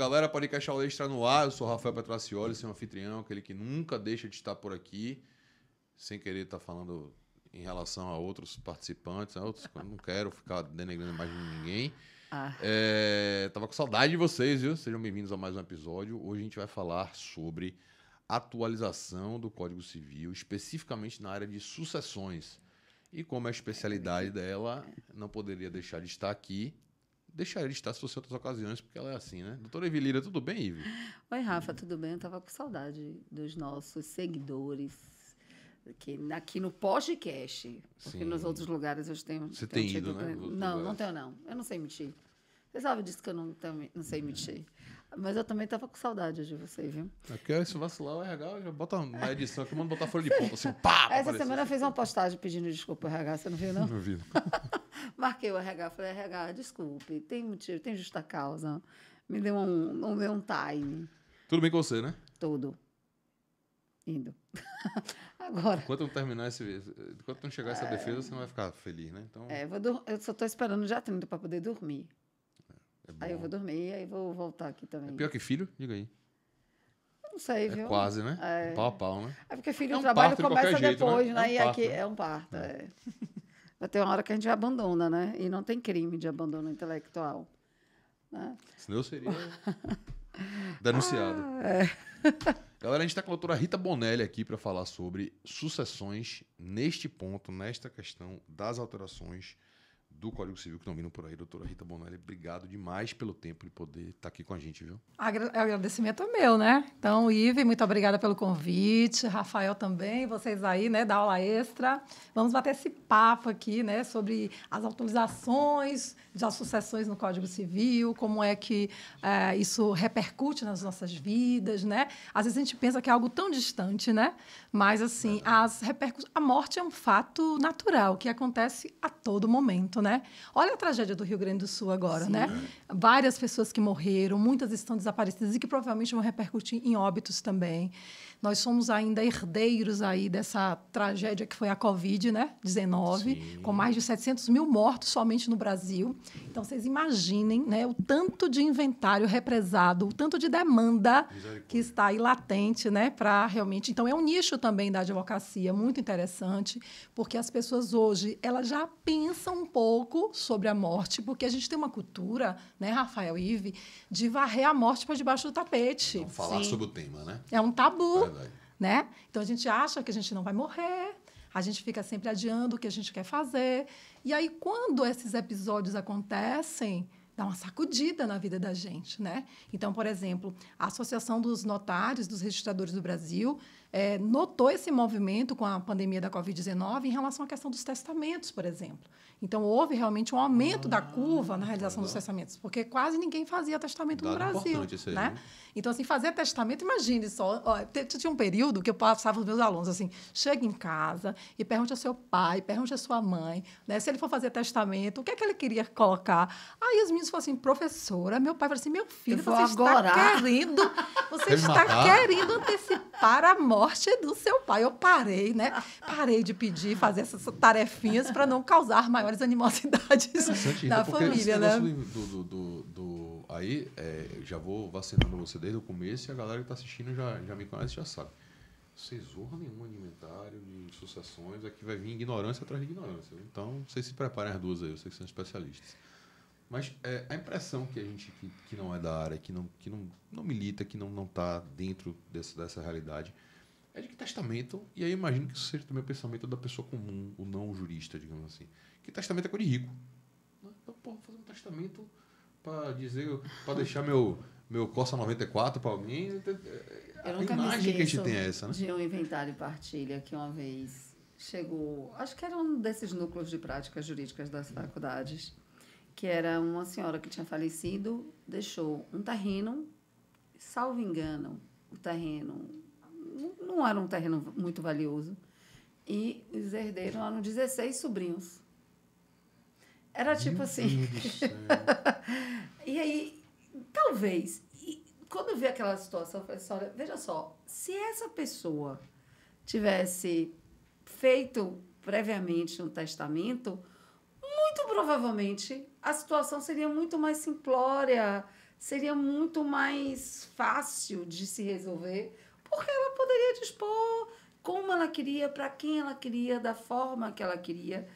galera. Podcast Aula Extra no ar. Eu sou Rafael Petracioli, seu anfitrião, aquele que nunca deixa de estar por aqui, sem querer estar falando em relação a outros participantes. Eu não quero ficar denegando a imagem de ninguém. Tava com saudade de vocês, viu? Sejam bem-vindos a mais um episódio. Hoje a gente vai falar sobre atualização do Código Civil, especificamente na área de sucessões. E como é a especialidade dela, não poderia deixar de estar aqui. Deixaria de estar se fosse outras ocasiões, porque ela é assim, né? Doutora Evelira, tudo bem, Ive? Oi, Rafa, tudo bem? Eu estava com saudade dos nossos seguidores aqui no podcast. Porque Sim. nos outros lugares eu tenho... Você tem ido, né? Não tenho, não. Eu não sei mentir. Você sabe disso que eu não sei mentir. Mas eu também estava com saudade de você, viu? É porque se vacilar o RH, já bota na edição aqui, manda botar folha de ponta, assim, pá! Essa semana eu fiz uma postagem pedindo desculpa ao RH, você não viu, não? Não vi. Marquei o RH, falei, RH, desculpe, tem motivo, tem justa causa. Me deu um time. Tudo bem com você, né? Tudo. Indo. Agora. Enquanto não chegar essa defesa, você não vai ficar feliz, né? Então, Eu só estou esperando o dia 30 para poder dormir. é bom. Aí eu vou dormir, aí vou voltar aqui também. É pior que filho? Diga aí. Não sei, viu? É quase, né? Pau a pau, né? É porque filho, É um o trabalho parto de começa qualquer jeito, depois, né? né? É um E parto, aqui né? é um parto. Vai ter uma hora que a gente abandona, né? E não tem crime de abandono intelectual. Né? Senão eu seria denunciado. Galera, a gente está com a doutora Rita Bonelli aqui para falar sobre sucessões neste ponto, nesta questão das alterações do Código Civil que estão vindo por aí. Doutora Rita Bonelli, obrigado demais pelo tempo de poder estar aqui com a gente, viu? O agradecimento é meu, né? Então, Ive, muito obrigada pelo convite. Rafael também, vocês aí, né, da aula extra. Vamos bater esse papo aqui, né, sobre as atualizações das sucessões no Código Civil, como é que isso repercute nas nossas vidas, né? Às vezes a gente pensa que é algo tão distante, né? Mas, assim, a morte é um fato natural que acontece a todo momento, né? Olha a tragédia do Rio Grande do Sul agora, né? Várias pessoas que morreram, muitas estão desaparecidas e que provavelmente vão repercutir em óbitos também. Nós somos ainda herdeiros aí dessa tragédia que foi a Covid, né? 19, com mais de 700 mil mortos somente no Brasil. Então, vocês imaginem, né, o tanto de inventário represado, o tanto de demanda que está aí latente, né, para realmente... Então, é um nicho também da advocacia muito interessante, porque as pessoas hoje elas já pensam um pouco sobre a morte, porque a gente tem uma cultura, né, Rafael e Ive, de varrer a morte para debaixo do tapete. Vamos falar sobre o tema, né? É um tabu, Verdade. né? Então, a gente acha que a gente não vai morrer, a gente fica sempre adiando o que a gente quer fazer. E aí, quando esses episódios acontecem, dá uma sacudida na vida da gente, né? Então, por exemplo, a Associação dos Notários, dos Registradores do Brasil, notou esse movimento com a pandemia da Covid-19 em relação à questão dos testamentos, por exemplo. Então, houve realmente um aumento da curva na realização dos testamentos, porque quase ninguém fazia testamento no Brasil. Esse aí, né? né? Então, assim, fazer testamento, imagine só. Tinha um período que eu passava os meus alunos assim: chega em casa e pergunte ao seu pai, pergunte à sua mãe, né, se ele for fazer testamento, o que é que ele queria colocar. Aí os meninos falaram assim: professora, meu pai falou assim: meu filho, você está querendo antecipar a morte do seu pai. Eu parei, né? Parei de pedir, fazer essas tarefinhas para não causar maiores animosidades da família, né? Aí, já vou vacinando você desde o começo e a galera que está assistindo já me conhece, já sabe. Vocês zorram nenhum inventário de sucessões, aqui vai vir ignorância atrás de ignorância. Então, vocês se preparem as duas aí, eu sei que são especialistas. Mas a impressão que a gente que não é da área, que não milita, que não está dentro dessa realidade, é de que testamento, e aí eu imagino que isso seja também o pensamento da pessoa comum, o não jurista, digamos assim, que testamento é coisa de rico. Então, porra, fazer um testamento para deixar meu Corsa 94 para alguém. A imagem que a gente tem é essa, né? De um inventário e partilha que uma vez chegou, acho que era um desses núcleos de práticas jurídicas das faculdades, que era uma senhora que tinha falecido, deixou um terreno, salvo engano, o terreno não era um terreno muito valioso, e os herdeiros eram 16 sobrinhos. Era tipo assim. E aí, talvez, quando eu vi aquela situação, eu falei assim: olha, veja só, se essa pessoa tivesse feito previamente um testamento, muito provavelmente a situação seria muito mais simplória, seria muito mais fácil de se resolver, porque ela poderia dispor como ela queria, para quem ela queria, da forma que ela queria.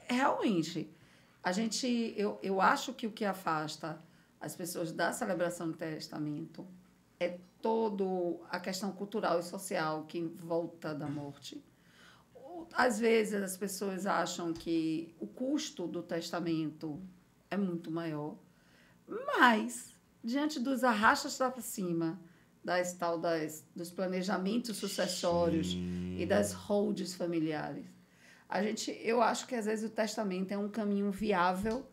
Realmente, eu acho que o que afasta as pessoas da celebração do testamento é toda a questão cultural e social que volta da morte. Às vezes, as pessoas acham que o custo do testamento é muito maior, mas, diante dos arrastas para cima, dos planejamentos sucessórios e das holds familiares, eu acho que, às vezes, o testamento é um caminho viável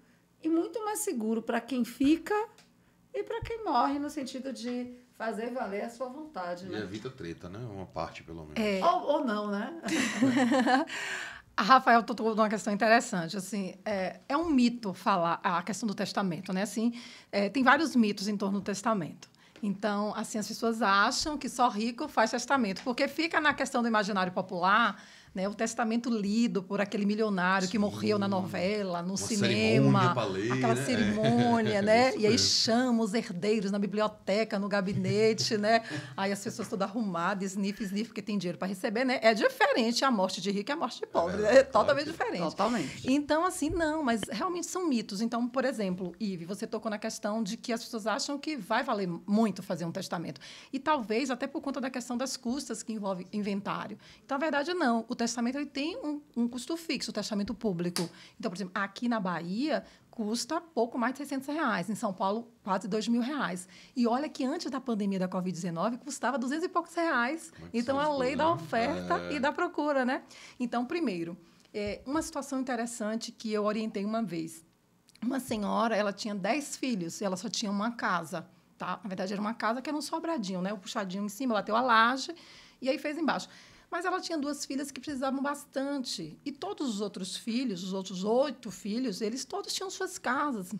e muito mais seguro para quem fica e para quem morre, no sentido de fazer valer a sua vontade. E né? evita treta, né? Uma parte, pelo menos. Ou não, né? A Rafael tocou numa questão interessante. Assim, é um mito falar a questão do testamento, né? Assim, tem vários mitos em torno do testamento. Então, assim, as pessoas acham que só rico faz testamento, porque fica na questão do imaginário popular, né, o testamento lido por aquele milionário que morreu na novela, no cinema, aquela cerimônia, né? E aí chama os herdeiros na biblioteca, no gabinete, né? Aí as pessoas todas arrumadas, sniff, porque tem dinheiro para receber, né? É diferente a morte de rico e a morte de pobre, é totalmente diferente. Totalmente. Então, assim, não, mas realmente são mitos. Então, por exemplo, Ive, você tocou na questão de que as pessoas acham que vai valer muito fazer um testamento. E talvez até por conta da questão das custas que envolve inventário. Então, na verdade, não. O testamento ele tem um custo fixo, o testamento público. Então, por exemplo, aqui na Bahia, custa pouco mais de R$600. Em São Paulo, quase R$2.000. E olha que antes da pandemia da Covid-19, custava 200 e poucos reais. Então, a lei da oferta e da procura, né? Então, primeiro, uma situação interessante que eu orientei uma vez. Uma senhora, ela tinha 10 filhos e ela só tinha uma casa. Tá? Na verdade, era uma casa que era um sobradinho, né? O puxadinho em cima, ela bateu a laje e aí fez embaixo. Mas ela tinha 2 filhas que precisavam bastante. E todos os outros filhos, os outros 8 filhos, eles todos tinham suas casas.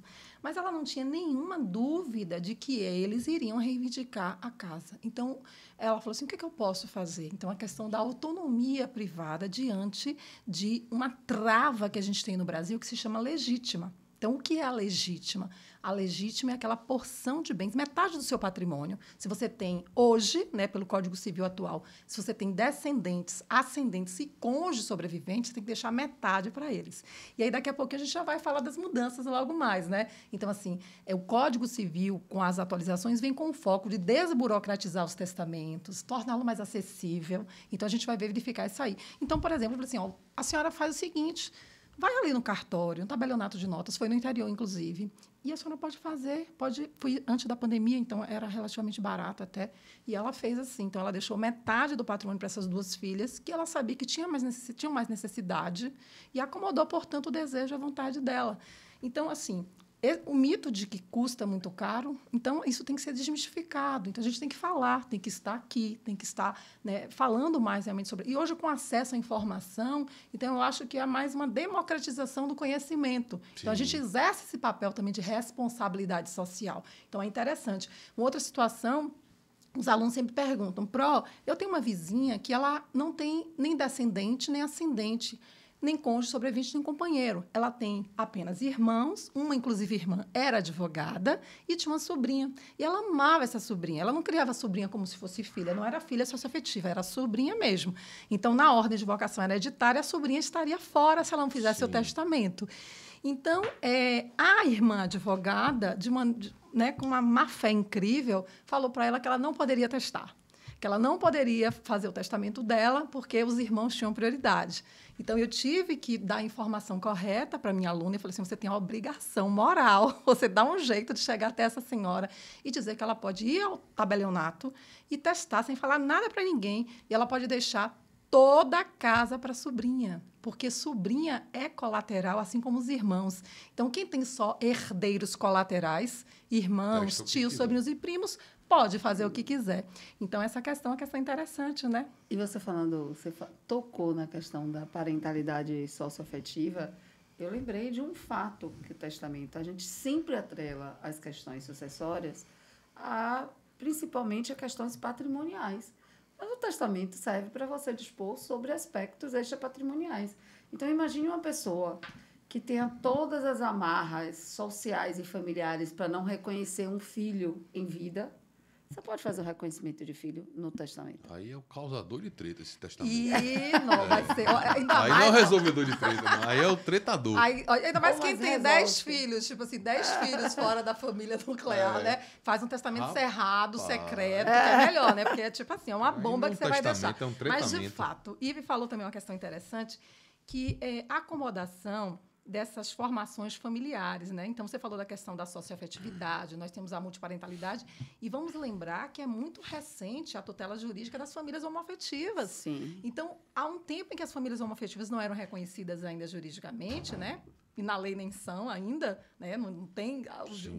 Mas ela não tinha nenhuma dúvida de que eles iriam reivindicar a casa. Então, ela falou assim, o que eu posso fazer? Então, a questão da autonomia privada diante de uma trava que a gente tem no Brasil que se chama legítima. Então, o que é a legítima? A legítima é aquela porção de bens, metade do seu patrimônio. Se você tem hoje, né, pelo Código Civil atual, se você tem descendentes, ascendentes e cônjuges sobreviventes, você tem que deixar metade para eles. E aí, daqui a pouco, a gente já vai falar das mudanças logo mais, né? Então, assim, o Código Civil, com as atualizações, vem com o foco de desburocratizar os testamentos, torná-lo mais acessível. Então, a gente vai verificar isso aí. Então, por exemplo, assim, ó, a senhora faz o seguinte... Vai ali no cartório, um tabelionato de notas, foi no interior, inclusive, e a senhora foi antes da pandemia, então era relativamente barato até, e ela fez assim, então ela deixou metade do patrimônio para essas 2 filhas, que ela sabia que tinham mais necessidade, e acomodou, portanto, o desejo e a vontade dela. Então, assim, o mito de que custa muito caro, então isso tem que ser desmistificado. Então a gente tem que falar, tem que estar aqui, tem que estar, né, falando mais realmente sobre. E hoje, com acesso à informação, então eu acho que é mais uma democratização do conhecimento. Sim. Então a gente exerce esse papel também de responsabilidade social. Então é interessante. Uma outra situação. Os alunos sempre perguntam, eu tenho uma vizinha que ela não tem nem descendente, nem ascendente, nem cônjuge sobrevivente, nem companheiro. Ela tem apenas irmãos, uma, inclusive, irmã era advogada e tinha uma sobrinha. E ela amava essa sobrinha. Ela não criava a sobrinha como se fosse filha, não era filha socioafetiva, era sobrinha mesmo. Então, na ordem de vocação hereditária, a sobrinha estaria fora se ela não fizesse o testamento. Então, a irmã advogada, com uma má fé incrível, falou para ela que ela não poderia testar, que ela não poderia fazer o testamento dela porque os irmãos tinham prioridade. Então, eu tive que dar a informação correta para a minha aluna e falei assim, você tem a obrigação moral, você dá um jeito de chegar até essa senhora e dizer que ela pode ir ao tabelionato e testar sem falar nada para ninguém e ela pode deixar toda a casa para a sobrinha, porque sobrinha é colateral, assim como os irmãos. Então, quem tem só herdeiros colaterais, irmãos, tios, sobrinhos e primos, pode fazer o que quiser. Então, essa questão é uma questão interessante, né? E você tocou na questão da parentalidade socioafetiva, eu lembrei de um fato que o testamento, a gente sempre atrela as questões sucessórias principalmente a questões patrimoniais. Mas o testamento serve para você dispor sobre aspectos extrapatrimoniais. Então, imagine uma pessoa que tenha todas as amarras sociais e familiares para não reconhecer um filho em vida, você pode fazer o reconhecimento de filho no testamento. Aí é o causador de treta esse testamento. E não vai ser. Ainda Aí mais, não é o resolvedor de treta, não. Aí é o tretador. Ainda mais Ou quem mas tem resolve. 10 filhos, tipo assim, 10 filhos fora da família nuclear, né? Faz um testamento Rapaz. cerrado, secreto, que é melhor, né? Porque é tipo assim, é uma Aí bomba não que você vai deixar. testamento, é um Mas, de tretamento. fato, Ive falou também uma questão interessante, que é a acomodação dessas formações familiares, né? Então, você falou da questão da socioafetividade, nós temos a multiparentalidade, e vamos lembrar que é muito recente a tutela jurídica das famílias homoafetivas. Sim. Então, há um tempo em que as famílias homoafetivas não eram reconhecidas ainda juridicamente, né? E na lei nem são ainda, né? Não tem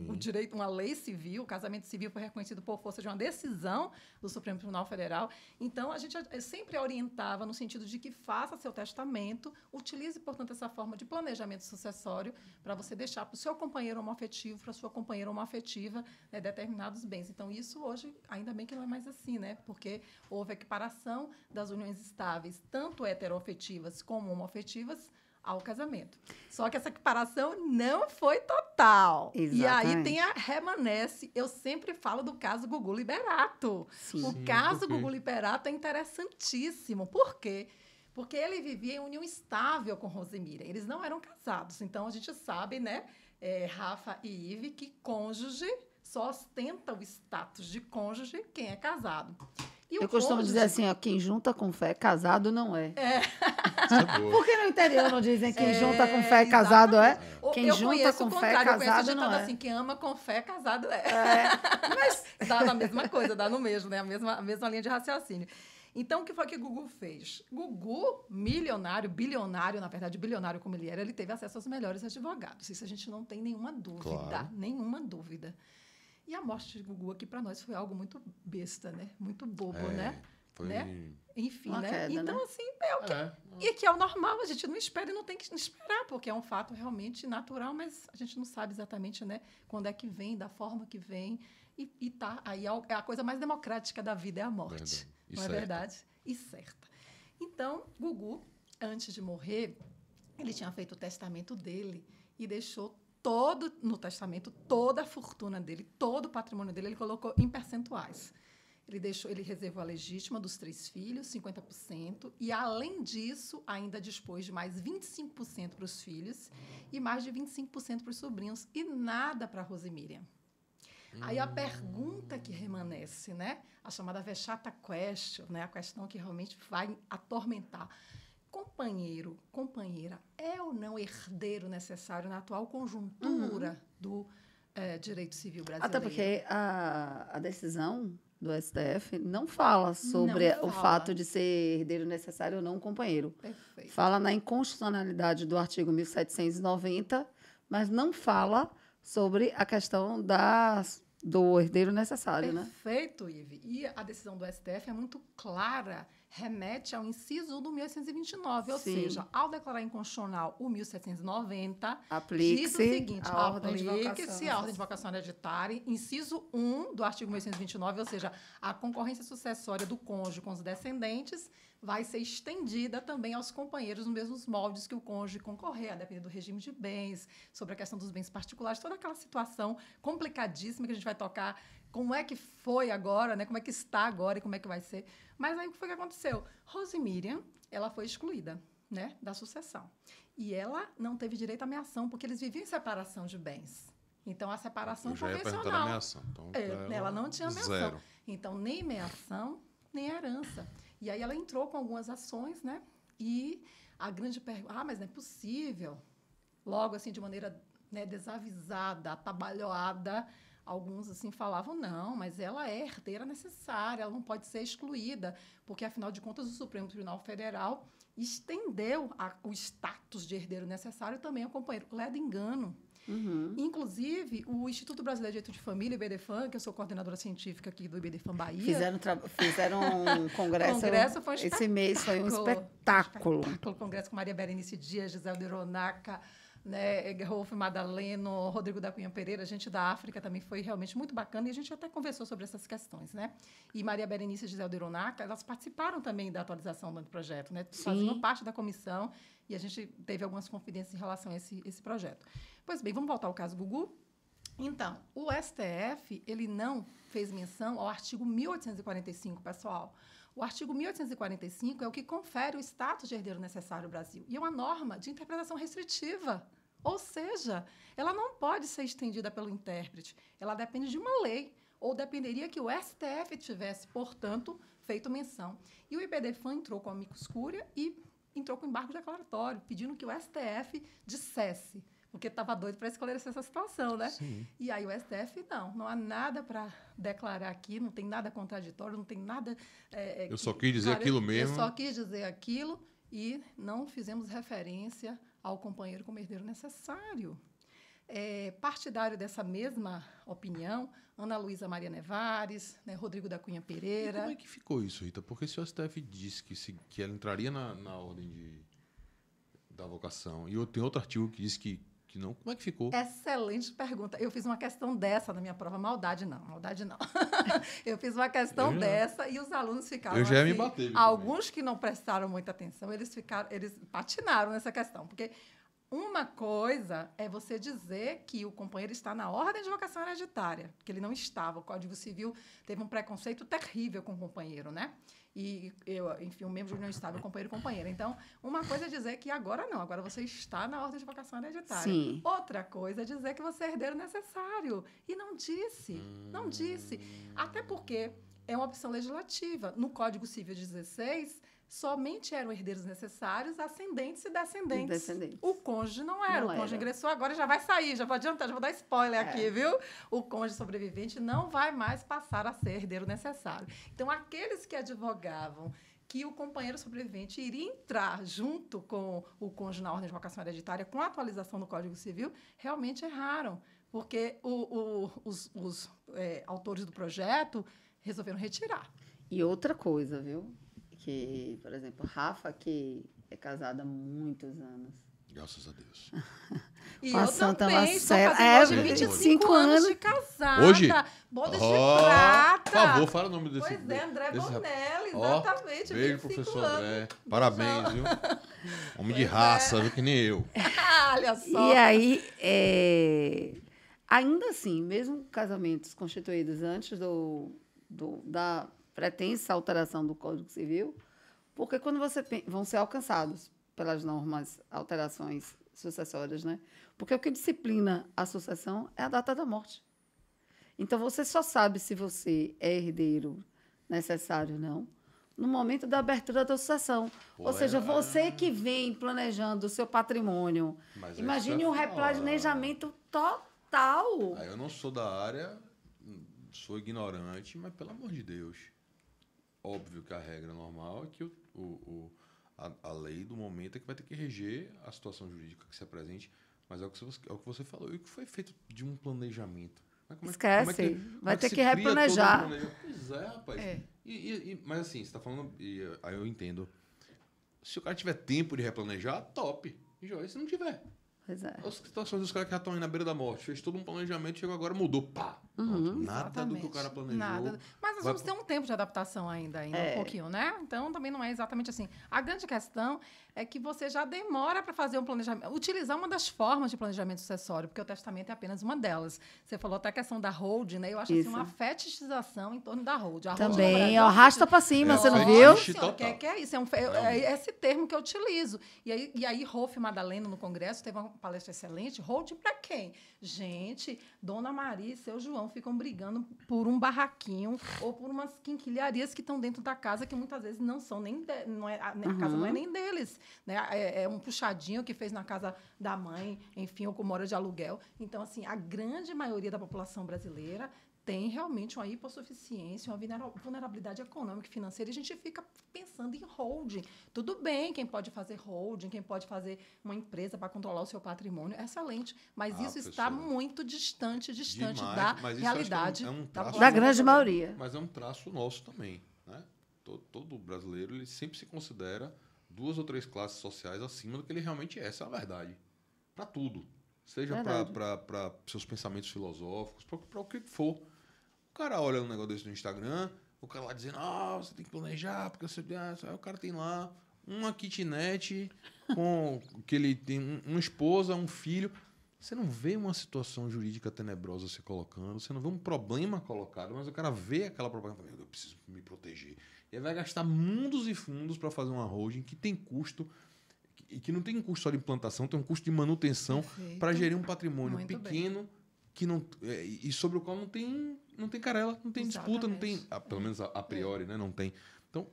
o direito, uma lei civil, o casamento civil foi reconhecido por força de uma decisão do Supremo Tribunal Federal. Então, a gente sempre orientava no sentido de que faça seu testamento, utilize, portanto, essa forma de planejamento sucessório para você deixar para o seu companheiro homoafetivo, para a sua companheira homoafetiva, né, determinados bens. Então, isso hoje, ainda bem que não é mais assim, né? Porque houve equiparação das uniões estáveis, tanto heteroafetivas como homoafetivas, ao casamento. Só que essa equiparação não foi total. Exatamente. E aí remanesce, eu sempre falo do caso Gugu Liberato. Sim. O Sim, caso por quê? Gugu Liberato é interessantíssimo. Por quê? Porque ele vivia em união estável com Rosemira. Eles não eram casados. Então, a gente sabe, né, Rafa e Ive, que cônjuge só ostenta o status de cônjuge quem é casado. E o Eu costumo cônjuge- dizer assim, ó, quem junta com fé, casado não é. Isso é boa. Por que no interior não dizem quem junta com fé, casado é? Ou Quem eu junta conheço com o fé, contrário, eu conheço o casado não ditado é. assim, quem ama com fé, casado é. Mas dá na mesma coisa, dá no mesmo, né? A mesma linha de raciocínio. Então, o que foi que Gugu fez? Gugu, milionário, bilionário, na verdade, bilionário como ele era, ele teve acesso aos melhores advogados. Isso a gente não tem nenhuma dúvida, Claro. nenhuma dúvida. E a morte de Gugu aqui, para nós, foi algo muito besta, né? Muito bobo, né? Foi... Né? Enfim, Uma né? queda, Então, né? assim, é o que e que é o normal, a gente não espera e não tem que esperar, porque é um fato realmente natural, mas a gente não sabe exatamente, né, quando é que vem, da forma que vem, e tá aí é a coisa mais democrática da vida, é a morte. Verdade. E Não é certa. verdade? E certa. Então, Gugu, antes de morrer, ele tinha feito o testamento dele e deixou no testamento, toda a fortuna dele, todo o patrimônio dele, ele colocou em percentuais. Ele reservou a legítima dos 3 filhos, 50%, e, além disso, ainda dispôs de mais 25% para os filhos e mais de 25% para os sobrinhos, e nada para a Rosemiriam. Aí a pergunta que remanesce, né? A chamada vexata question, né? A questão que realmente vai atormentar. Companheiro, companheira, é ou não herdeiro necessário na atual conjuntura do direito civil brasileiro? Até porque a decisão do STF não fala sobre Não o fala. fato de ser herdeiro necessário ou não um companheiro. Perfeito. Fala na inconstitucionalidade do artigo 1790, mas não fala sobre a questão do herdeiro necessário, né? Perfeito, Ive. E a decisão do STF é muito clara, remete ao inciso 1 do 1829, ou Sim. seja, ao declarar inconstitucional o 1790, diz o Aplique-se seguinte, a ordem de aplique-se vocação. a ordem de vocação hereditária, inciso 1 do artigo 1829, ou seja, a concorrência sucessória do cônjuge com os descendentes vai ser estendida também aos companheiros nos mesmos moldes que o cônjuge concorrer, a depender do regime de bens, sobre a questão dos bens particulares, toda aquela situação complicadíssima que a gente vai tocar, como é que foi agora, né? Como é que está agora e como é que vai ser. Mas aí o que foi que aconteceu? Rosemiriam, ela foi excluída, né, da sucessão. E ela não teve direito à meação, porque eles viviam em separação de bens. Então, a separação Eu já ia perguntar da convencional. meação. Então, Ela não tinha meação. Zero. Então, nem meação, nem herança. E aí ela entrou com algumas ações, né? E a grande pergunta, mas não é possível. Logo, assim, de maneira, né, desavisada, atabalhoada, alguns assim falavam, não, mas ela é herdeira necessária, ela não pode ser excluída, porque, afinal de contas, o Supremo Tribunal Federal estendeu o status de herdeiro necessário também ao companheiro. Ledo engano. Uhum. Inclusive, o Instituto Brasileiro de Direito de Família, IBDFAM, que eu sou coordenadora científica aqui do IBDFAM Bahia. Fizeram um congresso. O congresso foi um Esse mês foi um espetáculo. espetáculo. Congresso com Maria Berenice Dias, Giselde Ronaca, né, Rolf Madaleno, Rodrigo da Cunha Pereira, gente da África também foi realmente muito bacana e a gente até conversou sobre essas questões, né? E Maria Berenice e Giselde Ironaca, elas participaram também da atualização do projeto, né? Faziam parte da comissão e a gente teve algumas confidências em relação a esse projeto. Pois bem, vamos voltar ao caso Gugu. Então, o STF, ele não fez menção ao artigo 1845, pessoal. O artigo 1845 é o que confere o status de herdeiro necessário ao Brasil. E é uma norma de interpretação restritiva. Ou seja, ela não pode ser estendida pelo intérprete. Ela depende de uma lei. Ou dependeria que o STF tivesse, portanto, feito menção. E o IBDFAN entrou com amicus curiae e entrou com embargo declaratório, pedindo que o STF dissesse, porque estava doido para esclarecer essa situação, né? Sim. E aí o STF, não há nada para declarar aqui, não tem nada contraditório, não tem nada... Eu só quis dizer aquilo mesmo. Eu só quis dizer aquilo e não fizemos referência ao companheiro como herdeiro necessário. Partidário dessa mesma opinião, Ana Luísa Maria Nevares, né, Rodrigo da Cunha Pereira... E como é que ficou isso, Rita? Porque se o STF disse que ela entraria na ordem da vocação, e tem outro artigo que diz que não, como é que ficou? Excelente pergunta. Eu fiz uma questão dessa na minha prova. Maldade não. Eu fiz uma questão dessa e os alunos ficaram Eu já assim, me batei. alguns que não prestaram muita atenção, eles patinaram nessa questão. Porque uma coisa é você dizer que o companheiro está na ordem de vocação hereditária, que ele não estava. O Código Civil teve um preconceito terrível com o companheiro, né? E, enfim, o membro de união estável, companheira. Então, uma coisa é dizer que agora não, agora você está na ordem de vocação hereditária. Sim. Outra coisa é dizer que você é herdeiro necessário. E não disse. Até porque é uma opção legislativa. No Código Civil 16, somente eram herdeiros necessários ascendentes e descendentes. O cônjuge não era. O cônjuge ingressou, agora já vai sair, já vou adiantar, já vou dar spoiler aqui, viu? O cônjuge sobrevivente não vai mais passar a ser herdeiro necessário. Então, aqueles que advogavam que o companheiro sobrevivente iria entrar junto com o cônjuge na ordem de vocação hereditária com a atualização do Código Civil, realmente erraram, porque os autores do projeto resolveram retirar. E outra coisa, viu? Que, por exemplo, Rafa, que é casada há muitos anos. Graças a Deus. E com a eu Santa também estou Marcela. fazendo hoje 25 anos de casada. Hoje? Bodas de prata. Por favor, fala o nome desse... Pois é, André Bonelli, Ó, exatamente. beijo, 25 professor anos. André. Parabéns, viu? Homem de Pois raça, viu? Que nem eu. Olha só. E aí, ainda assim, mesmo casamentos constituídos antes da pretensa alteração do Código Civil, porque quando vão ser alcançados pelas normas, alterações sucessórias, né? Porque o que disciplina a sucessão é a data da morte. Então, você só sabe se você é herdeiro necessário ou não no momento da abertura da sucessão. Ou seja, você que vem planejando o seu patrimônio, imagine um replanejamento total. Eu não sou da área, sou ignorante, mas, pelo amor de Deus, óbvio que a regra normal é que a lei do momento é que vai ter que reger a situação jurídica que se apresente, mas é o que você falou. E o que foi feito de um planejamento? Esquece. Vai ter que replanejar. Pois é, rapaz. Mas assim, você está falando... Aí eu entendo. Se o cara tiver tempo de replanejar, top. E se não tiver... Pois é. As situações dos caras que já estão aí na beira da morte. Fez todo um planejamento, chegou agora, mudou. Pá! Nada do que o cara planejou. Nada. Mas nós vamos ter um tempo de adaptação ainda um pouquinho, né? Então, também não é exatamente assim. A grande questão é que você já demora para fazer um planejamento. Utilizar uma das formas de planejamento sucessório, porque o testamento é apenas uma delas. Você falou até a questão da holding, né? Eu acho assim, uma fetichização em torno da holding. Também, arrasta para cima, você não viu? Que é isso? É esse termo que eu utilizo. E aí Rolf Madaleno, no Congresso, teve uma palestra excelente. Holding para quem? Gente, Dona Maria e seu João ficam brigando por um barraquinho ou por umas quinquilharias que estão dentro da casa que muitas vezes não são nem... a casa não é nem deles. Né? É um puxadinho que fez na casa da mãe, enfim, ou com mora de aluguel. Então, assim, a grande maioria da população brasileira tem realmente uma hipossuficiência, uma vulnerabilidade econômica e financeira, e a gente fica pensando em holding. Tudo bem, quem pode fazer holding, quem pode fazer uma empresa para controlar o seu patrimônio, é excelente, mas isso está muito distante da realidade da grande maioria. Mas é um traço nosso também, né? Todo brasileiro, ele sempre se considera 2 ou 3 classes sociais acima do que ele realmente é, essa é a verdade. para tudo. Seja para seus pensamentos filosóficos, para o que for. O cara olha um negócio desse no Instagram, o cara lá dizendo, você tem que planejar, porque você... Aí o cara tem lá uma kitnet com que ele tem uma esposa, um filho. Você não vê uma situação jurídica tenebrosa se colocando, você não vê um problema colocado, mas o cara vê aquela propaganda e fala, eu preciso me proteger. E aí vai gastar mundos e fundos para fazer uma holding que tem custo, e que não tem custo só de implantação, tem um custo de manutenção para gerir um patrimônio muito pequeno que não, e sobre o qual não tem querela, não tem disputa, não tem, pelo menos a priori, né, não tem. Então,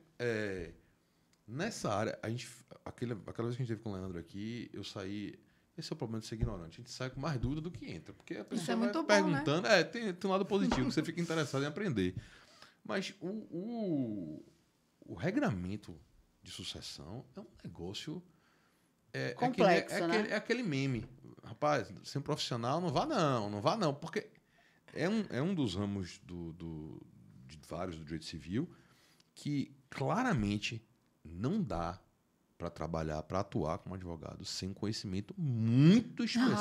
nessa área, aquela vez que a gente teve com o Leandro aqui, eu saí... Esse é o problema de ser ignorante. A gente sai com mais dúvida do que entra. Porque a pessoa vai perguntando... Bom, né? Tem um lado positivo, que você fica interessado em aprender. Mas o regramento de sucessão é um negócio... complexo, né? É aquele meme. Rapaz, ser um profissional, não vá não. Porque é um dos ramos de vários do direito civil que claramente não dá para trabalhar, para atuar como advogado sem conhecimento muito específico.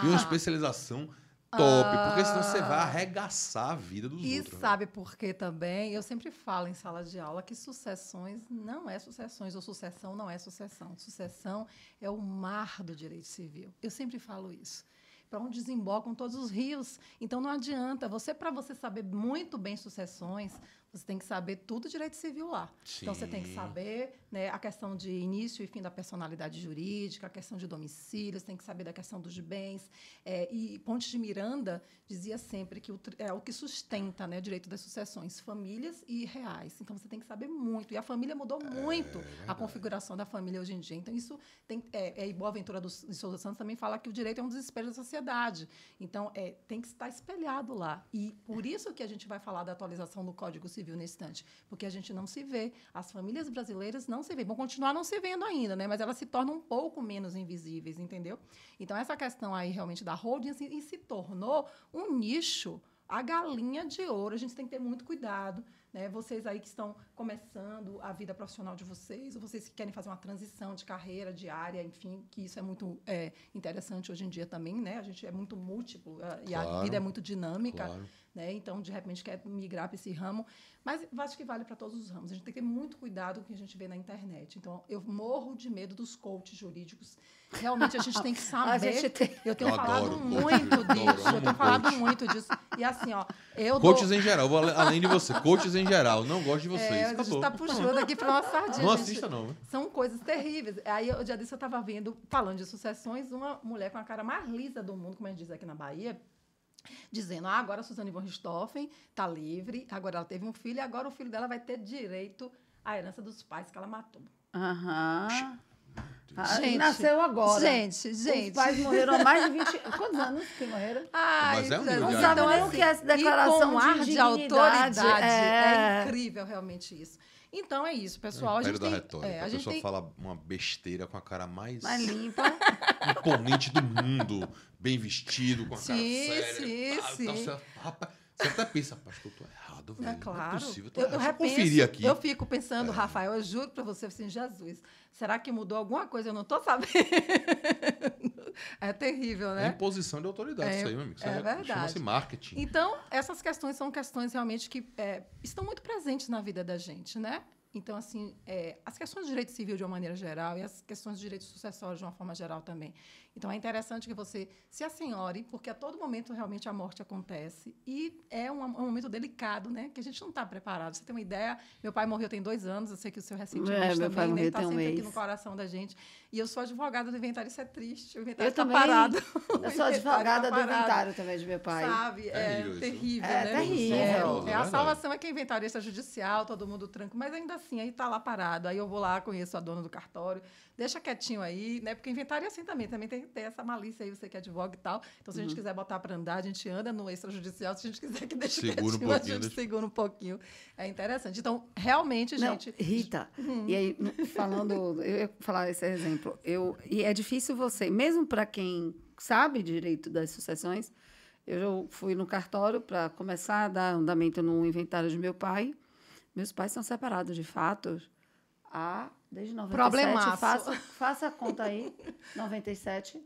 E uma especialização top, porque senão você vai arregaçar a vida dos outros. E sabe por quê também? Eu sempre falo em sala de aula que sucessões não é sucessões, ou sucessão não é sucessão. Sucessão é o mar do direito civil. Eu sempre falo isso. Para onde desembocam todos os rios. Então, não adianta. Para você saber muito bem sucessões, você tem que saber tudo direito civil lá. Sim. Então, você tem que saber, né, a questão de início e fim da personalidade jurídica, a questão de domicílio, você tem que saber da questão dos bens. E Pontes de Miranda dizia sempre que o que sustenta, né, o direito das sucessões, famílias e reais. Então, você tem que saber muito. E a família mudou muito, a configuração da família hoje em dia. Então, isso tem... E Boaventura de Souza Santos também fala que o direito é um desespero da sociedade. Então, tem que estar espelhado lá. E por isso que a gente vai falar da atualização do Código Civil nesse instante, porque a gente não se vê. As famílias brasileiras não se vêem. Vão continuar não se vendo ainda, né? Mas elas se tornam um pouco menos invisíveis, entendeu? Então, essa questão aí realmente da holding assim, se tornou um nicho, a galinha de ouro. A gente tem que ter muito cuidado, né? Vocês aí que estão começando a vida profissional de vocês, ou vocês que querem fazer uma transição de carreira, de área, enfim, que isso é muito interessante hoje em dia também, né? A gente é muito múltiplo e a vida é muito dinâmica, né? Então, de repente, quer migrar para esse ramo. Mas eu acho que vale para todos os ramos. A gente tem que ter muito cuidado com o que a gente vê na internet. Então, eu morro de medo dos coaches jurídicos. Realmente, a gente tem que saber. Eu tenho falado muito disso. Eu tenho falado muito disso. E assim, ó... Coaches em geral. Eu vou além de você. Coaches em geral. Não gosto de vocês. A gente está puxando aqui para uma sardinha. Não assista, não. São coisas terríveis. Aí, o dia desse, eu estava vendo, falando de sucessões, uma mulher com a cara mais lisa do mundo, como a gente diz aqui na Bahia, dizendo, agora a Suzane von Richthofen está livre, agora ela teve um filho, e agora o filho dela vai ter direito à herança dos pais que ela matou. Gente, nasceu agora. Gente. Os pais morreram há mais de 20... Quantos anos que morreram? Mas é um nível não de sabe nem o que é essa declaração com ar de autoridade. É incrível realmente isso. Então é isso, pessoal. A gente da tem, retórica. A pessoa fala uma besteira com a cara mais limpa, imponente do mundo, bem vestido, com a cara séria. Sim. Rapaz, você até pensa, pastor, eu tô errado, velho. Claro. Não é possível. Eu repenso, conferir aqui. Eu fico pensando, Rafael, eu juro para você, assim, Jesus, será que mudou alguma coisa? Eu não estou sabendo. É terrível, né? É imposição de autoridade isso aí, meu amigo. Isso verdade. Chama-se marketing. Então, essas questões são questões realmente que estão muito presentes na vida da gente, né? Então, assim, as questões de direito civil de uma maneira geral e as questões de direito sucessório de uma forma geral também. Então, é interessante que você se assenhore, porque a todo momento realmente a morte acontece e é um momento delicado, né? Que a gente não está preparado. Você tem uma ideia? Meu pai morreu tem 2 anos, eu sei que o seu recentemente meu pai também está sempre aqui no coração da gente. E eu sou advogada do inventário, isso é triste. O inventário está parado. Eu sou advogada do inventário também de meu pai. Sabe? É terrível, né? Terrível. A salvação é que é inventário extrajudicial, todo mundo tranca, mas ainda assim, aí está lá parado. Aí eu vou lá, conheço a dona do cartório, deixa quietinho aí, né? Porque inventário é assim também tem que ter essa malícia aí, você que advoga e tal. Então, se a gente quiser botar para andar, a gente anda no extrajudicial. Se a gente quiser que deixe quietinho, a gente segura um pouquinho. É interessante. Então, realmente, gente... Rita, e aí, falando... Eu ia falar esse exemplo. E é difícil você, mesmo para quem sabe direito das sucessões, eu fui no cartório para começar a dar andamento no inventário de meu pai. Meus pais são separados, de fato, desde 97. Problemaço. Faça a conta aí, 97.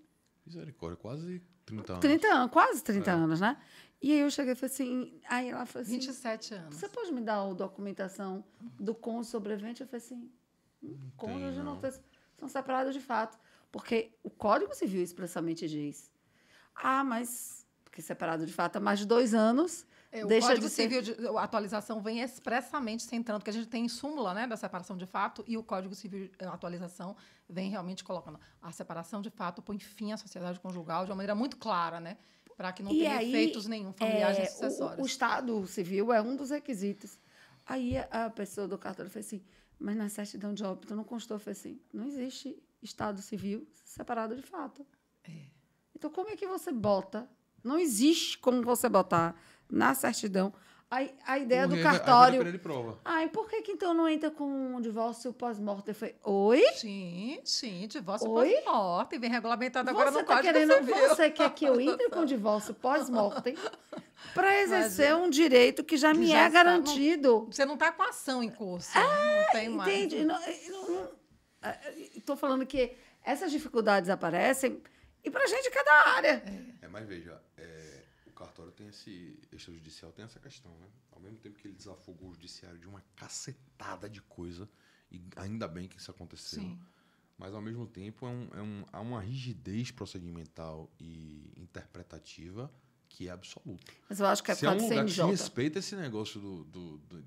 Misericórdia, quase 30 anos. 30 anos, quase 30 anos, né? E aí eu cheguei e falei assim... Aí ela falou assim... 27 anos. Você pode me dar a documentação do cônjuge sobrevivente? Eu falei assim... Cônjuge não tem, são separados de fato. Porque o Código Civil expressamente diz... mas... Porque separado de fato há mais de 2 anos... O deixa Código de ser... Civil, a atualização vem expressamente centrando, porque a gente tem súmula, né, da separação de fato, e o Código Civil, a atualização, vem realmente colocando a separação de fato põe fim à sociedade conjugal de uma maneira muito clara, né, para que não tenha efeitos nenhum familiares nem sucessórios. O Estado Civil é um dos requisitos. Aí a pessoa do cartório falou assim, mas na certidão de óbito não constou. Eu falei assim, não existe Estado Civil separado de fato. Então, como é que você bota... Não existe como você botar na certidão a ideia do cartório. De prova. E por que então não entra com um divórcio pós-morte? Eu falei, oi? Sim, divórcio pós-morte. Vem regulamentado agora no Código Civil. Você quer que eu entre com divórcio pós-morte para exercer um direito que já me é garantido? Você não está com ação em curso. Não tem mais. Entende? Estou falando que essas dificuldades aparecem e para a gente cada área. Mas veja, o cartório tem extrajudicial tem essa questão, né? Ao mesmo tempo que ele desafogou o judiciário de uma cacetada de coisa, e ainda bem que isso aconteceu, Sim. Mas ao mesmo tempo há uma rigidez procedimental e interpretativa que é absoluta. Mas eu acho que se é um lugar que respeita esse negócio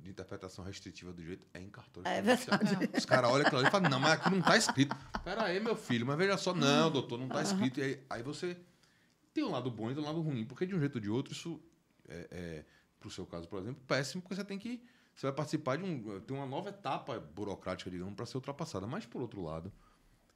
de interpretação restritiva do direito, é em cartório. É verdade. Os caras olham aquilo ali e falam, não, mas aqui não está escrito. Pera aí, meu filho, mas veja só, não, doutor, não está escrito. E aí você tem um lado bom e um lado ruim, porque de um jeito ou de outro, isso para o seu caso, por exemplo, péssimo, porque você vai participar tem uma nova etapa burocrática, digamos, para ser ultrapassada. Mas, por outro lado,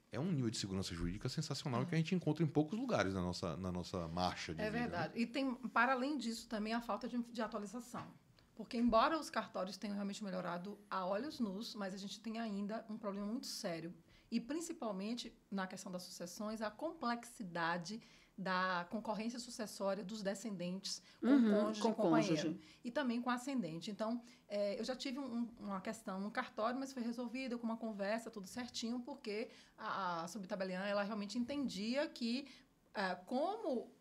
é um nível de segurança jurídica sensacional que a gente encontra em poucos lugares na nossa marcha de vida. Verdade. Né? E tem, para além disso, também a falta de atualização. Porque, embora os cartórios tenham realmente melhorado a olhos nus, mas a gente tem ainda um problema muito sério. E, principalmente, na questão das sucessões, a complexidade da concorrência sucessória dos descendentes com cônjuge e companheiro. E também com ascendente. Então, eu já tive uma questão no cartório, mas foi resolvida com uma conversa, tudo certinho, porque a subtabeliã ela realmente entendia que, como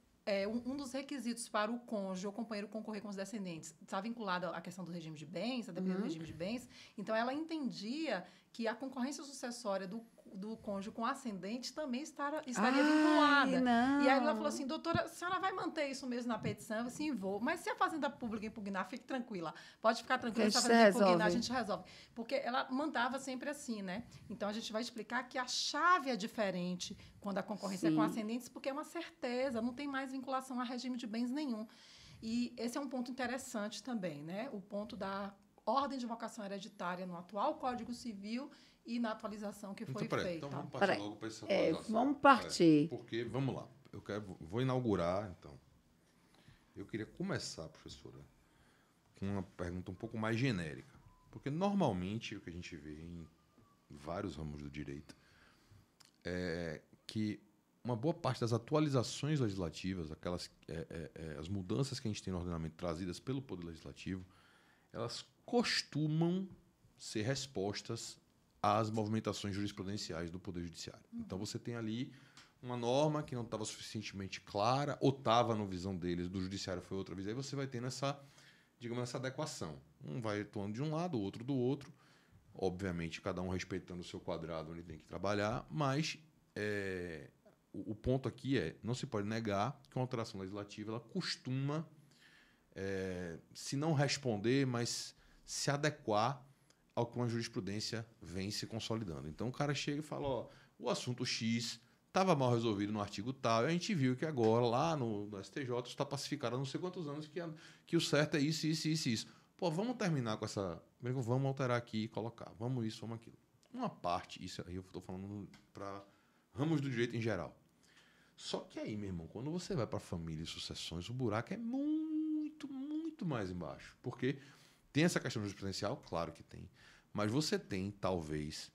um dos requisitos para o cônjuge ou companheiro concorrer com os descendentes está vinculado à questão do regime de bens, a depender do regime de bens, então ela entendia que a concorrência sucessória do cônjuge com ascendente também estaria vinculada. Não. E aí ela falou assim, doutora, a senhora vai manter isso mesmo na petição? Eu assim, vou. Mas se a Fazenda Pública impugnar, fique tranquila. Pode ficar tranquila, se a Fazenda impugnar, a gente resolve. Porque ela mandava sempre assim, né? Então, a gente vai explicar que a chave é diferente quando a concorrência é com ascendentes, porque é uma certeza, não tem mais vinculação a regime de bens nenhum. E esse é um ponto interessante também, né? O ponto da ordem de vocação hereditária no atual Código Civil e na atualização que foi feita. Então, vamos partir logo para essa atualização. Vamos partir. Porque, vamos lá, vou inaugurar, então. Eu queria começar, professora, com uma pergunta um pouco mais genérica. Porque, normalmente, o que a gente vê em vários ramos do direito é que uma boa parte das atualizações legislativas, as mudanças que a gente tem no ordenamento trazidas pelo Poder Legislativo, elas costumam ser respostas às movimentações jurisprudenciais do Poder Judiciário. Então, você tem ali uma norma que não estava suficientemente clara, ou estava na visão deles, do Judiciário foi outra visão, aí você vai tendo essa adequação. Um vai atuando de um lado, o outro do outro, obviamente, cada um respeitando o seu quadrado onde tem que trabalhar, mas o ponto aqui não se pode negar que uma alteração legislativa ela costuma, se não responder, mas se adequar ao que uma jurisprudência vem se consolidando. Então, o cara chega e fala, o assunto X estava mal resolvido no artigo tal, e a gente viu que agora, lá no STJ, está pacificado há não sei quantos anos que o certo é isso, isso, isso, isso. Pô, vamos terminar com essa... Vamos alterar aqui e colocar. Vamos isso, vamos aquilo. Uma parte, isso aí eu estou falando para ramos do direito em geral. Só que aí, meu irmão, quando você vai para família e sucessões, o buraco é muito, muito mais embaixo. Porque tem essa questão jurisprudencial? Claro que tem. Mas você tem, talvez,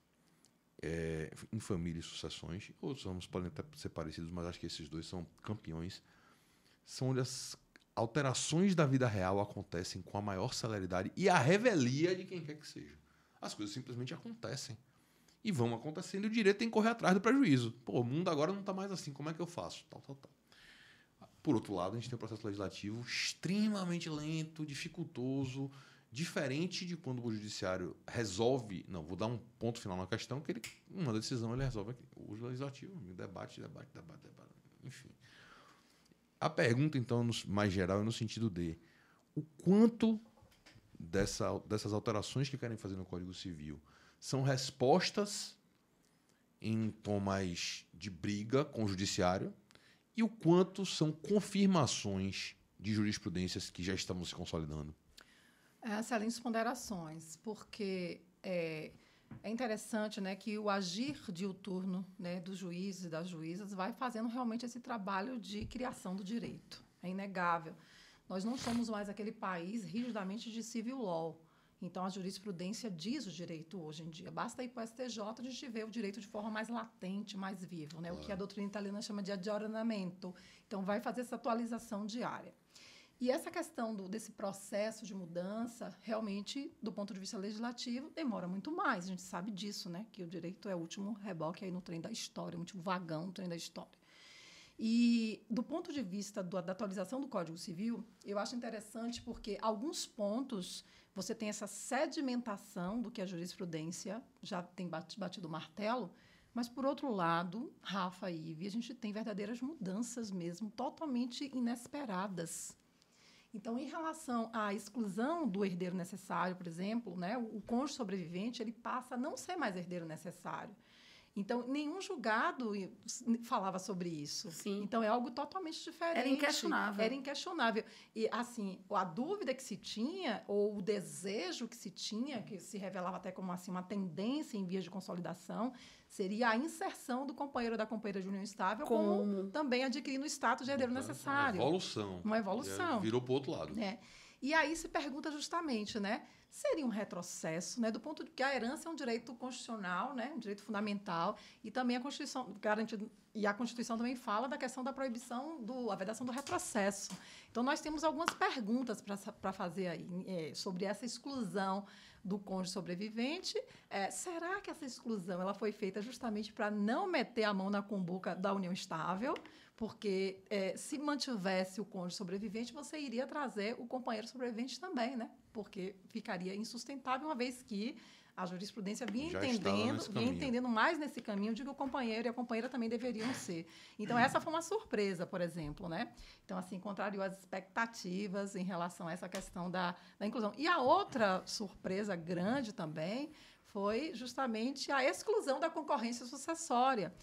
em família e sucessões, outros ramos podem até ser parecidos, mas acho que esses dois são campeões, são onde as alterações da vida real acontecem com a maior celeridade e a revelia de quem quer que seja. As coisas simplesmente acontecem. e vão acontecendo e o direito tem que correr atrás do prejuízo. Pô, o mundo agora não está mais assim, como é que eu faço? Tal. Por outro lado, a gente tem um processo legislativo extremamente lento, dificultoso, diferente de quando o judiciário resolve... Não, vou dar um ponto final na questão, que ele, uma decisão ele resolve aqui. O legislativo, debate, enfim. A pergunta, então, mais geral, é no sentido de o quanto dessas alterações que querem fazer no Código Civil são respostas em tom mais de briga com o judiciário e o quanto são confirmações de jurisprudências que já estavam se consolidando. Excelentes ponderações, porque é interessante, né, que o agir diuturno, né, dos juízes e das juízas vai fazendo realmente esse trabalho de criação do direito. É inegável. Nós não somos mais aquele país rigidamente de civil law. Então, a jurisprudência diz o direito hoje em dia. Basta ir para o STJ, a gente vê o direito de forma mais latente, mais vivo, né? O que a doutrina italiana chama de aggiornamento. Então, vai fazer essa atualização diária. E essa questão desse processo de mudança, realmente, do ponto de vista legislativo, demora muito mais. A gente sabe disso, né? Que o direito é o último reboque aí no trem da história, o último vagão no trem da história. E, do ponto de vista da atualização do Código Civil, eu acho interessante porque alguns pontos você tem essa sedimentação do que a jurisprudência já tem batido o martelo, mas, por outro lado, Rafa e Ive, a gente tem verdadeiras mudanças mesmo, totalmente inesperadas. Então, em relação à exclusão do herdeiro necessário, por exemplo, né, o cônjuge sobrevivente ele passa a não ser mais herdeiro necessário. Então, nenhum julgado falava sobre isso. Sim. Então, é algo totalmente diferente. Era inquestionável. E, assim, a dúvida que se tinha, ou o desejo que se tinha, que se revelava até como assim, uma tendência em vias de consolidação, seria a inserção do companheiro ou da companheira de união estável, como também adquirindo o status de herdeiro necessário. Uma evolução. Virou para o outro lado. E aí se pergunta justamente, né? Seria um retrocesso, né? Do ponto de que a herança é um direito constitucional, né? Um direito fundamental, e também a Constituição garantido, e a Constituição também fala da questão da proibição a vedação do retrocesso. Então nós temos algumas perguntas para fazer aí sobre essa exclusão do cônjuge sobrevivente. Será que essa exclusão ela foi feita justamente para não meter a mão na cumbuca da união estável? Porque se mantivesse o cônjuge sobrevivente, você iria trazer o companheiro sobrevivente também, né? Porque ficaria insustentável, uma vez que a jurisprudência vinha entendendo mais nesse caminho de que o companheiro e a companheira também deveriam ser. Então, essa foi uma surpresa, por exemplo, né? Então, assim, contrariou as expectativas em relação a essa questão da inclusão. E a outra surpresa grande também foi justamente a exclusão da concorrência sucessória.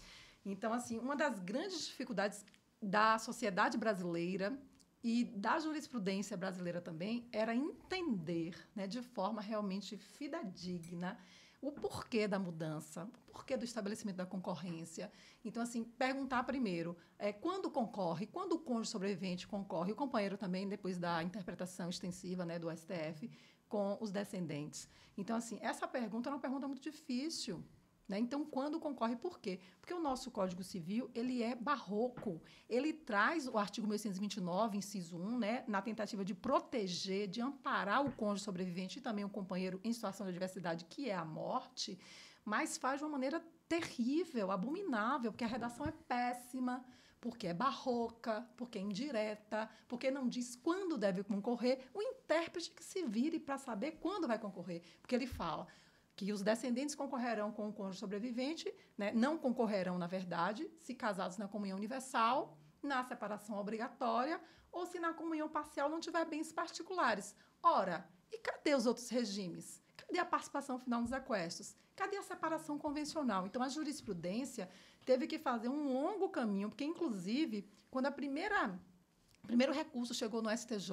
Então, assim, uma das grandes dificuldades da sociedade brasileira e da jurisprudência brasileira também era entender, né, de forma realmente fidedigna o porquê da mudança, o porquê do estabelecimento da concorrência. Então, assim, perguntar primeiro, quando o cônjuge sobrevivente concorre, o companheiro também, depois da interpretação extensiva, né, do STF, com os descendentes. Então, assim, essa pergunta é uma pergunta muito difícil. Então, quando concorre, por quê? Porque o nosso Código Civil ele é barroco. Ele traz o artigo 1129, inciso 1, né, na tentativa de proteger, de amparar o cônjuge sobrevivente e também o companheiro em situação de adversidade, que é a morte, mas faz de uma maneira terrível, abominável, porque a redação é péssima, porque é barroca, porque é indireta, porque não diz quando deve concorrer. O intérprete que se vire para saber quando vai concorrer, porque ele fala que os descendentes concorrerão com o cônjuge sobrevivente, né? Não concorrerão, na verdade, se casados na comunhão universal, na separação obrigatória, ou se na comunhão parcial não tiver bens particulares. Ora, e cadê os outros regimes? Cadê a participação final nos aquestos? Cadê a separação convencional? Então, a jurisprudência teve que fazer um longo caminho, porque, inclusive, quando o primeiro recurso chegou no STJ,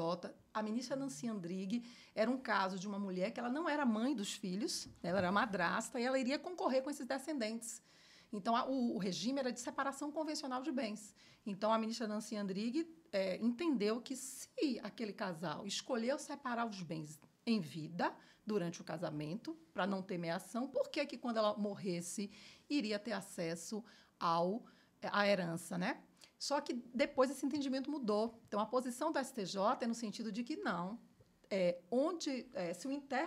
a ministra Nancy Andrighi era um caso de uma mulher que ela não era mãe dos filhos, ela era madrasta, e ela iria concorrer com esses descendentes. Então, o regime era de separação convencional de bens. Então, a ministra Nancy Andrighi entendeu que se aquele casal escolheu separar os bens em vida, durante o casamento, para não ter meação, por que quando ela morresse, iria ter acesso à herança, né? Só que depois esse entendimento mudou. Então, a posição do STJ é no sentido de que não.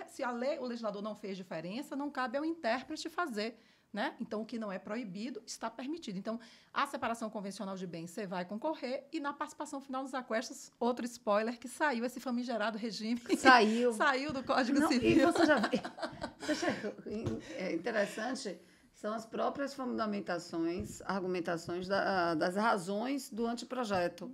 Se o legislador não fez diferença, não cabe ao intérprete fazer. né? Então, o que não é proibido está permitido. Então, a separação convencional de bens, você vai concorrer, e na participação final nos aquestos, outro spoiler, que saiu esse famigerado regime. Saiu. Saiu do Código Não, Civil. e você já viu? É interessante, são as próprias fundamentações, argumentações das razões do anteprojeto.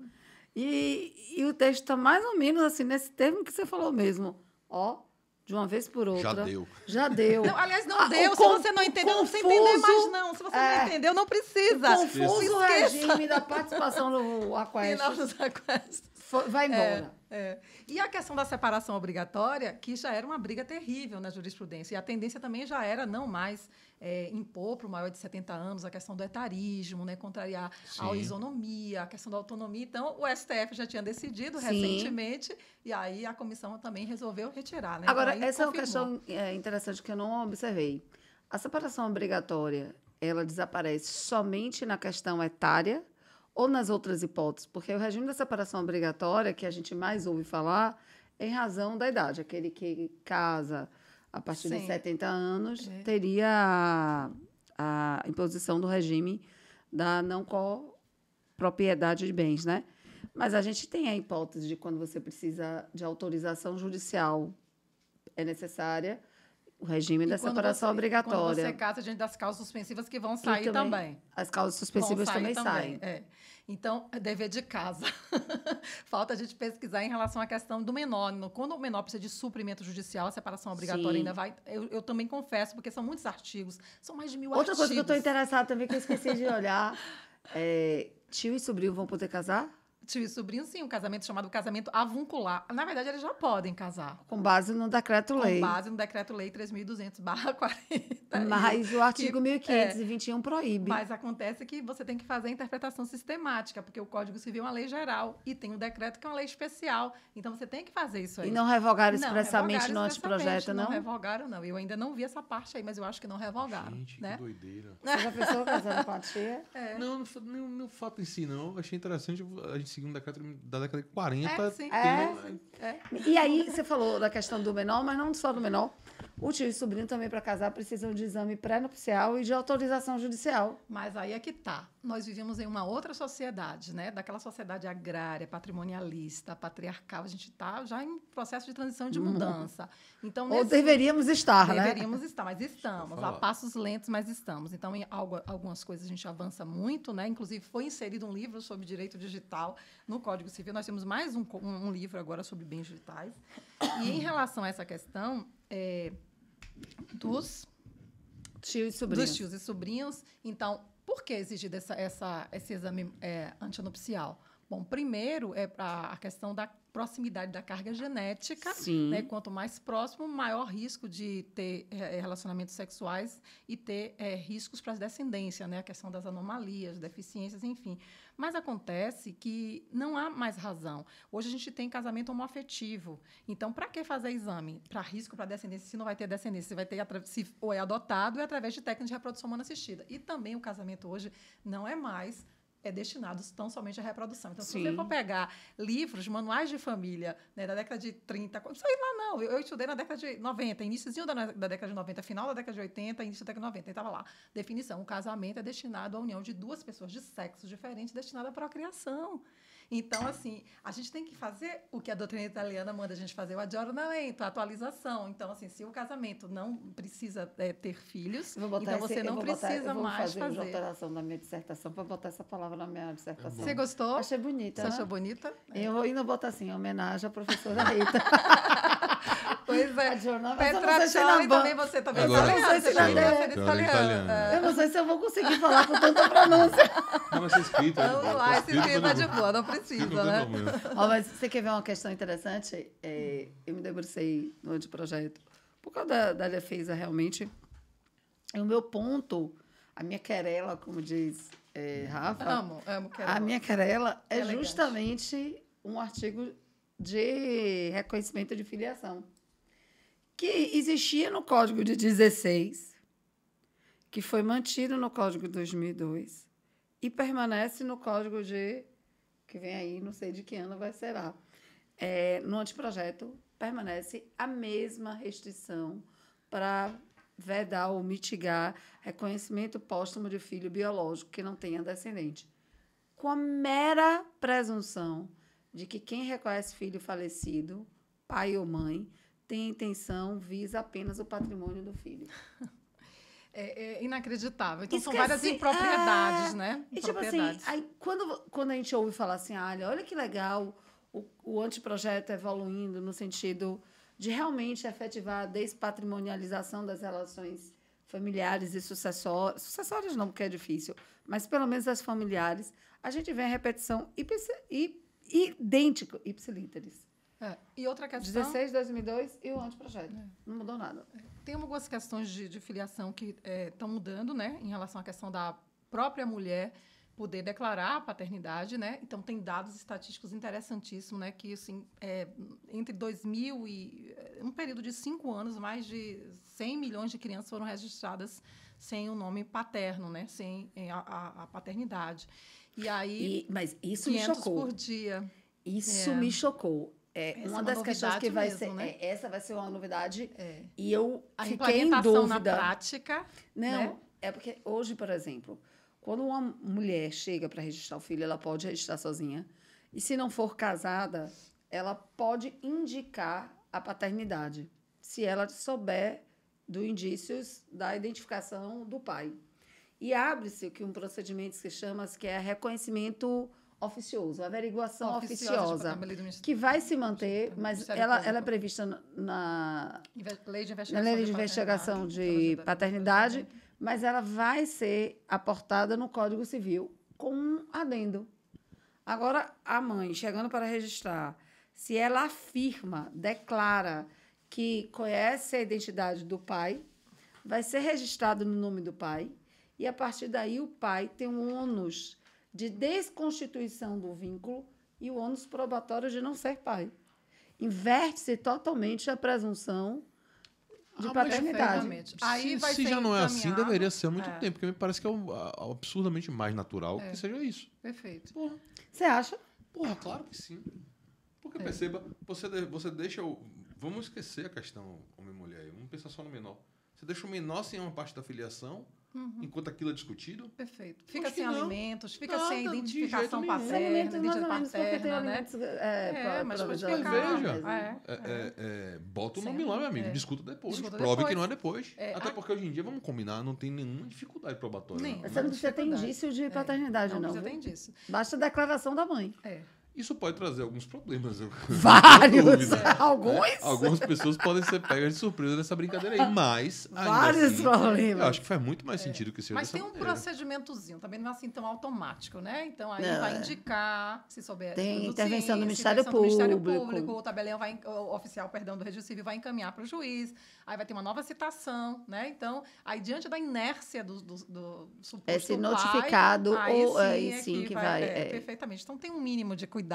E o texto está mais ou menos assim, nesse termo que você falou mesmo. Ó, de uma vez por outra. Já deu. Já deu. Não, aliás, não deu. Se você não entendeu, não precisa entender mais, não. Se você não entendeu, não precisa. Confuso o regime da participação no aquesto. Final dos aquestos. Vai embora. E a questão da separação obrigatória, que já era uma briga terrível na jurisprudência. E a tendência também já era não mais impor para o maior de 70 anos a questão do etarismo, né, contrariar a isonomia, a questão da autonomia. Então, o STF já tinha decidido recentemente, e aí a comissão também resolveu retirar. Né? Agora, então, essa é uma questão interessante que eu não observei. A separação obrigatória, ela desaparece somente na questão etária ou nas outras hipóteses? Porque o regime da separação obrigatória, que a gente mais ouve falar, é em razão da idade. Aquele que casa a partir de 70 anos teria a imposição do regime da não copropriedade de bens, né? Mas a gente tem a hipótese de quando você precisa de autorização judicial, é necessária o regime da separação obrigatória. Quando você casa, diante das causas suspensivas que vão sair também. As causas suspensivas também saem. Então, é dever de casa. Falta a gente pesquisar em relação à questão do menor. Quando o menor precisa de suprimento judicial, a separação obrigatória ainda vai... Eu também confesso, porque são muitos artigos. São mais de 1000 artigos. Outra coisa que eu estou interessada também, que eu esqueci de olhar, tio e sobrinho vão poder casar? Tio e sobrinho, sim, um casamento chamado casamento avuncular. Na verdade, eles já podem casar. Com base no decreto-lei. Com base no decreto-lei 3.200/40. Mas o artigo 1521 proíbe. Mas acontece que você tem que fazer a interpretação sistemática, porque o Código Civil é uma lei geral e tem o decreto que é uma lei especial. Então, você tem que fazer isso aí. E não revogaram expressamente no anteprojeto, não? Não revogaram, não. Eu ainda não vi essa parte aí, mas eu acho que não revogaram. Gente, né? que doideira. Você já pensou casando com a tia? Não o fato em si, não. Eu achei interessante a gente seguir um decreto da década de 40. Sim. E aí, você falou da questão do menor, mas não só do menor. O tio e o sobrinho também, para casar, precisam de exame pré-nupcial e de autorização judicial. Mas aí é que tá. Nós vivemos em uma outra sociedade, né? Daquela sociedade agrária, patrimonialista, patriarcal. A gente está já em processo de transição de mudança. Então, ou deveríamos estar, né? Deveríamos estar, mas estamos. A passos lentos, mas estamos. Então, em algumas coisas a gente avança muito, né? Inclusive, foi inserido um livro sobre direito digital no Código Civil. Nós temos mais um livro agora sobre bens digitais. E em relação a essa questão dos tios e sobrinhos. Dos tios e sobrinhos. Então, por que exigir esse exame antinupcial? Bom, primeiro é a questão da proximidade da carga genética. Né? Quanto mais próximo, maior risco de ter relacionamentos sexuais e ter riscos para a descendência, né? A questão das anomalias, deficiências, enfim. Mas acontece que não há mais razão. Hoje a gente tem casamento homoafetivo. Então, para que fazer exame? Para risco para descendência, se não vai ter descendência, se vai ter se ou é adotado, ou é através de técnicas de reprodução humana assistida. E também o casamento hoje não é mais destinados tão somente à reprodução. Então, se você for pegar livros, manuais de família, né, da década de 30, não sei lá, não. Eu estudei na década de 90, iníciozinho da década de 90, final da década de 80, início da década de 90. Estava lá. Definição: o casamento é destinado à união de duas pessoas de sexos diferentes, destinado à procriação. Então, assim, a gente tem que fazer o que a doutrina italiana manda a gente fazer, o aggiornamento, a atualização. Então, assim, se o casamento não precisa ter filhos, então você não precisa mais fazer. Eu vou fazer a alteração da minha dissertação para botar essa palavra na minha dissertação. Você gostou? Achei bonita. Você achou bonita? Eu vou ainda botar assim, homenagem à professora Rita. Pois é. Petraccioli também, você também. Agora, eu não sei se eu vou conseguir falar com tanta pronúncia. Não, mas esse escrito... Vamos lá, esse escrito é de boa, não precisa, né? Mas você quer ver uma questão interessante? Eu me debrucei no anteprojeto por causa da defesa, realmente. E o meu ponto, a minha querela, como diz Rafa... Amo querela. A minha querela é justamente um artigo de reconhecimento de filiação, que existia no Código de 16, que foi mantido no Código de 2002 e permanece no Código que vem aí, não sei de que ano vai ser lá. No anteprojeto, permanece a mesma restrição para vedar ou mitigar reconhecimento póstumo de filho biológico que não tenha descendente, com a mera presunção de que quem reconhece filho falecido, pai ou mãe, tem intenção, visa apenas o patrimônio do filho. É inacreditável. Então, são Esqueci. várias impropriedades, né? E tipo assim, aí, quando a gente ouve falar assim, olha que legal o anteprojeto evoluindo no sentido de realmente efetivar a despatrimonialização das relações familiares e sucessórias. Sucessórias não, porque é difícil, mas pelo menos as familiares, a gente vê a repetição idêntica, ipsilíteris. E outra questão... 16, 2002 e o anteprojeto. Não mudou nada. Tem algumas questões de filiação que estão mudando, né? Em relação à questão da própria mulher poder declarar a paternidade, né? Então, tem dados estatísticos interessantíssimos, né? Que, assim, entre 2000 e... um período de 5 anos, mais de 100 milhões de crianças foram registradas sem o nome paterno, né? Sem a paternidade. E aí... Mas isso me 500 chocou. por dia. Isso me chocou. Uma das questões que vai ser... Né? Essa vai ser uma novidade. E eu fiquei em implementação dúvida. na prática... Não, né? é porque hoje, por exemplo, quando uma mulher chega para registrar o filho, ela pode registrar sozinha. E se não for casada, ela pode indicar a paternidade, se ela souber dos indícios da identificação do pai. E abre-se um procedimento que se chama, que é reconhecimento oficioso, averiguação oficiosa, que vai se manter, mas ela é prevista na Lei de Investigação de Paternidade, mas ela vai ser aportada no Código Civil com um adendo. Agora, a mãe, chegando para registrar, se ela afirma, declara que conhece a identidade do pai, vai ser registrado no nome do pai, e, a partir daí, o pai tem um ônus de desconstituição do vínculo e o ônus probatório de não ser pai. Inverte-se totalmente a presunção de paternidade. Aí vai se ser já não é assim, encaminhado. deveria ser há muito tempo, porque me parece que é absurdamente mais natural que seja isso. Perfeito. Porra. Você acha? Porra, claro que sim. Porque perceba, você deixa o... Vamos esquecer a questão homem e mulher. Vamos pensar só no menor. Você deixa o menor sem uma parte da filiação, enquanto aquilo é discutido? Perfeito. Fica sem alimentos, fica sem Nada, identificação de jeito nenhum. paterna, identidade porque tem paterna, né? alimentos mas pode Cerveja. ficar. Bota o Sim, nome lá, meu amigo. Discuta depois. Discuta Prove depois. que não é depois. Até porque hoje em dia, vamos combinar, não tem nenhuma dificuldade probatória. Nem. Você não precisa ter indício de paternidade, não. Você viu? tem disso. Basta a declaração da mãe. Isso pode trazer alguns problemas. Vários! Alguns? Algumas pessoas podem ser pegas de surpresa nessa brincadeira aí, mas... ainda Vários assim, problemas. Eu acho que faz muito mais sentido que seja Mas dessa tem um maneira. procedimentozinho, também não é assim tão automático, né? Então, aí Não, vai indicar, se souber... Tem tudo intervenção do sim, Ministério Público. O tabelião o oficial, do Registro Civil vai encaminhar para o juiz, aí vai ter uma nova citação, né? Então, aí diante da inércia do suposto Esse notificado pai, aí sim que vai... Perfeitamente. Então, tem um mínimo de cuidado,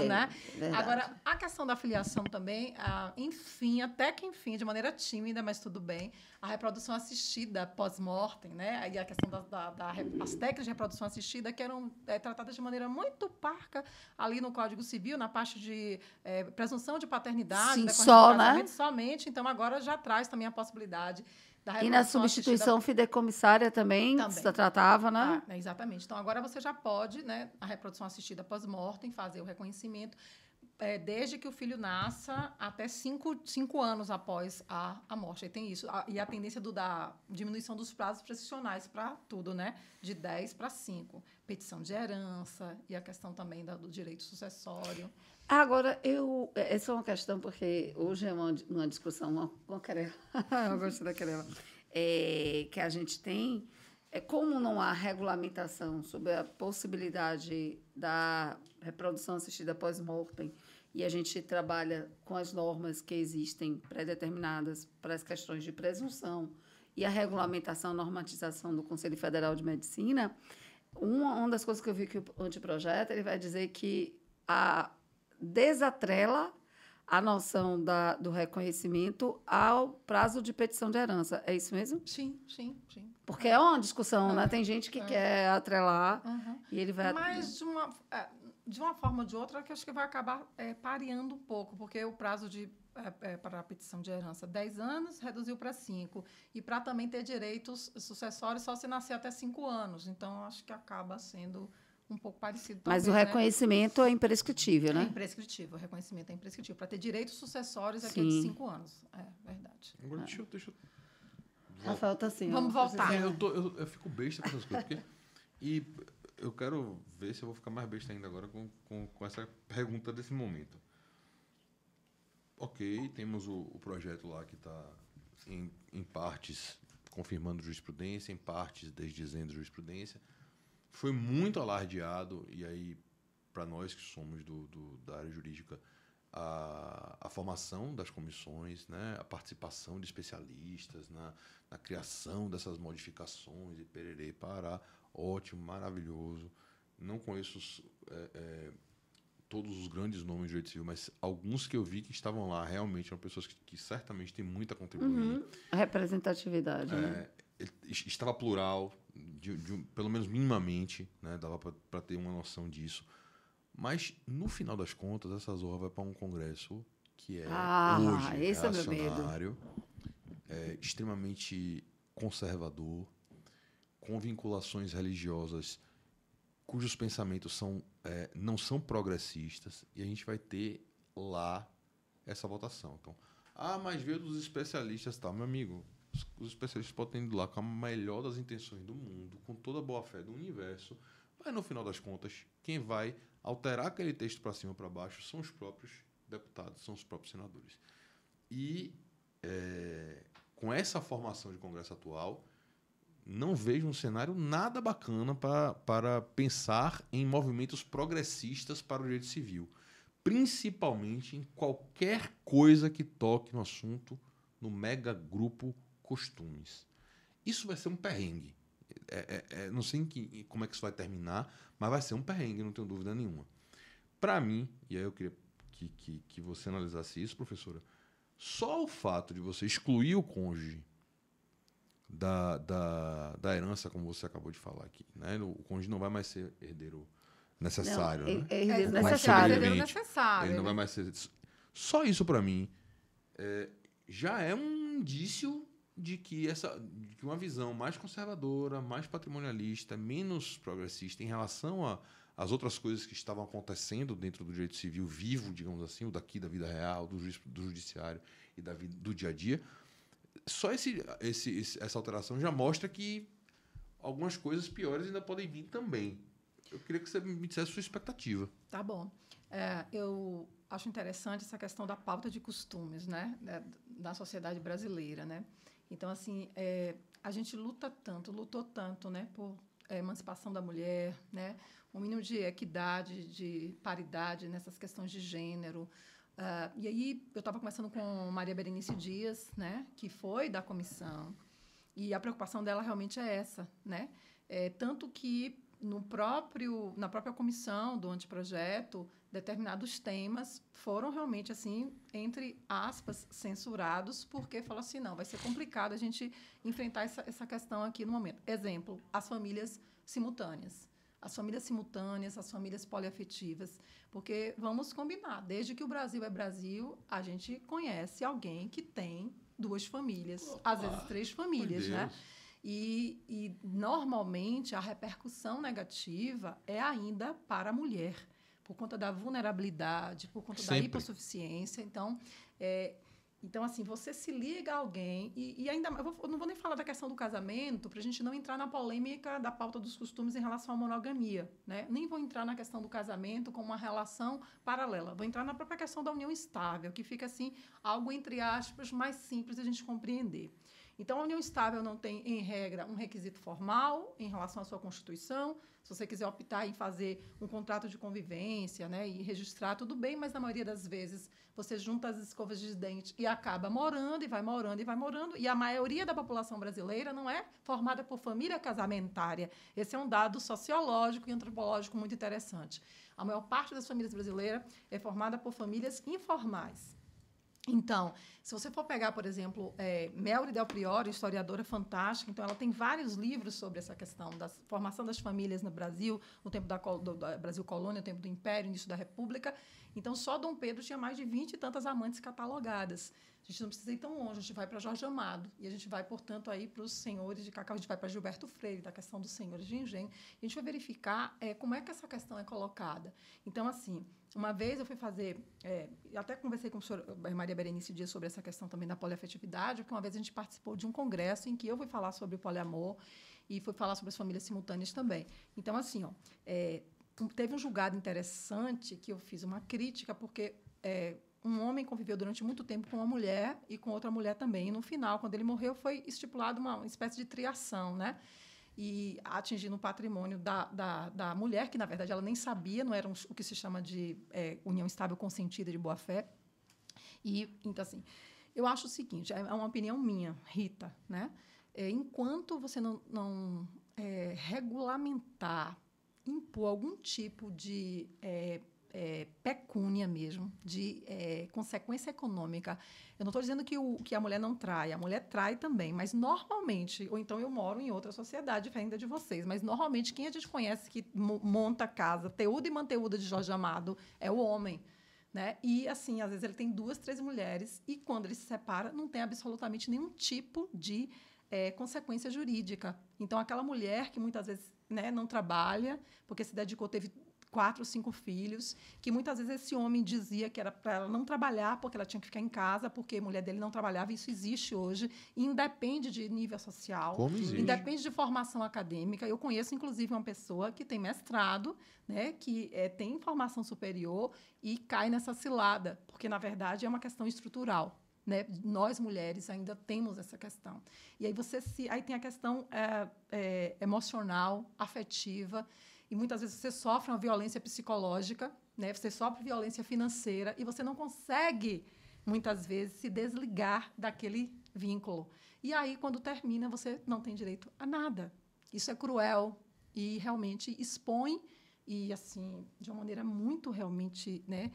né? Verdade. Agora, a questão da filiação também, enfim, até que enfim, de maneira tímida, mas tudo bem, a reprodução assistida pós-mortem, né? E a questão as técnicas de reprodução assistida que eram tratadas de maneira muito parca ali no Código Civil, na parte de presunção de paternidade, Sim, só, né? Somente. Então, agora já traz também a possibilidade da E na substituição fideicomissária também se tratava, né? Exatamente. Então, agora você já pode, né, a reprodução assistida pós-mortem, fazer o reconhecimento, desde que o filho nasça até 5 anos após a morte. Aí tem isso. E a tendência da diminuição dos prazos prescricionais para tudo, né? De 10 para 5. Petição de herança e a questão também do direito sucessório. Agora, essa é uma questão, porque hoje é uma discussão, uma querela, eu gosto da querela, que a gente tem, como não há regulamentação sobre a possibilidade da reprodução assistida pós-mortem, e a gente trabalha com as normas que existem pré-determinadas para as questões de presunção e a regulamentação, normatização do Conselho Federal de Medicina, uma das coisas que eu vi que o anteprojeto, ele vai dizer que desatrela a noção do reconhecimento ao prazo de petição de herança. É isso mesmo? Sim. Porque é uma discussão, né? Tem gente que quer atrelar e ele vai... Mas de uma forma ou de outra, que acho que vai acabar pareando um pouco, porque o prazo para a petição de herança 10 anos, reduziu para 5. E para também ter direitos sucessórios, só se nascer até 5 anos. Então, acho que acaba sendo um pouco parecido. Mas talvez, o reconhecimento é imprescritível, né? É imprescritível, o reconhecimento é imprescritível. Para ter direitos sucessórios, é de 5 anos. É verdade. Agora, deixa eu Rafael tá assim. Vamos voltar. Eu fico besta com essas coisas. E eu quero ver se eu vou ficar mais besta ainda agora com essa pergunta desse momento. Ok, temos o projeto lá que está em partes confirmando jurisprudência, em partes desdizendo jurisprudência. Foi muito alardeado, e aí, para nós que somos da área jurídica, a formação das comissões, né, a participação de especialistas na criação dessas modificações e pererê, pará, ótimo, maravilhoso. Não conheço todos os grandes nomes do direito civil, mas alguns que eu vi que estavam lá realmente eram pessoas que certamente têm muito a contribuir. A representatividade, né? Estava plural, pelo menos minimamente, né, dava para ter uma noção disso. Mas, no final das contas, essa zorra vai para um congresso que é hoje esse é meu medo. reacionário, extremamente conservador, com vinculações religiosas cujos pensamentos não são progressistas, e a gente vai ter lá essa votação. Então, mas veio dos especialistas, tá, meu amigo. Os especialistas podem ir lá com a melhor das intenções do mundo, com toda a boa-fé do universo, mas, no final das contas, quem vai alterar aquele texto para cima ou para baixo são os próprios deputados, são os próprios senadores. E, com essa formação de Congresso atual, não vejo um cenário nada bacana para pensar em movimentos progressistas para o direito civil, principalmente em qualquer coisa que toque no assunto, no mega grupo costumes. Isso vai ser um perrengue. Não sei como é que isso vai terminar, mas vai ser um perrengue, não tenho dúvida nenhuma. Para mim, e aí eu queria que você analisasse isso, professora, só o fato de você excluir o cônjuge da herança, como você acabou de falar aqui, né? O cônjuge não vai mais ser herdeiro necessário. Não, né? herdeiro necessário. Ele não vai mais ser... Só isso, para mim, já é um indício de que uma visão mais conservadora, mais patrimonialista, menos progressista em relação às outras coisas que estavam acontecendo dentro do direito civil vivo, digamos assim, o daqui da vida real, do judiciário e do dia a dia, só essa alteração já mostra que algumas coisas piores ainda podem vir também. Eu queria que você me dissesse a sua expectativa. Tá bom. Eu acho interessante essa questão da pauta de costumes, né, da sociedade brasileira, né? Então, assim, a gente lutou tanto, né, por emancipação da mulher, né, um mínimo de equidade, de paridade nessas questões de gênero. E aí eu estava conversando com Maria Berenice Dias, né, que foi da comissão, e a preocupação dela realmente é essa, né? Tanto que na própria comissão do anteprojeto, determinados temas foram realmente, assim, entre aspas, censurados, porque falou assim, não, vai ser complicado a gente enfrentar essa questão aqui no momento. Exemplo, as famílias simultâneas. As famílias poliafetivas, porque vamos combinar, desde que o Brasil é Brasil, a gente conhece alguém que tem 2 famílias, às vezes 3 famílias, né? E, normalmente, a repercussão negativa é ainda para a mulher, por conta da vulnerabilidade, por conta da hipossuficiência. Então, assim, você se liga a alguém e ainda... Eu não vou nem falar da questão do casamento para a gente não entrar na polêmica da pauta dos costumes em relação à monogamia, né? Nem vou entrar na questão do casamento como uma relação paralela. Vou entrar na própria questão da união estável, que fica, assim, algo, entre aspas, mais simples de a gente compreender. Então, a união estável não tem, em regra, um requisito formal em relação à sua Constituição. Se você quiser optar em fazer um contrato de convivência, né, e registrar, tudo bem, mas, na maioria das vezes, você junta as escovas de dente e acaba morando, e vai morando, e vai morando. E a maioria da população brasileira não é formada por família casamentária. Esse é um dado sociológico e antropológico muito interessante. A maior parte das famílias brasileiras é formada por famílias informais. Então, se você for pegar, por exemplo, Melri Del Priore, historiadora fantástica, então ela tem vários livros sobre essa questão da formação das famílias no Brasil, no tempo do Brasil colônia, no tempo do Império, início da República. Então, só Dom Pedro tinha mais de 20 e tantas amantes catalogadas. A gente não precisa ir tão longe, a gente vai para Jorge Amado. E a gente vai, portanto, aí para os senhores de Cacau, a gente vai para Gilberto Freire, da questão dos senhores de engenho. E a gente vai verificar como é que essa questão é colocada. Então, assim, uma vez eu fui fazer... até conversei com a senhora Maria Berenice Dias sobre essa questão também da poliafetividade, porque uma vez a gente participou de um congresso em que eu fui falar sobre o poliamor e fui falar sobre as famílias simultâneas também. Então, assim, teve um julgado interessante que eu fiz uma crítica, porque... um homem conviveu durante muito tempo com uma mulher e com outra mulher também. E, no final, quando ele morreu, foi estipulado uma espécie de triação, né? E atingindo o patrimônio da mulher, que, na verdade, ela nem sabia, não era o que se chama de união estável consentida de boa-fé. Então, assim, eu acho o seguinte, é uma opinião minha, Rita, né? Enquanto você não regulamentar, impor algum tipo de... pecúnia mesmo, de consequência econômica. Eu não estou dizendo que a mulher não trai, a mulher trai também, mas normalmente, ou então eu moro em outra sociedade diferente de vocês, mas normalmente quem a gente conhece que monta casa, teuda e manteuda de Jorge Amado, é o homem. Né? E, assim, às vezes ele tem 2, 3 mulheres e, quando ele se separa, não tem absolutamente nenhum tipo de consequência jurídica. Então, aquela mulher que muitas vezes, né, não trabalha, porque se dedicou, teve 4 ou 5 filhos, que muitas vezes esse homem dizia que era para ela não trabalhar, porque ela tinha que ficar em casa, porque a mulher dele não trabalhava. Isso existe hoje, e independe de nível social, como existe? Independe de formação acadêmica. Eu conheço, inclusive, uma pessoa que tem mestrado, né, que tem formação superior e cai nessa cilada, porque, na verdade, é uma questão estrutural. Né? Nós, mulheres, ainda temos essa questão. E aí tem a questão emocional, afetiva, e muitas vezes você sofre uma violência psicológica, né? Você sofre violência financeira e você não consegue, muitas vezes, se desligar daquele vínculo. E aí, quando termina, você não tem direito a nada. Isso é cruel e realmente expõe, e assim, de uma maneira muito realmente, né,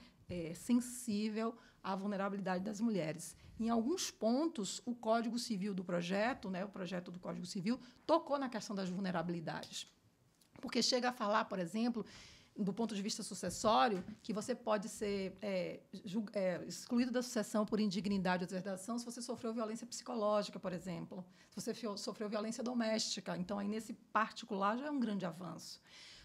sensível à vulnerabilidade das mulheres. Em alguns pontos, o Código Civil do projeto, né, o projeto do Código Civil, tocou na questão das vulnerabilidades. Porque chega a falar, por exemplo, do ponto de vista sucessório, que você pode ser excluído da sucessão por indignidade ou deserdação se você sofreu violência psicológica, por exemplo, se você sofreu violência doméstica. Então, aí, nesse particular, já é um grande avanço.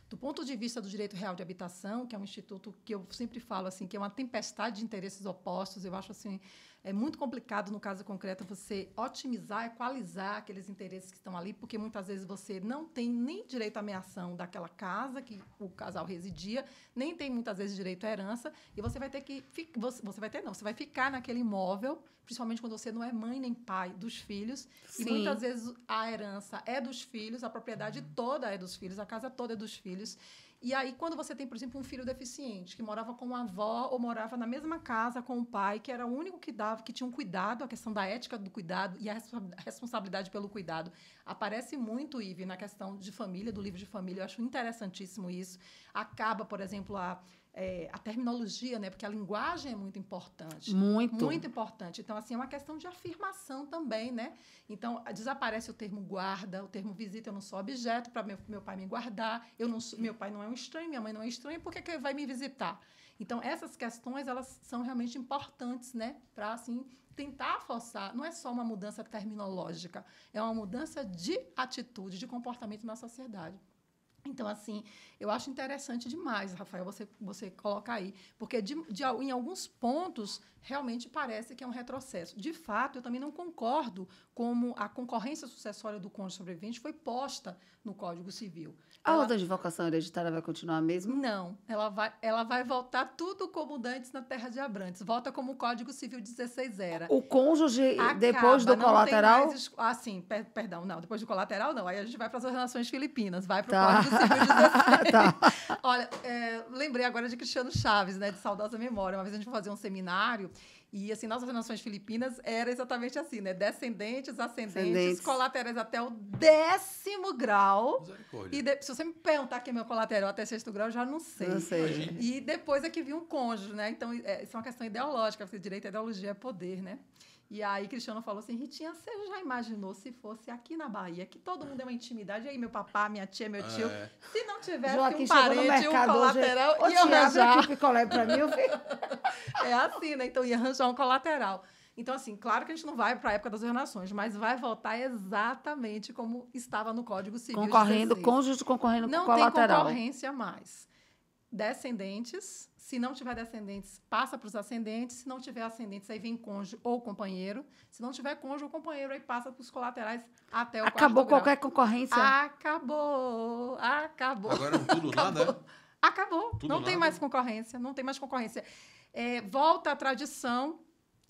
Do ponto de vista do direito real de habitação, que é um instituto que eu sempre falo assim, que é uma tempestade de interesses opostos, eu acho assim, é muito complicado, no caso concreto, você otimizar, equalizar aqueles interesses que estão ali, porque muitas vezes você não tem nem direito à meação daquela casa que o casal residia, nem tem muitas vezes direito à herança, e você vai ter que você vai ficar naquele imóvel, principalmente quando você não é mãe nem pai dos filhos. Sim. E muitas vezes a herança é dos filhos, a propriedade toda é dos filhos, a casa toda é dos filhos. E aí, quando você tem, por exemplo, um filho deficiente, que morava com a avó ou morava na mesma casa com o pai, que era o único que tinha um cuidado, a questão da ética do cuidado e a responsabilidade pelo cuidado, aparece muito, Ive, na questão de família, do livro de família. Eu acho interessantíssimo isso. Acaba, por exemplo, a terminologia, né? Porque a linguagem é muito importante. Muito importante. Então, assim, é uma questão de afirmação também, né? Então, desaparece o termo guarda, o termo visita. Eu não sou objeto para meu pai me guardar. Meu pai não é um estranho, minha mãe não é estranha. Por que ele vai me visitar? Então, essas questões, elas são realmente importantes, né? Para, assim, tentar forçar. Não é só uma mudança terminológica. É uma mudança de atitude, de comportamento na sociedade. Então, assim, eu acho interessante demais, Rafael, você colocar aí, porque em alguns pontos realmente parece que é um retrocesso. De fato, eu também não concordo como a concorrência sucessória do cônjuge sobrevivente foi posta no Código Civil. A outra advocação hereditária vai continuar mesmo? Não, ela vai voltar tudo como dantes na terra de Abrantes. Volta como o Código Civil 16 era. O cônjuge, depois do colateral? Sim, perdão, não, depois do colateral não. Aí a gente vai para as relações filipinas, vai para o Código Civil 16. Tá. Olha, lembrei agora de Cristiano Chaves, né, de saudosa memória. Uma vez a gente foi fazer um seminário E, assim, nas ordenações filipinas era exatamente assim, né? Descendentes, ascendentes, colaterais até o 10º grau. Misericórdia. E se você me perguntar quem é meu colateral até 6º grau, eu já não sei. Não sei. E depois é que vinha um cônjuge, né? Então, isso é uma questão ideológica, porque direito à ideologia é poder, né? E aí, Cristiano falou assim, Ritinha, você já imaginou se fosse aqui na Bahia, que todo mundo é uma intimidade, e aí meu papá, minha tia, meu tio, se não tivesse Joaquim um parente, um colateral, hoje, ia arranjar... abre aqui picolé pra mim, eu fico... É assim, né? Então, ia arranjar um colateral. Então, assim, claro que a gente não vai para a época das ordenações, mas vai voltar exatamente como estava no Código Civil Concorrendo, de 16. cônjuge concorrendo não com colateral. Não tem concorrência mais. Descendentes, se não tiver descendentes, passa para os ascendentes. Se não tiver ascendentes, aí vem cônjuge ou companheiro. Se não tiver cônjuge ou companheiro, aí passa para os colaterais até o 4º grau. Acabou qualquer concorrência? Acabou. Agora não tudo nada, Acabou. Tudo não tem nada. mais concorrência, não tem mais concorrência. Volta a tradição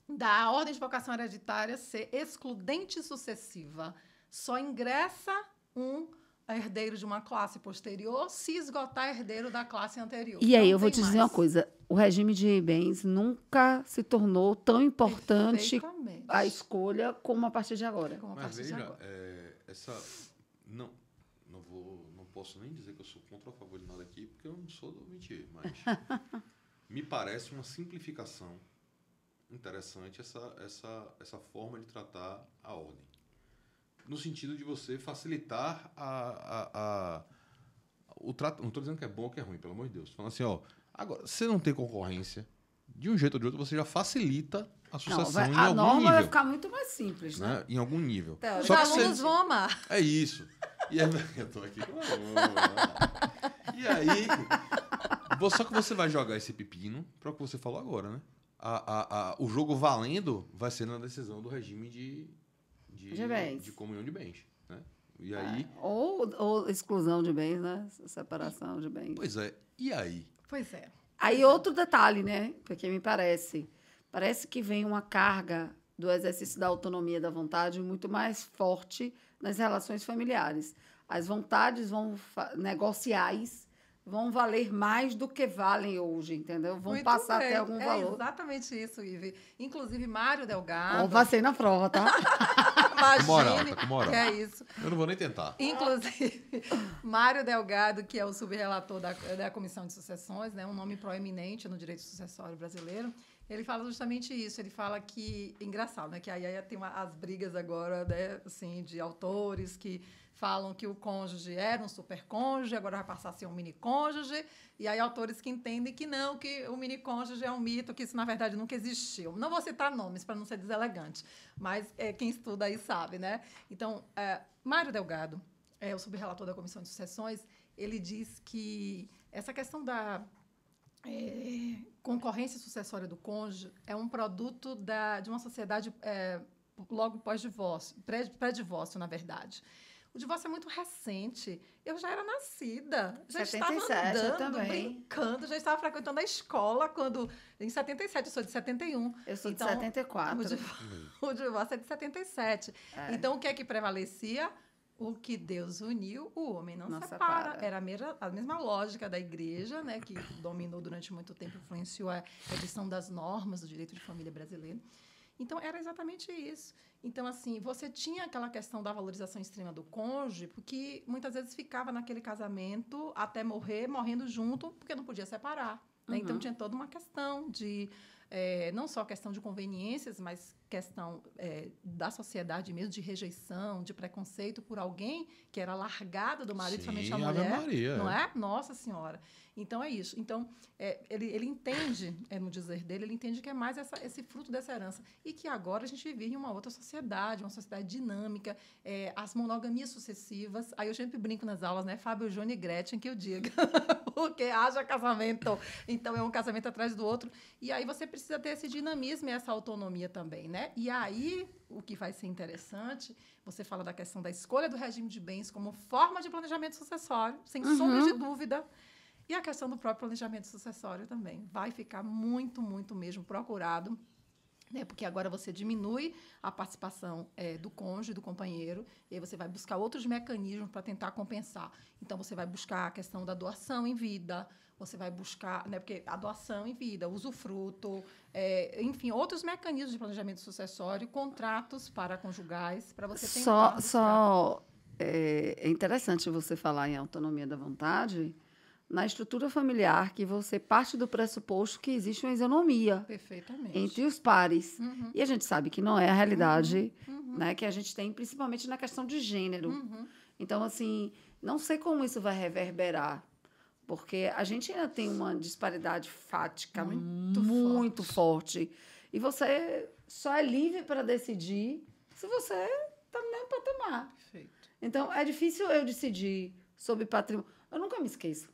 da ordem de vocação hereditária ser excludente sucessiva. Só ingressa um herdeiro de uma classe posterior se esgotar herdeiro da classe anterior. E aí, Não eu vou tem te dizer mais. uma coisa. O regime de bens nunca se tornou tão importante Perfeitamente. a escolha como a partir de agora. Como a Mas partir de veja, agora. não posso nem dizer que eu sou contra ou a favor de nada aqui, porque eu não sou do mentir, mas me parece uma simplificação interessante essa forma de tratar a ordem. No sentido de você facilitar o trato. Não estou dizendo que é bom ou que é ruim, pelo amor de Deus. Falando assim, agora, você não tem concorrência, de um jeito ou de outro, você já facilita a sucessão em a algum norma nível. vai ficar muito mais simples, né? Em algum nível. Os Só que alunos vão amar. É isso. E aí, eu tô aqui. E aí, só que você vai jogar esse pepino para o que você falou agora, né? O jogo valendo vai ser na decisão do regime de bens. de comunhão de bens, né? E aí... Ou exclusão de bens, né? Separação de bens. Pois é. E aí? Pois é. Aí outro detalhe, né? Porque me parece que vem uma carga do exercício da autonomia da vontade muito mais forte nas relações familiares. As vontades negociais vão valer mais do que valem hoje, entendeu? Vão Muito passar bem. até algum valor. É exatamente isso, Ive. Inclusive, Mário Delgado... Eu passei na prova, tá? Imagine, Com moral. que é isso. Eu não vou nem tentar. Inclusive, Mário Delgado, que é o subrelator da Comissão de Sucessões, né, um nome proeminente no direito sucessório brasileiro, ele fala justamente isso. Ele fala que... Engraçado, né? Que aí tem as brigas agora, né, assim, de autores que falam que o cônjuge era um supercônjuge, agora vai passar a ser um minicônjuge, e aí autores que entendem que não, que o minicônjuge é um mito, que isso, na verdade, nunca existiu. Não vou citar nomes para não ser deselegante, mas quem estuda aí sabe, né? Então, Mário Delgado, o subrelator da Comissão de Sucessões, ele diz que essa questão da concorrência sucessória do cônjuge é um produto de uma sociedade logo pós-divórcio, pré-divórcio, na verdade. O divórcio é muito recente. Eu já era nascida, já 77, estava andando, eu também. brincando, já estava frequentando a escola em 77, eu sou de 71. Eu sou de 74. O divórcio é de 77. Então, o que é que prevalecia? O que Deus uniu, o homem não separa. Era a mesma lógica da igreja, né, que dominou durante muito tempo, influenciou a edição das normas do direito de família brasileiro. Então, era exatamente isso. Então, assim, você tinha aquela questão da valorização extrema do cônjuge, porque muitas vezes ficava naquele casamento até morrendo junto, porque não podia separar. Né? Então, tinha toda uma questão de... não só questão de conveniências, mas questão da sociedade mesmo, de rejeição, de preconceito por alguém que era largado do marido, somente a mulher. Ave Maria, não é? Nossa Senhora. Então, é isso. Então, ele entende, no dizer dele, ele entende que é mais esse fruto dessa herança. E que agora a gente vive em uma outra sociedade, uma sociedade dinâmica, as monogamias sucessivas. Aí eu sempre brinco nas aulas, né? Fábio, Júnior e Gretchen, que eu diga. Porque haja casamento. Então, é um casamento atrás do outro. E aí você precisa ter esse dinamismo e essa autonomia também, né? E aí, o que vai ser interessante, você fala da questão da escolha do regime de bens como forma de planejamento sucessório, sem sombra de dúvida. E a questão do próprio planejamento sucessório também. Vai ficar muito, muito mesmo procurado, né? Porque agora você diminui a participação do cônjuge, do companheiro, e aí você vai buscar outros mecanismos para tentar compensar. Então, você vai buscar a questão da doação em vida, você vai buscar, né, porque a doação em vida, usufruto, enfim, outros mecanismos de planejamento sucessório, contratos paraconjugais, para você tentar é interessante você falar em autonomia da vontade na estrutura familiar, que você parte do pressuposto que existe uma isonomia entre os pares. E a gente sabe que não é a realidade né, que a gente tem, principalmente na questão de gênero. Então, assim, não sei como isso vai reverberar, porque a gente ainda tem uma disparidade fática muito forte. E você só é livre para decidir se você está no mesmo patamar. Perfeito. Então, é difícil eu decidir sobre patrimônio. Eu nunca me esqueço.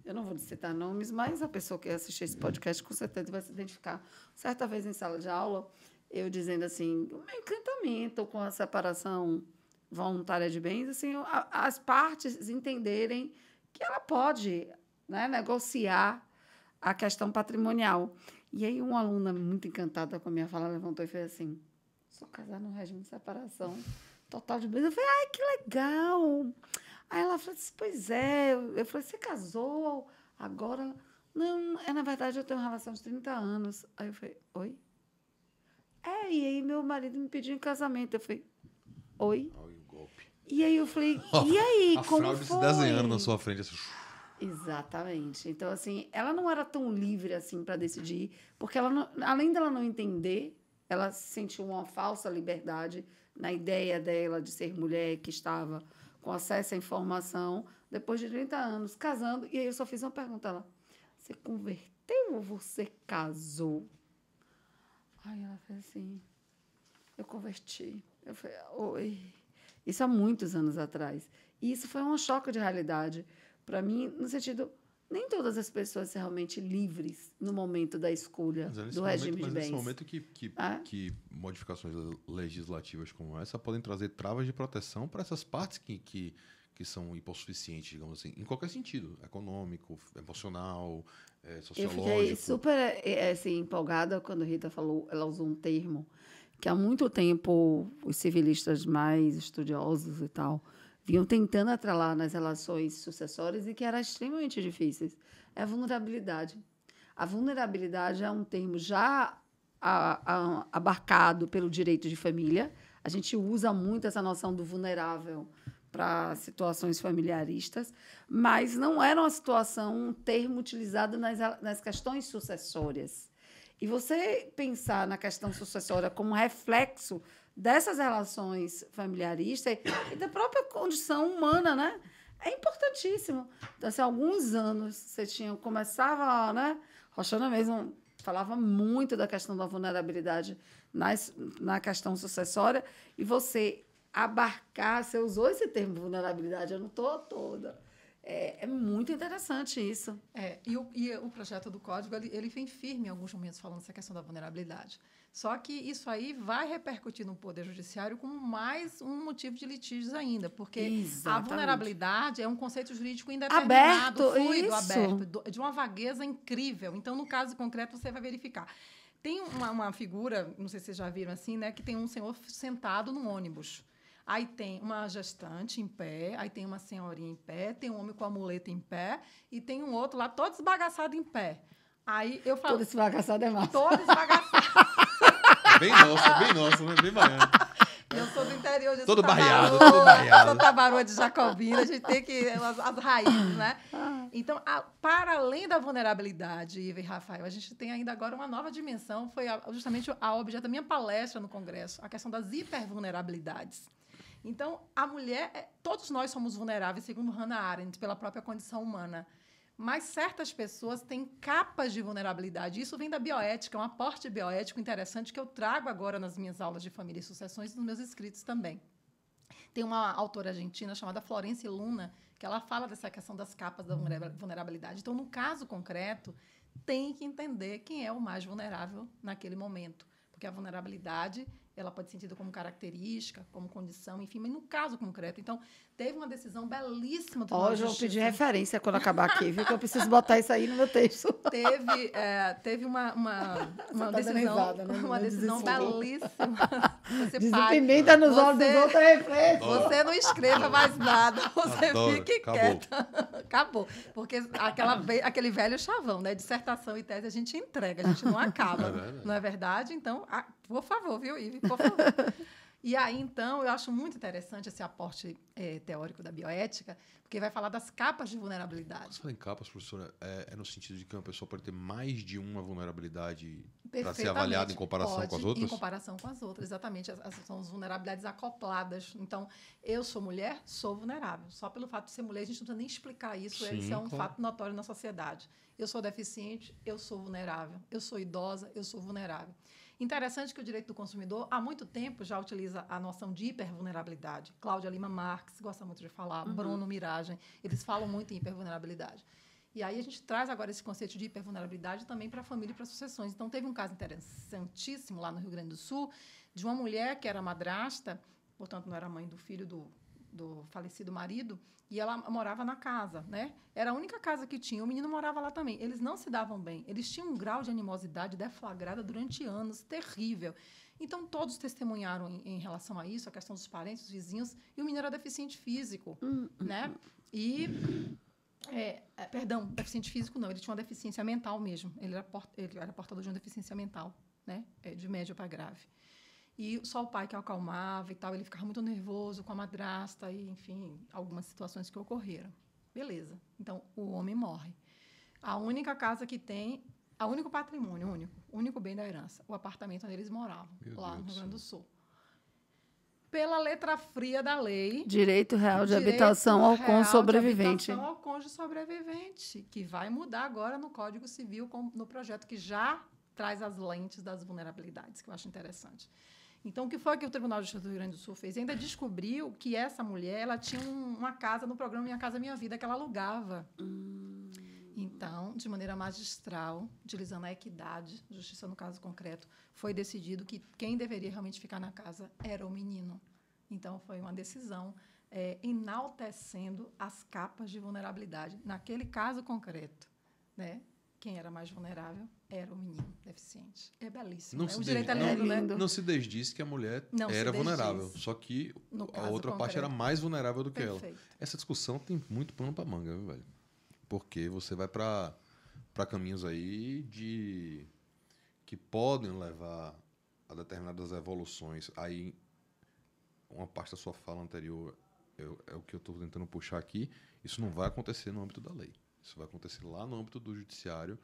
Eu não vou citar nomes, mas a pessoa que assistir esse podcast com certeza vai se identificar. Certa vez em sala de aula, eu dizendo assim, o meu encantamento com a separação voluntária de bens, assim, as partes entenderem que ela pode, né, negociar a questão patrimonial. E aí uma aluna muito encantada com a minha fala levantou e fez assim, sou casada no regime de separação total de bens. Eu falei, ai, que legal! Aí ela falou assim, pois é. Eu falei, você casou agora? Não, na verdade, eu tenho uma relação de 30 anos. Aí eu falei, oi? E aí meu marido me pediu em casamento. Eu falei, oi? Olha o golpe. E aí eu falei, e aí, como fraude foi? se desenhando na sua frente. Assim. Exatamente. Então, assim, ela não era tão livre assim para decidir, porque ela não, além dela não entender, ela sentiu uma falsa liberdade na ideia dela de ser mulher que estava com acesso à informação, depois de 30 anos, casando. E aí eu só fiz uma pergunta a ela, você converteu ou você casou? Aí ela fez assim, eu converti. Eu falei, oi. Isso há muitos anos atrás. E isso foi um choque de realidade para mim, no sentido, nem todas as pessoas são realmente livres no momento da escolha do regime de bens. Mas nesse momento que modificações legislativas como essa podem trazer travas de proteção para essas partes que são hipossuficientes, digamos assim, em qualquer sentido, econômico, emocional, sociológico. Eu fiquei super assim, empolgada quando a Rita falou, ela usou um termo que há muito tempo os civilistas mais estudiosos e tal vinham tentando atrelar nas relações sucessórias e que era extremamente difíceis. É a vulnerabilidade. A vulnerabilidade é um termo já abarcado pelo direito de família. A gente usa muito essa noção do vulnerável para situações familiaristas, mas não era uma situação, um termo utilizado nas questões sucessórias. E você pensar na questão sucessória como reflexo dessas relações familiaristas e da própria condição humana, né? É importantíssimo. Então, assim, há alguns anos, você começava, né? Roxana mesmo falava muito da questão da vulnerabilidade na questão sucessória, e você abarcar, você usou esse termo vulnerabilidade, eu não estou toda. É muito interessante isso. E o projeto do Código, ele vem firme em alguns momentos falando dessa questão da vulnerabilidade. Só que isso aí vai repercutir no Poder Judiciário como mais um motivo de litígios ainda, porque a vulnerabilidade é um conceito jurídico indeterminado, fluido, aberto, de uma vagueza incrível. Então, no caso concreto, você vai verificar. Tem uma figura, não sei se vocês já viram assim, né, que tem um senhor sentado no ônibus. Aí tem uma gestante em pé, aí tem uma senhorinha em pé, tem um homem com a muleta em pé e tem um outro lá todo esbagaçado em pé. Aí eu falo... Todo esbagaçado é massa. Todo esbagaçado. Bem nosso, né? Bem baiano. Eu sou do interior de todo barreado. Sou Tabaroa de Jacobina, a gente tem que... As raízes, né? Então, para além da vulnerabilidade, Iva e Rafael, a gente tem ainda agora uma nova dimensão, foi justamente a objeto da minha palestra no Congresso, a questão das hipervulnerabilidades. Então, a mulher, todos nós somos vulneráveis, segundo Hannah Arendt, pela própria condição humana. Mas certas pessoas têm capas de vulnerabilidade. Isso vem da bioética, um aporte bioético interessante que eu trago agora nas minhas aulas de família e sucessões e nos meus escritos também. Tem uma autora argentina chamada Florence Luna, que ela fala dessa questão das capas da vulnerabilidade. Então, no caso concreto, tem que entender quem é o mais vulnerável naquele momento. Porque a vulnerabilidade ela pode ser entendida como característica, como condição, enfim, mas no caso concreto. Então, teve uma decisão belíssima do Hoje eu vou pedir referência quando acabar aqui, viu? Que eu preciso botar isso aí no meu texto. Teve uma tá decisão, né? uma decisão belíssima. Você Desempimenta nos olhos dos outros é refresco. Você não escreva mais nada, você Adoro. fique quieta. Acabou. Porque aquele velho chavão, né? Dissertação e tese a gente entrega, a gente não acaba. Não é verdade? Então, por favor, viu, Ive? Por favor. E aí, então, eu acho muito interessante esse aporte teórico da bioética, porque vai falar das capas de vulnerabilidade. Você fala em capas, professora, é no sentido de que uma pessoa pode ter mais de uma vulnerabilidade para ser avaliada em comparação com as outras? Em comparação com as outras, exatamente. São as vulnerabilidades acopladas. Então, eu sou mulher, sou vulnerável. Só pelo fato de ser mulher, a gente não precisa nem explicar isso. Sim, isso é um claro. fato notório na sociedade. Eu sou deficiente, eu sou vulnerável. Eu sou idosa, eu sou vulnerável. Interessante que o direito do consumidor, há muito tempo, já utiliza a noção de hipervulnerabilidade. Cláudia Lima Marques gosta muito de falar, Bruno Miragem, eles falam muito em hipervulnerabilidade. E aí a gente traz agora esse conceito de hipervulnerabilidade também para a família e para as sucessões. Então, teve um caso interessantíssimo lá no Rio Grande do Sul, de uma mulher que era madrasta, portanto, não era mãe do filho do falecido marido, e ela morava na casa, né? Era a única casa que tinha. O menino morava lá também. Eles não se davam bem. Eles tinham um grau de animosidade deflagrada durante anos, terrível. Então, todos testemunharam em relação a isso, a questão dos parentes, dos vizinhos, e o menino era deficiente físico, né? E... perdão, deficiente físico não, ele tinha uma deficiência mental mesmo. Ele era portador de uma deficiência mental, né? De média para grave. E só o pai que acalmava e tal, ele ficava muito nervoso com a madrasta e, enfim, algumas situações que ocorreram. Beleza. Então, o homem morre. A única casa que tem, o único patrimônio, o único bem da herança, o apartamento onde eles moravam, lá no Rio Grande do Sul. Pela letra fria da lei... Direito real de habitação ao cônjuge sobrevivente. Habitação ao cônjuge sobrevivente, que vai mudar agora no Código Civil, no projeto que já traz as lentes das vulnerabilidades, que eu acho interessante. Então, o que foi que o Tribunal de Justiça do Rio Grande do Sul fez? Ainda descobriu que essa mulher ela tinha uma casa no programa Minha Casa Minha Vida, que ela alugava. Então, de maneira magistral, utilizando a equidade, justiça no caso concreto, foi decidido que quem deveria realmente ficar na casa era o menino. Então, foi uma decisão enaltecendo as capas de vulnerabilidade. Naquele caso concreto, né? Quem era mais vulnerável era o menino deficiente. É belíssimo. O direito é lindo, né? Não se desdisse que a mulher era vulnerável, só que a outra parte era mais vulnerável do que ela. Essa discussão tem muito pano para manga, viu, velho? Porque você vai para caminhos aí que podem levar a determinadas evoluções. Aí, uma parte da sua fala anterior é o que eu estou tentando puxar aqui. Isso não vai acontecer no âmbito da lei. Isso vai acontecer lá no âmbito do judiciário.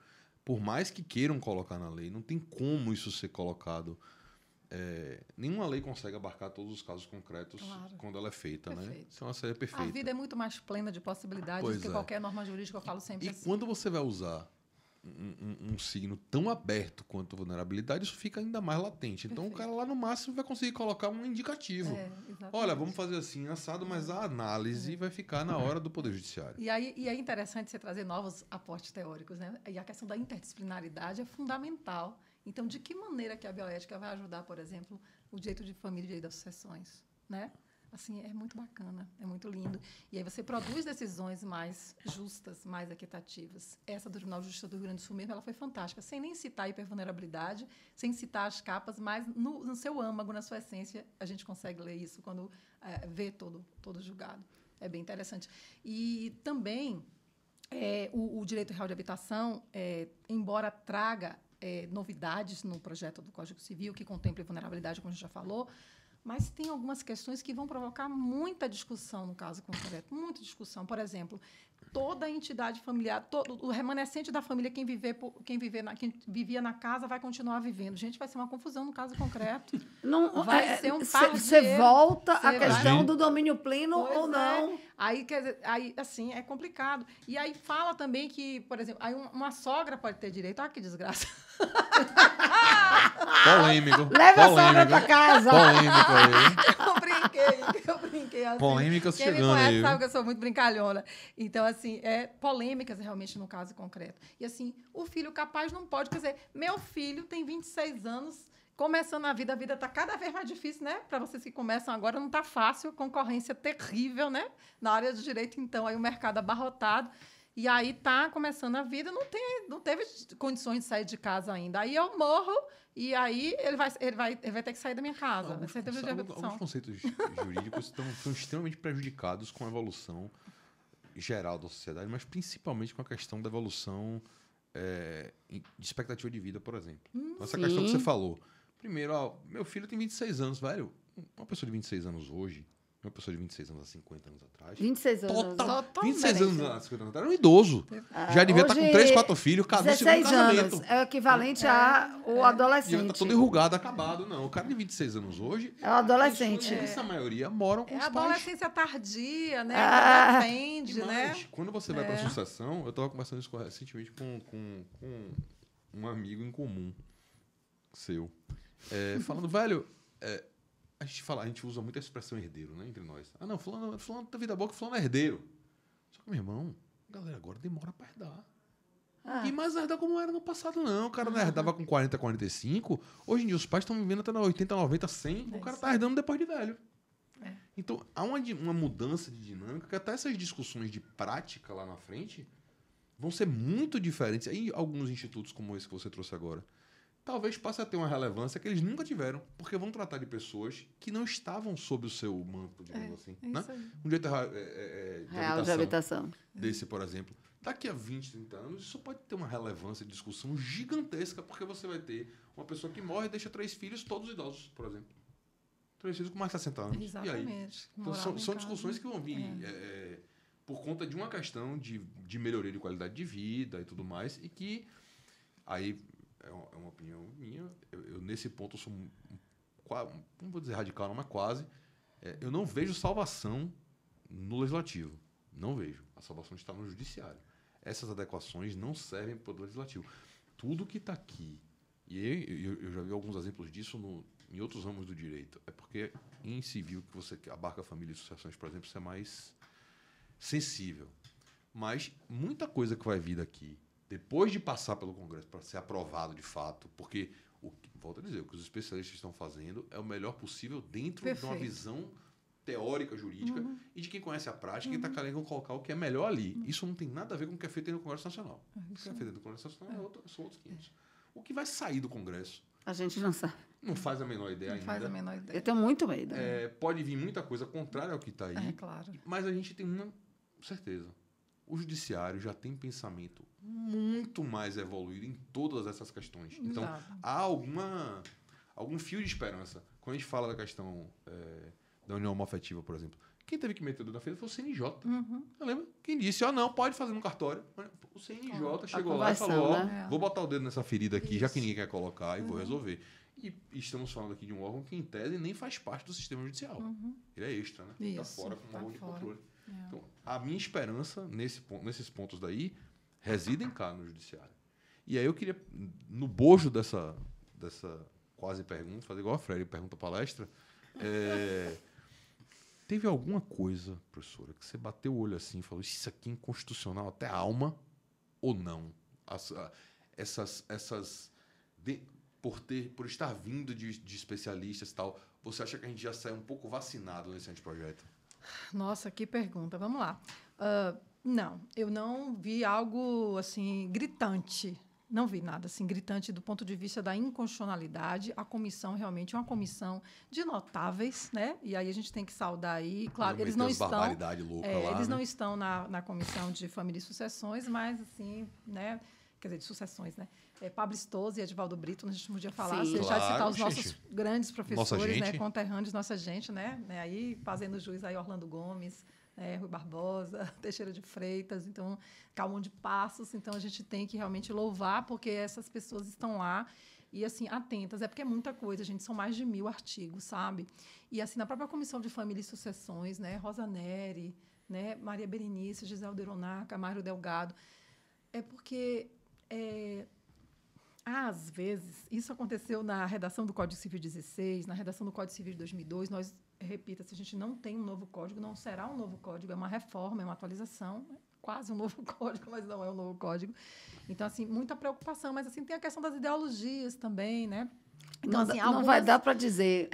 Por mais que queiram colocar na lei, não tem como isso ser colocado. Nenhuma lei consegue abarcar todos os casos concretos quando ela é feita, né? Isso é uma série perfeita. A vida é muito mais plena de possibilidades do que qualquer norma jurídica, eu falo sempre assim. E quando você vai usar um signo tão aberto quanto vulnerabilidade, isso fica ainda mais latente. Então, o cara lá no máximo vai conseguir colocar um indicativo. Olha, vamos fazer assim, assado, mas a análise vai ficar na hora do Poder Judiciário. E é interessante você trazer novos aportes teóricos, né? E a questão da interdisciplinaridade é fundamental. Então, de que maneira que a bioética vai ajudar, por exemplo, o direito de família e o direito das sucessões, né? Assim, é muito bacana, é muito lindo. E aí você produz decisões mais justas, mais equitativas. Essa do Tribunal de Justiça do Rio Grande do Sul mesmo, ela foi fantástica, sem nem citar a hipervulnerabilidade, sem citar as capas, mas no seu âmago, na sua essência, a gente consegue ler isso quando vê todo julgado. É bem interessante. E também o direito real de habitação, embora traga novidades no projeto do Código Civil, que contemple vulnerabilidade, como a gente já falou, mas tem algumas questões que vão provocar muita discussão no caso concreto, muita discussão. Por exemplo, toda a entidade familiar, todo o remanescente da família, quem vivia na casa, vai continuar vivendo. Gente, vai ser uma confusão no caso concreto. Não, vai ser um par de Você volta à questão do domínio pleno ou não. Aí, quer dizer, assim, é complicado. E aí fala também que, por exemplo, aí uma sogra pode ter direito. Ah, que desgraça. Polêmico. Leva a sogra pra casa. Polêmico aí. Eu brinquei assim. Polêmicas Quem chegando me conhece aí. sabe que eu sou muito brincalhona. Então, assim, polêmicas realmente no caso concreto. E, assim, o filho capaz não pode. Quer dizer, meu filho tem 26 anos, começando a vida está cada vez mais difícil, né? Para vocês que começam agora, não está fácil, concorrência terrível, né? Na área do direito, então, aí o mercado abarrotado. E aí tá começando a vida, não teve condições de sair de casa ainda. Aí eu morro e aí ele vai ter que sair da minha casa. Alguns conceitos jurídicos estão extremamente prejudicados com a evolução geral da sociedade, mas principalmente com a questão da evolução de expectativa de vida, por exemplo. Então, essa questão que você falou. Primeiro, meu filho tem 26 anos, velho. Uma pessoa de 26 anos hoje, uma pessoa de 26 anos há 50 anos atrás. 26 anos. 26 anos há 50 anos atrás era um idoso. Já devia estar com 3, 4 filhos, casou 16 casamento. anos. É o equivalente ao adolescente. Já está todo enrugado, acabado. Não, o cara de 26 anos hoje... É o adolescente. Essa maioria moram com os pais. É a adolescência tardia, né? Depende, né? Quando você vai para a sucessão... Eu estava conversando isso recentemente com um amigo em comum seu. Falando, velho... A gente usa muito a expressão herdeiro, né, entre nós. Ah, não, fulano tem vida boa que fulano é herdeiro. Só que, meu irmão, a galera agora demora pra herdar. E mais herdar como era no passado, não. O cara não herdava com 40, 45. Hoje em dia, os pais estão vivendo até na 80, 90, 100. O cara tá herdando depois de velho. Então, há uma mudança de dinâmica que até essas discussões de prática lá na frente vão ser muito diferentes. Aí, alguns institutos como esse que você trouxe agora, talvez passe a ter uma relevância que eles nunca tiveram, porque vão tratar de pessoas que não estavam sob o seu manto, digamos assim. Né? Um direito real de habitação desse, por exemplo. Daqui a 20, 30 anos, isso pode ter uma relevância de discussão gigantesca, porque você vai ter uma pessoa que morre e deixa 3 filhos, todos idosos, por exemplo. 3 filhos com mais de 60 anos. Exatamente. E aí? Então, são discussões que vão vir por conta de uma questão de melhoria de qualidade de vida e tudo mais, e que aí... É uma opinião minha. Eu nesse ponto, eu sou não vou dizer radical, não, mas quase. Eu não vejo salvação no legislativo. Não vejo. A salvação está no judiciário. Essas adequações não servem para o legislativo. Tudo que está aqui, e eu já vi alguns exemplos disso em outros ramos do direito, é porque em civil, que você abarca família e sucessões, por exemplo, isso é mais sensível. Mas muita coisa que vai vir daqui, depois de passar pelo Congresso para ser aprovado de fato, porque, volto a dizer, o que os especialistas estão fazendo é o melhor possível dentro de uma visão teórica, jurídica, e de quem conhece a prática e está querendo colocar o que é melhor ali. Isso não tem nada a ver com o que é feito no Congresso Nacional. O que é feito dentro do Congresso Nacional são outros 500. O que vai sair do Congresso? A gente não sabe. Não faz a menor ideia ainda. Não faz a menor ideia. Eu tenho muito medo. Pode vir muita coisa contrária ao que está aí. Claro. Mas a gente tem uma certeza. O judiciário já tem pensamento muito mais evoluído em todas essas questões. Então, há algum fio de esperança. Quando a gente fala da questão da união homoafetiva, por exemplo, quem teve que meter o dedo na frente foi o CNJ. Lembra? Quem disse, não, pode fazer no cartório. O CNJ chegou lá e falou, vou botar o dedo nessa ferida aqui, já que ninguém quer colocar, e vou resolver. E estamos falando aqui de um órgão que, em tese, nem faz parte do sistema judicial. Ele é extra, né? Está fora como órgão de controle. Então, a minha esperança nesses pontos daí residem cá no judiciário. E aí eu queria, no bojo dessa quase pergunta, fazer igual a Freire pergunta palestra, teve alguma coisa, professora, que você bateu o olho assim e falou, isso aqui é inconstitucional até a alma ou não? Por estar vindo de especialistas e tal, você acha que a gente já saiu um pouco vacinado nesse anteprojeto? Nossa, que pergunta. Vamos lá. Não, eu não vi algo assim gritante. Não vi nada assim gritante do ponto de vista da inconstitucionalidade. A comissão realmente é uma comissão de notáveis, né? E aí a gente tem que saudar aí. Claro, eles não estão. Barbaridade louca lá, eles não né? estão na comissão de família e sucessões, mas assim, né? Quer dizer, de sucessões, né? Pablo Stoso e Edivaldo Brito, a gente podia falar, deixar de citar os nossos grandes professores, né? Conterrâneos, nossa gente, né? Aí fazendo juiz aí Orlando Gomes, Rui Barbosa, Teixeira de Freitas, então Calmon de Passos. Então a gente tem que realmente louvar, porque essas pessoas estão lá e assim atentas. É porque é muita coisa, gente. São mais de 1000 artigos, sabe? E assim na própria comissão de família e sucessões, né? Rosa Neri, né? Maria Berenice, Gisela Deronaca, Mário Delgado. É porque às vezes, isso aconteceu na redação do Código Civil 16, na redação do Código Civil de 2002. Nós, repita, se a gente não tem um novo código, não será um novo código, é uma reforma, é uma atualização, é quase um novo código, mas não é um novo código. Então, assim, muita preocupação, mas assim, tem a questão das ideologias também, né? Então, assim, não vai dar para dizer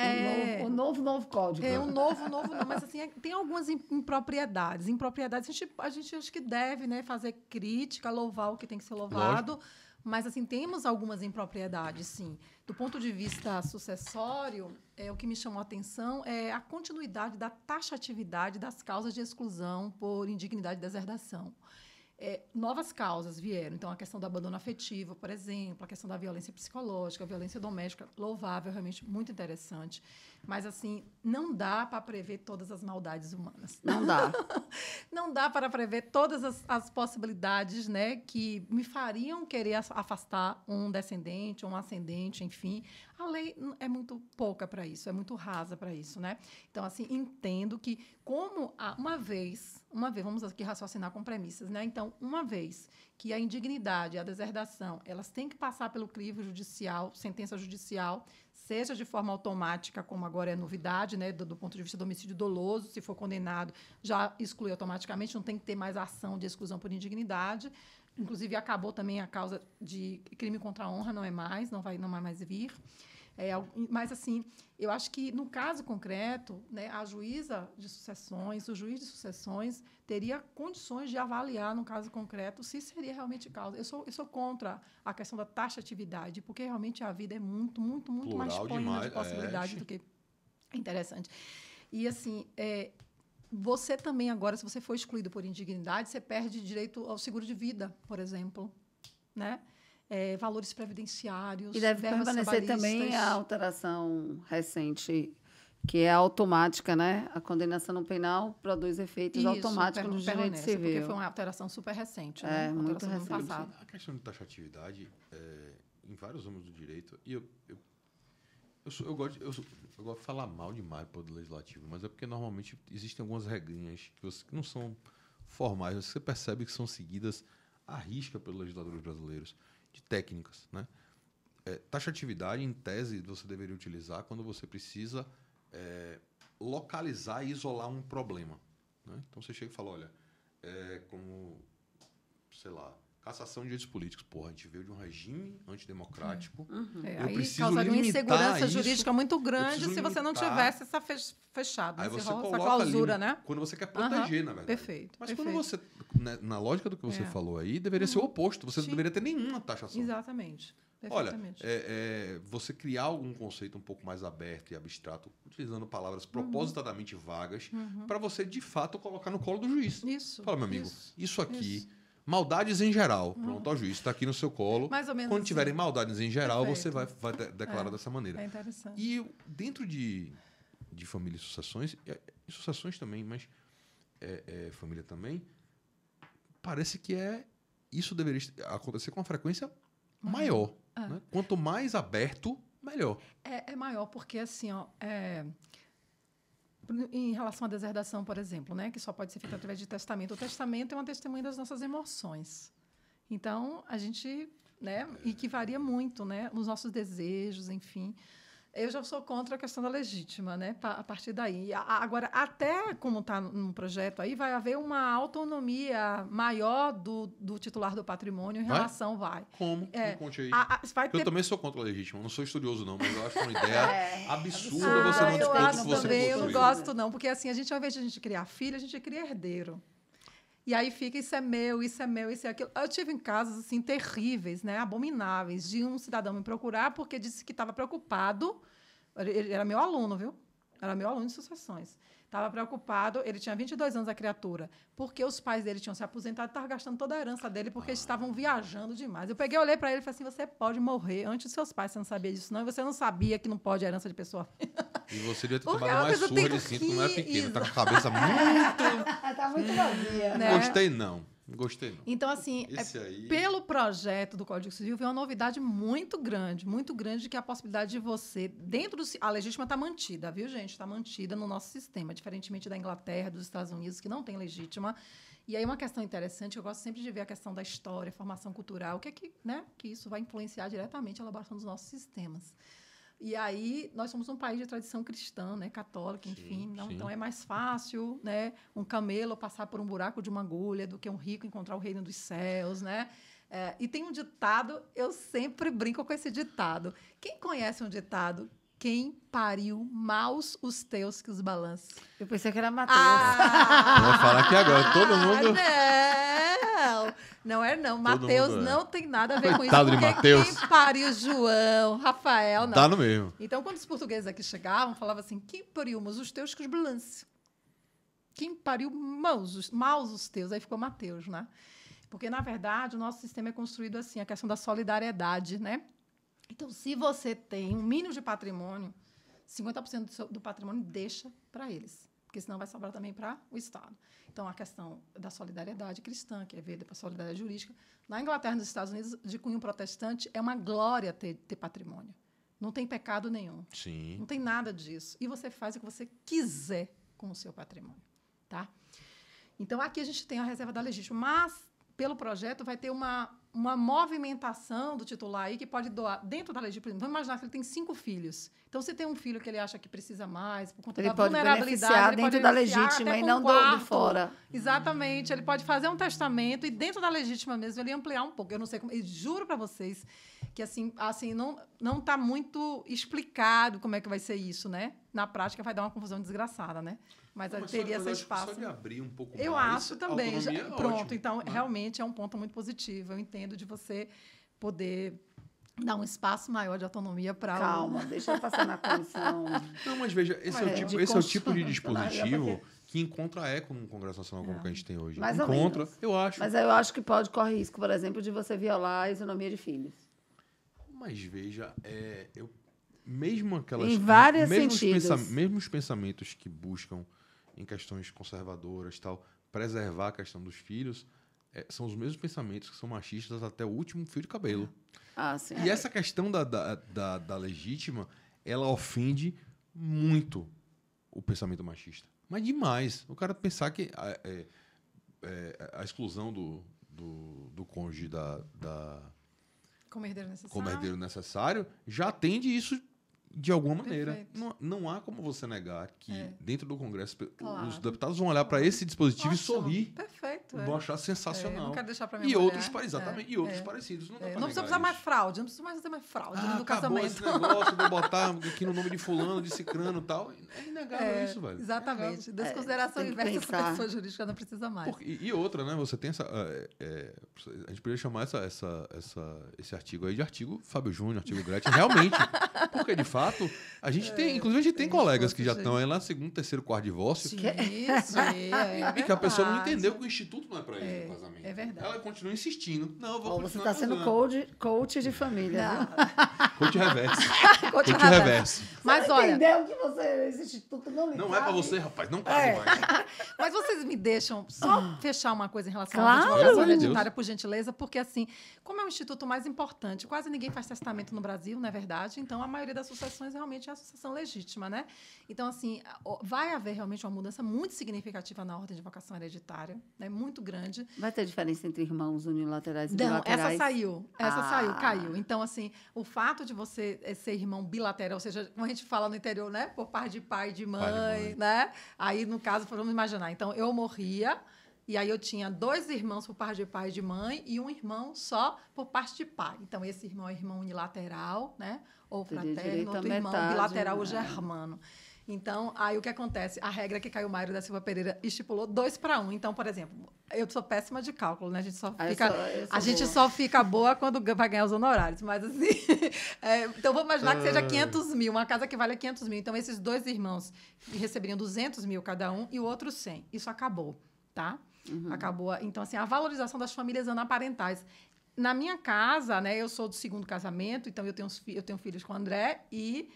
o novo código. Um novo, mas assim, tem algumas impropriedades. Impropriedades, a gente acho que deve, né, fazer crítica, louvar o que tem que ser louvado. Lógico. Mas, assim, temos algumas impropriedades, sim. Do ponto de vista sucessório, o que me chamou a atenção é a continuidade da taxatividade das causas de exclusão por indignidade e deserdação. Novas causas vieram. Então, a questão do abandono afetivo, por exemplo, a questão da violência psicológica, a violência doméstica, louvável, realmente muito interessante. Mas, assim, não dá para prever todas as maldades humanas. Não dá. Não dá para prever todas as possibilidades, né, que me fariam querer afastar um descendente, um ascendente, enfim. A lei é muito pouca para isso, é muito rasa para isso, né? Então, assim, entendo que como uma vez, vamos aqui raciocinar com premissas, né? Então, uma vez que a indignidade e a deserdação, elas têm que passar pelo crivo judicial, sentença judicial, seja de forma automática, como agora é novidade, né, do ponto de vista do homicídio doloso, se for condenado, já exclui automaticamente, não tem que ter mais ação de exclusão por indignidade. Inclusive, acabou também a causa de crime contra a honra, não vai mais vir. Mas, assim, eu acho que, no caso concreto, né, a juíza de sucessões, o juiz de sucessões, teria condições de avaliar, no caso concreto, se seria realmente causa. Eu sou contra a questão da taxatividade, porque realmente a vida é muito, muito, muito mais plena de possibilidade do que interessante. E, assim, você também agora, se você for excluído por indignidade, você perde direito ao seguro de vida, por exemplo, né? Valores previdenciários. E deve permanecer também a alteração recente, que é automática, né? A condenação penal produz efeitos automáticos no direito civil. Porque foi uma alteração super recente, né? Muito recente. Passado. A questão de taxatividade, em vários ramos do direito, e eu gosto de falar mal demais do Poder Legislativo, mas é porque normalmente existem algumas regrinhas que não são formais, você percebe que são seguidas à risca pelos legisladores brasileiros, de técnicas, né? Taxatividade, em tese, você deveria utilizar quando você precisa localizar e isolar um problema, né? Então, você chega e fala, olha, como, sei lá, cassação de direitos políticos. Porra, a gente veio de um regime antidemocrático. Eu aí preciso causaria uma insegurança isso, jurídica muito grande se você não tivesse essa fechado, aí essa você clausura, ali, né? Quando você quer proteger, na verdade. Perfeito. Mas quando você, na lógica do que você falou aí, deveria ser o oposto. Você não deveria ter nenhuma taxação. Exatamente. Olha, você criar algum conceito um pouco mais aberto e abstrato, utilizando palavras propositadamente vagas, para você, de fato, colocar no colo do juiz. Isso. Fala, meu amigo, isso aqui... Maldades em geral. Pronto, ó, juiz, está aqui no seu colo. Mais ou menos. Quando tiverem maldades em geral, Perfeito. você vai declarar dessa maneira. É interessante. E dentro de família e sucessões também, mas família também, parece que isso deveria acontecer com uma frequência maior. Né? Quanto mais aberto, melhor. É maior, porque assim, em relação à deserdação, por exemplo, né, que só pode ser feita através de testamento. O testamento é uma testemunha das nossas emoções. Então, a gente, né, e que varia muito, né, nos nossos desejos, enfim. Eu já sou contra a questão da legítima, né, a partir daí. Agora, até como está no projeto aí, vai haver uma autonomia maior do titular do patrimônio em relação... Como? Me conte aí. Eu também sou contra a legítima, eu não sou estudioso não, mas eu acho uma ideia absurda você não dispor o que você também, eu não construiu. gosto não, porque assim, ao invés de a gente criar filho, a gente cria herdeiro. E aí fica, isso é meu, isso é aquilo. Eu tive em casos assim, terríveis, né, abomináveis, de um cidadão me procurar porque disse que estava preocupado. Ele era meu aluno, viu? Era meu aluno de sucessões. Estava preocupado, ele tinha 22 anos, a criatura, porque os pais dele tinham se aposentado e estavam gastando toda a herança dele porque eles estavam viajando demais. Eu olhei para ele e falei assim, você pode morrer antes dos seus pais, você não sabia disso não, e você não sabia que não pode herança de pessoa. E você devia ter tomado mais surra de cinto quando era pequeno, está com a cabeça muito... Tá muito vazia. Né? Gostei não. Então, assim, pelo projeto do Código Civil, veio uma novidade muito grande, que é a possibilidade de você, a legítima está mantida, viu, gente? Está mantida no nosso sistema, diferentemente da Inglaterra, dos Estados Unidos, que não tem legítima. E aí uma questão interessante, eu gosto sempre de ver a questão da história, formação cultural, que isso vai influenciar diretamente a elaboração dos nossos sistemas. E aí, nós somos um país de tradição cristã, né, católica, enfim. Então, é mais fácil, né, um camelo passar por um buraco de uma agulha do que um rico encontrar o reino dos céus, né? E tem um ditado, eu sempre brinco com esse ditado. Quem conhece um ditado? Quem pariu maus os teus que os balançam. Eu pensei que era Matheus. Vou falar aqui agora, todo mundo... Não é não. Matheus não tem nada a ver com isso. Coitado de Porque Matheus. quem pariu João, Rafael, não. Dá no mesmo. Então, quando os portugueses aqui chegavam, falavam assim, quem pariu os teus que os balançam. Quem pariu maus os teus. Aí ficou Mateus, né? Porque, na verdade, o nosso sistema é construído assim, a questão da solidariedade, né? Então, se você tem um mínimo de patrimônio, 50% do patrimônio deixa para eles, porque senão vai sobrar também para o Estado. Então, a questão da solidariedade cristã, que é ver para a solidariedade jurídica, na Inglaterra e nos Estados Unidos, de cunho protestante, é uma glória ter patrimônio. Não tem pecado nenhum. Sim. Não tem nada disso. E você faz o que você quiser com o seu patrimônio. Tá? Então, aqui a gente tem a reserva da legítima, mas, pelo projeto, vai ter uma movimentação do titular aí que pode doar dentro da legítima. Vamos imaginar que ele tem 5 filhos. Então, se tem um filho que ele acha que precisa mais, por conta da vulnerabilidade, ele pode beneficiar dentro da legítima e não do fora. Exatamente. Ele pode fazer um testamento e dentro da legítima mesmo ele ampliar um pouco. Eu não sei como. Eu juro para vocês que assim não está muito explicado como é que vai ser isso, né? Na prática vai dar uma confusão desgraçada, né? Mas teria esse espaço. Só de abrir um pouco eu mais, acho também. Pronto, ótimo, então né? realmente é um ponto muito positivo. Eu entendo de você poder dar um espaço maior de autonomia para Calma, deixa eu passar na comissão. Não, mas veja, esse é o tipo de dispositivo que encontra eco num Congresso Nacional como que a gente tem hoje. Mais ou Encontra, menos. eu acho. Mas eu acho que corre risco, por exemplo, de você violar a isonomia de filhos. Mas veja, mesmo aquelas... Em vários sentidos. Mesmo os pensamentos que buscam em questões conservadoras, tal, preservar a questão dos filhos, são os mesmos pensamentos que são machistas até o último fio de cabelo. Ah, sim. E essa questão da legítima, ela ofende muito o pensamento machista. Mas demais. O cara pensar que a exclusão do cônjuge como herdeiro necessário. como herdeiro necessário já atende isso de alguma maneira. Perfeito. Não há como você negar que dentro do Congresso Claro. os deputados vão olhar para esse dispositivo Ótimo. e sorrir. Perfeito. Vão achar sensacional. Não quero deixar para minha E mulher. outros exatamente, e outros parecidos. Não dá pra Não precisa negar usar mais isso. fraude, não precisa mais fazer mais fraude no Acabou casamento. esse negócio, vou botar aqui no nome de fulano, de cicrano e tal. É inegável isso, velho. Exatamente. Desconsideração tem que inversa pensar. da pessoa jurídica não precisa mais. E outra, né? Você tem essa... a gente poderia chamar esse artigo aí de artigo Fábio Júnior, artigo Gretchen, realmente. Porque, de fato, a gente tem... Inclusive, a gente tem colegas que já estão aí lá, segundo, terceiro, quarto divórcio. Sim, E que a pessoa não entendeu que o instituto não é para ele no casamento. É verdade. Ela continua insistindo. Não, eu vou Você continuar está sendo casando. coach de família. Coach reverso. Coach Coach reverso. Mas Você olha, entendeu que esse instituto não me Não é cabe? para você, rapaz. Não case mais. mas vocês me deixam só fechar uma coisa em relação Claro. à advocacia Pelo amor de hereditária, por gentileza, porque assim, como é o instituto mais importante, quase ninguém faz testamento no Brasil, não é verdade? Então, a maioria das sucessões realmente é a sucessão legítima, né? Então, assim, vai haver realmente uma mudança muito significativa na ordem de vocação hereditária, né? Muito grande. Vai ter diferença entre irmãos unilaterais e Não, bilaterais? essa saiu, caiu. Então, assim, o fato de você ser irmão bilateral, ou seja, como a gente fala no interior, né? Por parte de pai e de mãe, né? Aí, no caso, vamos imaginar. Então, eu morria, e aí eu tinha 2 irmãos por parte de pai e de mãe e um irmão só por parte de pai. Então, esse irmão é irmão unilateral, né? Ou Teria fraterno, direito à outro irmão metade, bilateral, né? o germano. Então, aí o que acontece? A regra que Caio Mário da Silva Pereira estipulou 2-1. Então, por exemplo, eu sou péssima de cálculo, né? A gente só fica boa quando vai ganhar os honorários. Mas, assim, então vamos imaginar que seja 500 mil, uma casa que vale 500 mil. Então, esses 2 irmãos receberiam 200 mil cada um e o outro 100. Isso acabou, tá? Acabou. Então, assim, a valorização das famílias anaparentais. Na minha casa, né? Eu sou do 2º casamento, então eu tenho filhos com o André e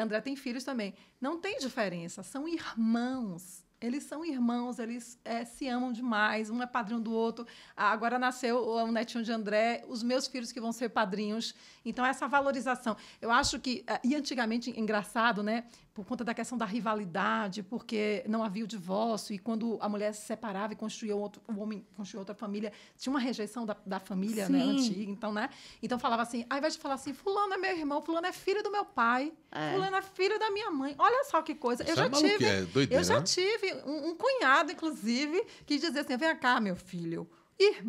André tem filhos também. Não tem diferença, são irmãos. Eles são irmãos, eles se amam demais, um é padrinho do outro. Agora nasceu o netinho de André, os meus filhos que vão ser padrinhos. Então, essa valorização. Eu acho que... E antigamente, engraçado, né? Por conta da questão da rivalidade, porque não havia o divórcio, e quando a mulher se separava e o homem construiu outra família, tinha uma rejeição da família, né, antiga. Então, né? Então, falava assim, ao invés de falar assim, fulano é meu irmão, fulano é filho do meu pai, fulano é filho da minha mãe. Olha só que coisa. Eu já tive um cunhado, inclusive, que dizia assim, vem cá, meu filho,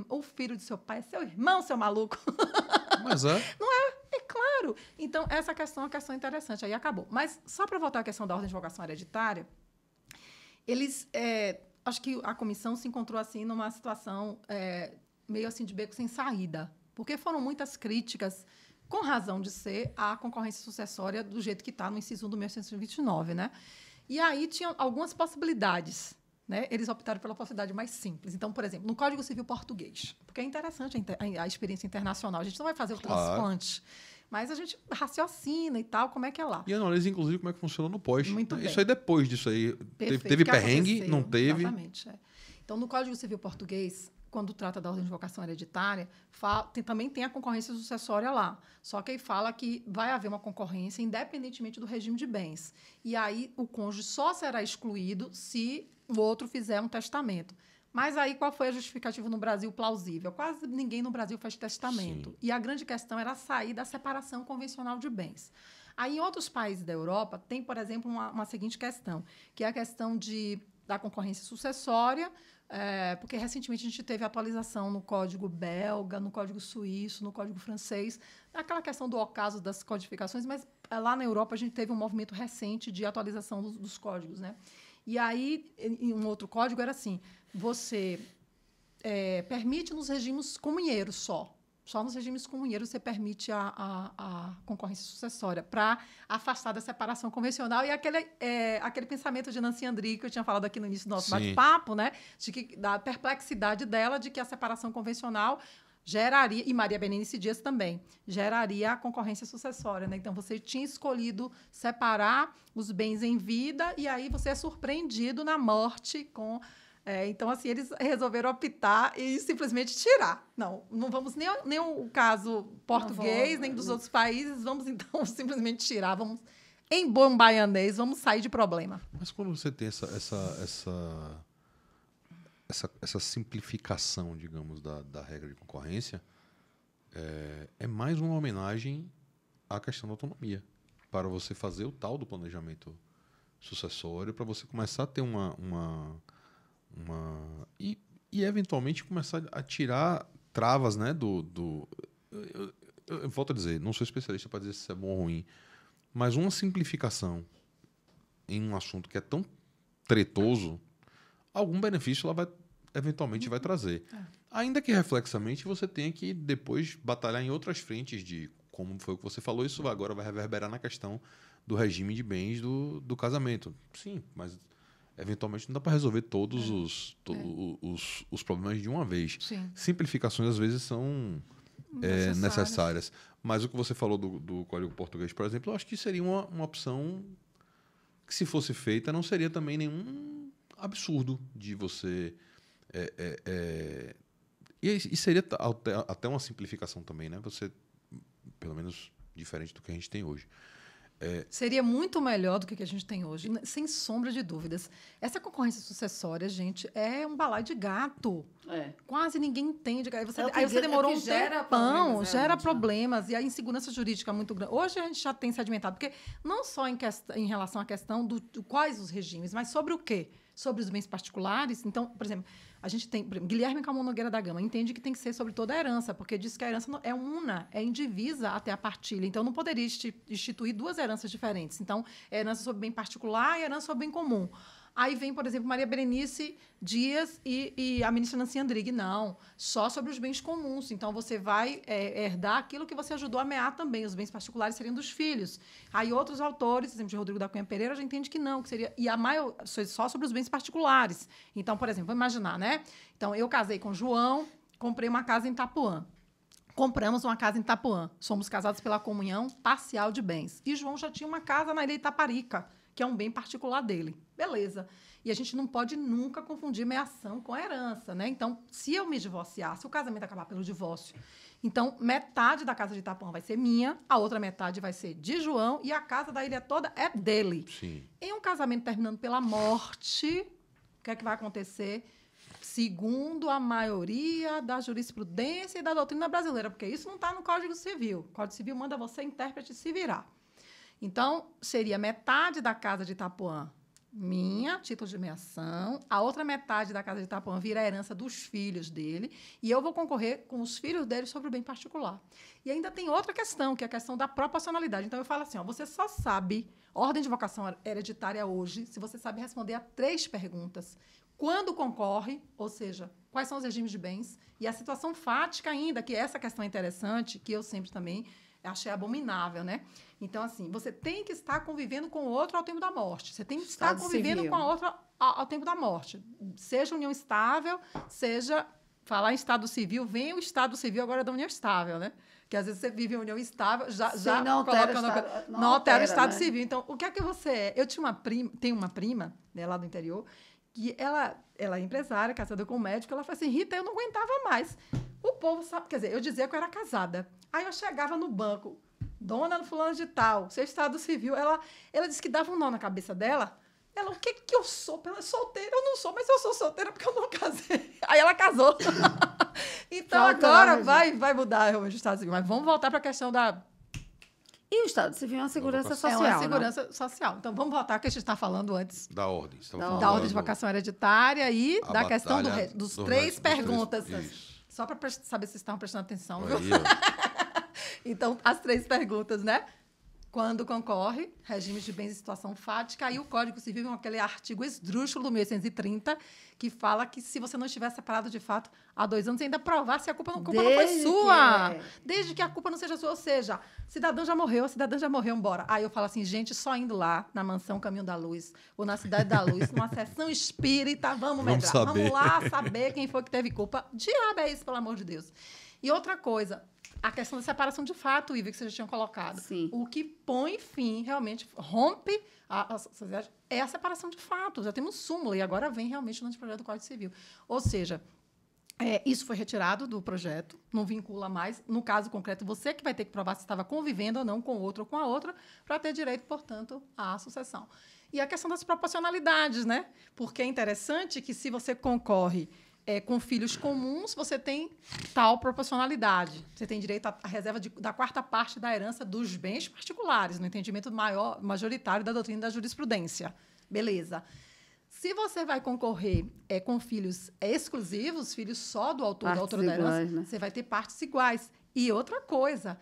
O filho de seu pai é seu irmão, seu maluco. Mas é. É claro. Então, essa questão é uma questão interessante. Aí acabou. Mas, só para voltar à questão da ordem de vocação hereditária, eles... acho que a comissão se encontrou assim numa situação meio assim de beco sem saída. Porque foram muitas críticas, com razão de ser, à concorrência sucessória do jeito que está no inciso 1 do 1129, né? E aí tinham algumas possibilidades, né? Eles optaram pela possibilidade mais simples. Então, por exemplo, no Código Civil Português, porque é interessante a experiência internacional. A gente não vai fazer o transplante, mas a gente raciocina e tal, como é que é lá. E analisa, inclusive, como é que funciona no pós. Muito bem. Isso aí depois disso aí. Perfeito. Teve O que perrengue, aconteceu? não teve. Exatamente. Então, no Código Civil Português, quando trata da ordem de vocação hereditária, também tem a concorrência sucessória lá. Só que aí fala que vai haver uma concorrência independentemente do regime de bens. E aí o cônjuge só será excluído se o outro fizer um testamento. Mas aí qual foi a justificativa no Brasil plausível? Quase ninguém no Brasil faz testamento. Sim. E a grande questão era sair da separação convencional de bens. Aí, em outros países da Europa, tem, por exemplo, uma seguinte questão, que é a questão da concorrência sucessória, porque recentemente a gente teve atualização no Código belga, no Código suíço, no Código francês, aquela questão do ocaso das codificações, mas lá na Europa a gente teve um movimento recente de atualização dos códigos, né? E aí, em um outro código era assim, você permite nos regimes comunheiros só. Só nos regimes comunheiros você permite a concorrência sucessória para afastar da separação convencional e aquele pensamento de Nancy Andrighi que eu tinha falado aqui no início do nosso bate-papo, né? Da perplexidade dela de que a separação convencional geraria, e Maria Berenice Dias também, geraria a concorrência sucessória, né? Então, você tinha escolhido separar os bens em vida e aí você é surpreendido na morte com... então, assim, eles resolveram optar e simplesmente tirar. Não vamos nem o caso português, nem dos outros países, vamos, então, simplesmente tirar. Vamos, em bom baianês, vamos sair de problema. Mas quando você tem essa simplificação, digamos, da regra de concorrência, é mais uma homenagem à questão da autonomia, para você fazer o tal do planejamento sucessório, para você começar a ter e eventualmente começar a tirar travas, né, eu volto a dizer, não sou especialista para dizer se é bom ou ruim, mas uma simplificação em um assunto que é tão tretoso, algum benefício ela eventualmente vai trazer. Ainda que reflexamente você tenha que depois batalhar em outras frentes de, como foi o que você falou, isso agora vai reverberar na questão do regime de bens do casamento. Sim, mas eventualmente não dá para resolver todos os problemas de uma vez. Sim. Simplificações, às vezes, são necessárias. Mas o que você falou do Código Português, por exemplo, eu acho que seria uma opção que, se fosse feita, não seria também nenhum absurdo de você... E seria até uma simplificação também, né? Você, pelo menos, diferente do que a gente tem hoje. Seria muito melhor do que a gente tem hoje, sem sombra de dúvidas. Essa concorrência sucessória, gente, é um balaio de gato. Quase ninguém entende. Aí você demorou um tempão, gera problemas. E a insegurança jurídica é muito grande. Hoje a gente já tem sedimentado, porque não só em relação à questão do quais os regimes, mas sobre o quê? Sobre os bens particulares. Então, por exemplo, a gente tem... Guilherme Camão Nogueira da Gama entende que tem que ser sobre toda a herança, porque diz que a herança é una, é indivisa até a partilha. Então, não poderia instituir duas heranças diferentes. Então, herança sobre bem particular e herança sobre bem comum. Aí vem, por exemplo, Maria Berenice Dias e a ministra Nancy Andrighi. Não, só sobre os bens comuns. Então, você vai herdar aquilo que você ajudou a mear também. Os bens particulares seriam dos filhos. Aí outros autores, por exemplo, de Rodrigo da Cunha Pereira, já entende que não, que seria... E a maior, só sobre os bens particulares. Então, por exemplo, vamos imaginar, né? Então, eu casei com João, comprei uma casa em Itapuã. Compramos uma casa em Itapuã. Somos casados pela comunhão parcial de bens. E João já tinha uma casa na Ilha Itaparica, que é um bem particular dele. Beleza. E a gente não pode nunca confundir meação com herança, né? Então, se eu me divorciar, se o casamento acabar pelo divórcio, então metade da casa de Itapuã vai ser minha, a outra metade vai ser de João e a casa da ilha toda é dele. Sim. Em um casamento terminando pela morte, o que é que vai acontecer? Segundo a maioria da jurisprudência e da doutrina brasileira, porque isso não está no Código Civil. O Código Civil manda você, intérprete, se virar. Então, seria metade da casa de Itapuã minha, título de meação. A outra metade da casa de Itapuã vira a herança dos filhos dele. E eu vou concorrer com os filhos dele sobre o bem particular. E ainda tem outra questão, que é a questão da proporcionalidade. Então, eu falo assim, ó, você só sabe, ordem de vocação hereditária hoje, se você sabe responder a 3 perguntas. Quando concorre, ou seja, quais são os regimes de bens, e a situação fática ainda, que essa questão é interessante, que eu sempre também achei abominável, né? Então, assim, você tem que estar convivendo com o outro ao tempo da morte. Você tem que estar convivendo civil. com a outra ao tempo da morte. Seja união estável, seja... Falar em estado civil, vem o estado civil agora da união estável, né? Que às vezes você vive em união estável, já não altera coloca não não altera o altera, estado né? civil. Então, o que é que você é? Eu tenho uma prima, né, lá do interior, que ela é empresária, casada com um médico, ela falou assim, Rita, eu não aguentava mais. O povo sabe, quer dizer, eu dizia que eu era casada. Aí eu chegava no banco, dona fulana de tal, seu estado civil, ela disse que dava um nó na cabeça dela. Ela, o que eu sou? Ela é solteira, eu não sou, mas eu sou solteira porque eu não casei. Aí ela casou. Então, Falta agora lá, vai mudar realmente o estado civil. Mas vamos voltar para a questão da... E o Estado Civil é uma segurança vocação. social, É uma né? segurança social. Então, vamos voltar, que a gente está falando antes Da ordem. Você tava Da falando da ordem de do- vocação hereditária e a da questão batalha dos do 3 resto dos perguntas. Isso. Só para saber se vocês estão prestando atenção, viu? Aí, ó. Então, as 3 perguntas, né? Quando concorre, regimes de bens em situação fática, aí o Código Civil, aquele artigo esdrúxulo do 1830, que fala que se você não estiver separado de fato há 2 anos, você ainda provar se a culpa não foi Desde sua. que é. Desde que a culpa não seja sua. Ou seja, cidadão já morreu, a cidadã já morreu, embora. Aí eu falo assim, gente, só indo lá, na mansão Caminho da Luz, ou na Cidade da Luz, numa sessão espírita, vamos medrar. saber. Vamos lá saber quem foi que teve culpa. Diabo é isso, pelo amor de Deus. E outra coisa, a questão da separação de fato, Iva, que vocês já tinham colocado. Sim. O que põe fim, realmente, rompe a sociedade, é a separação de fato. Já temos súmula, e agora vem realmente no anteprojeto do Código Civil. Ou seja, isso foi retirado do projeto, não vincula mais. No caso concreto, você que vai ter que provar se estava convivendo ou não com o outro ou com a outra, para ter direito, portanto, à sucessão. E a questão das proporcionalidades, né? Porque é interessante que, se você concorre com filhos comuns, você tem tal proporcionalidade. Você tem direito à reserva da 4ª parte da herança dos bens particulares, no entendimento majoritário da doutrina da jurisprudência. Beleza. Se você vai concorrer com filhos exclusivos, filhos só do autor, da autora da herança, iguais, né? você vai ter partes iguais. E outra coisa,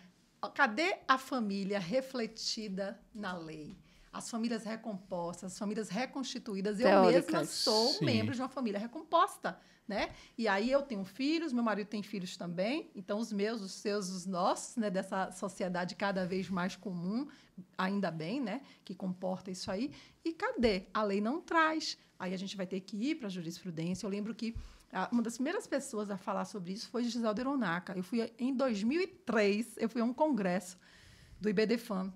cadê a família refletida na lei? As famílias recompostas, as famílias reconstituídas. Eu Teóricas. mesma sou Sim. membro de uma família recomposta, né? E aí eu tenho filhos, meu marido tem filhos também. Então, os meus, os seus, os nossos, né? Dessa sociedade cada vez mais comum, ainda bem, né? Que comporta isso aí. E cadê? A lei não traz. Aí a gente vai ter que ir para a jurisprudência. Eu lembro que uma das primeiras pessoas a falar sobre isso foi Giselda Hironaca. Em 2003, eu fui a um congresso do IBDFAM,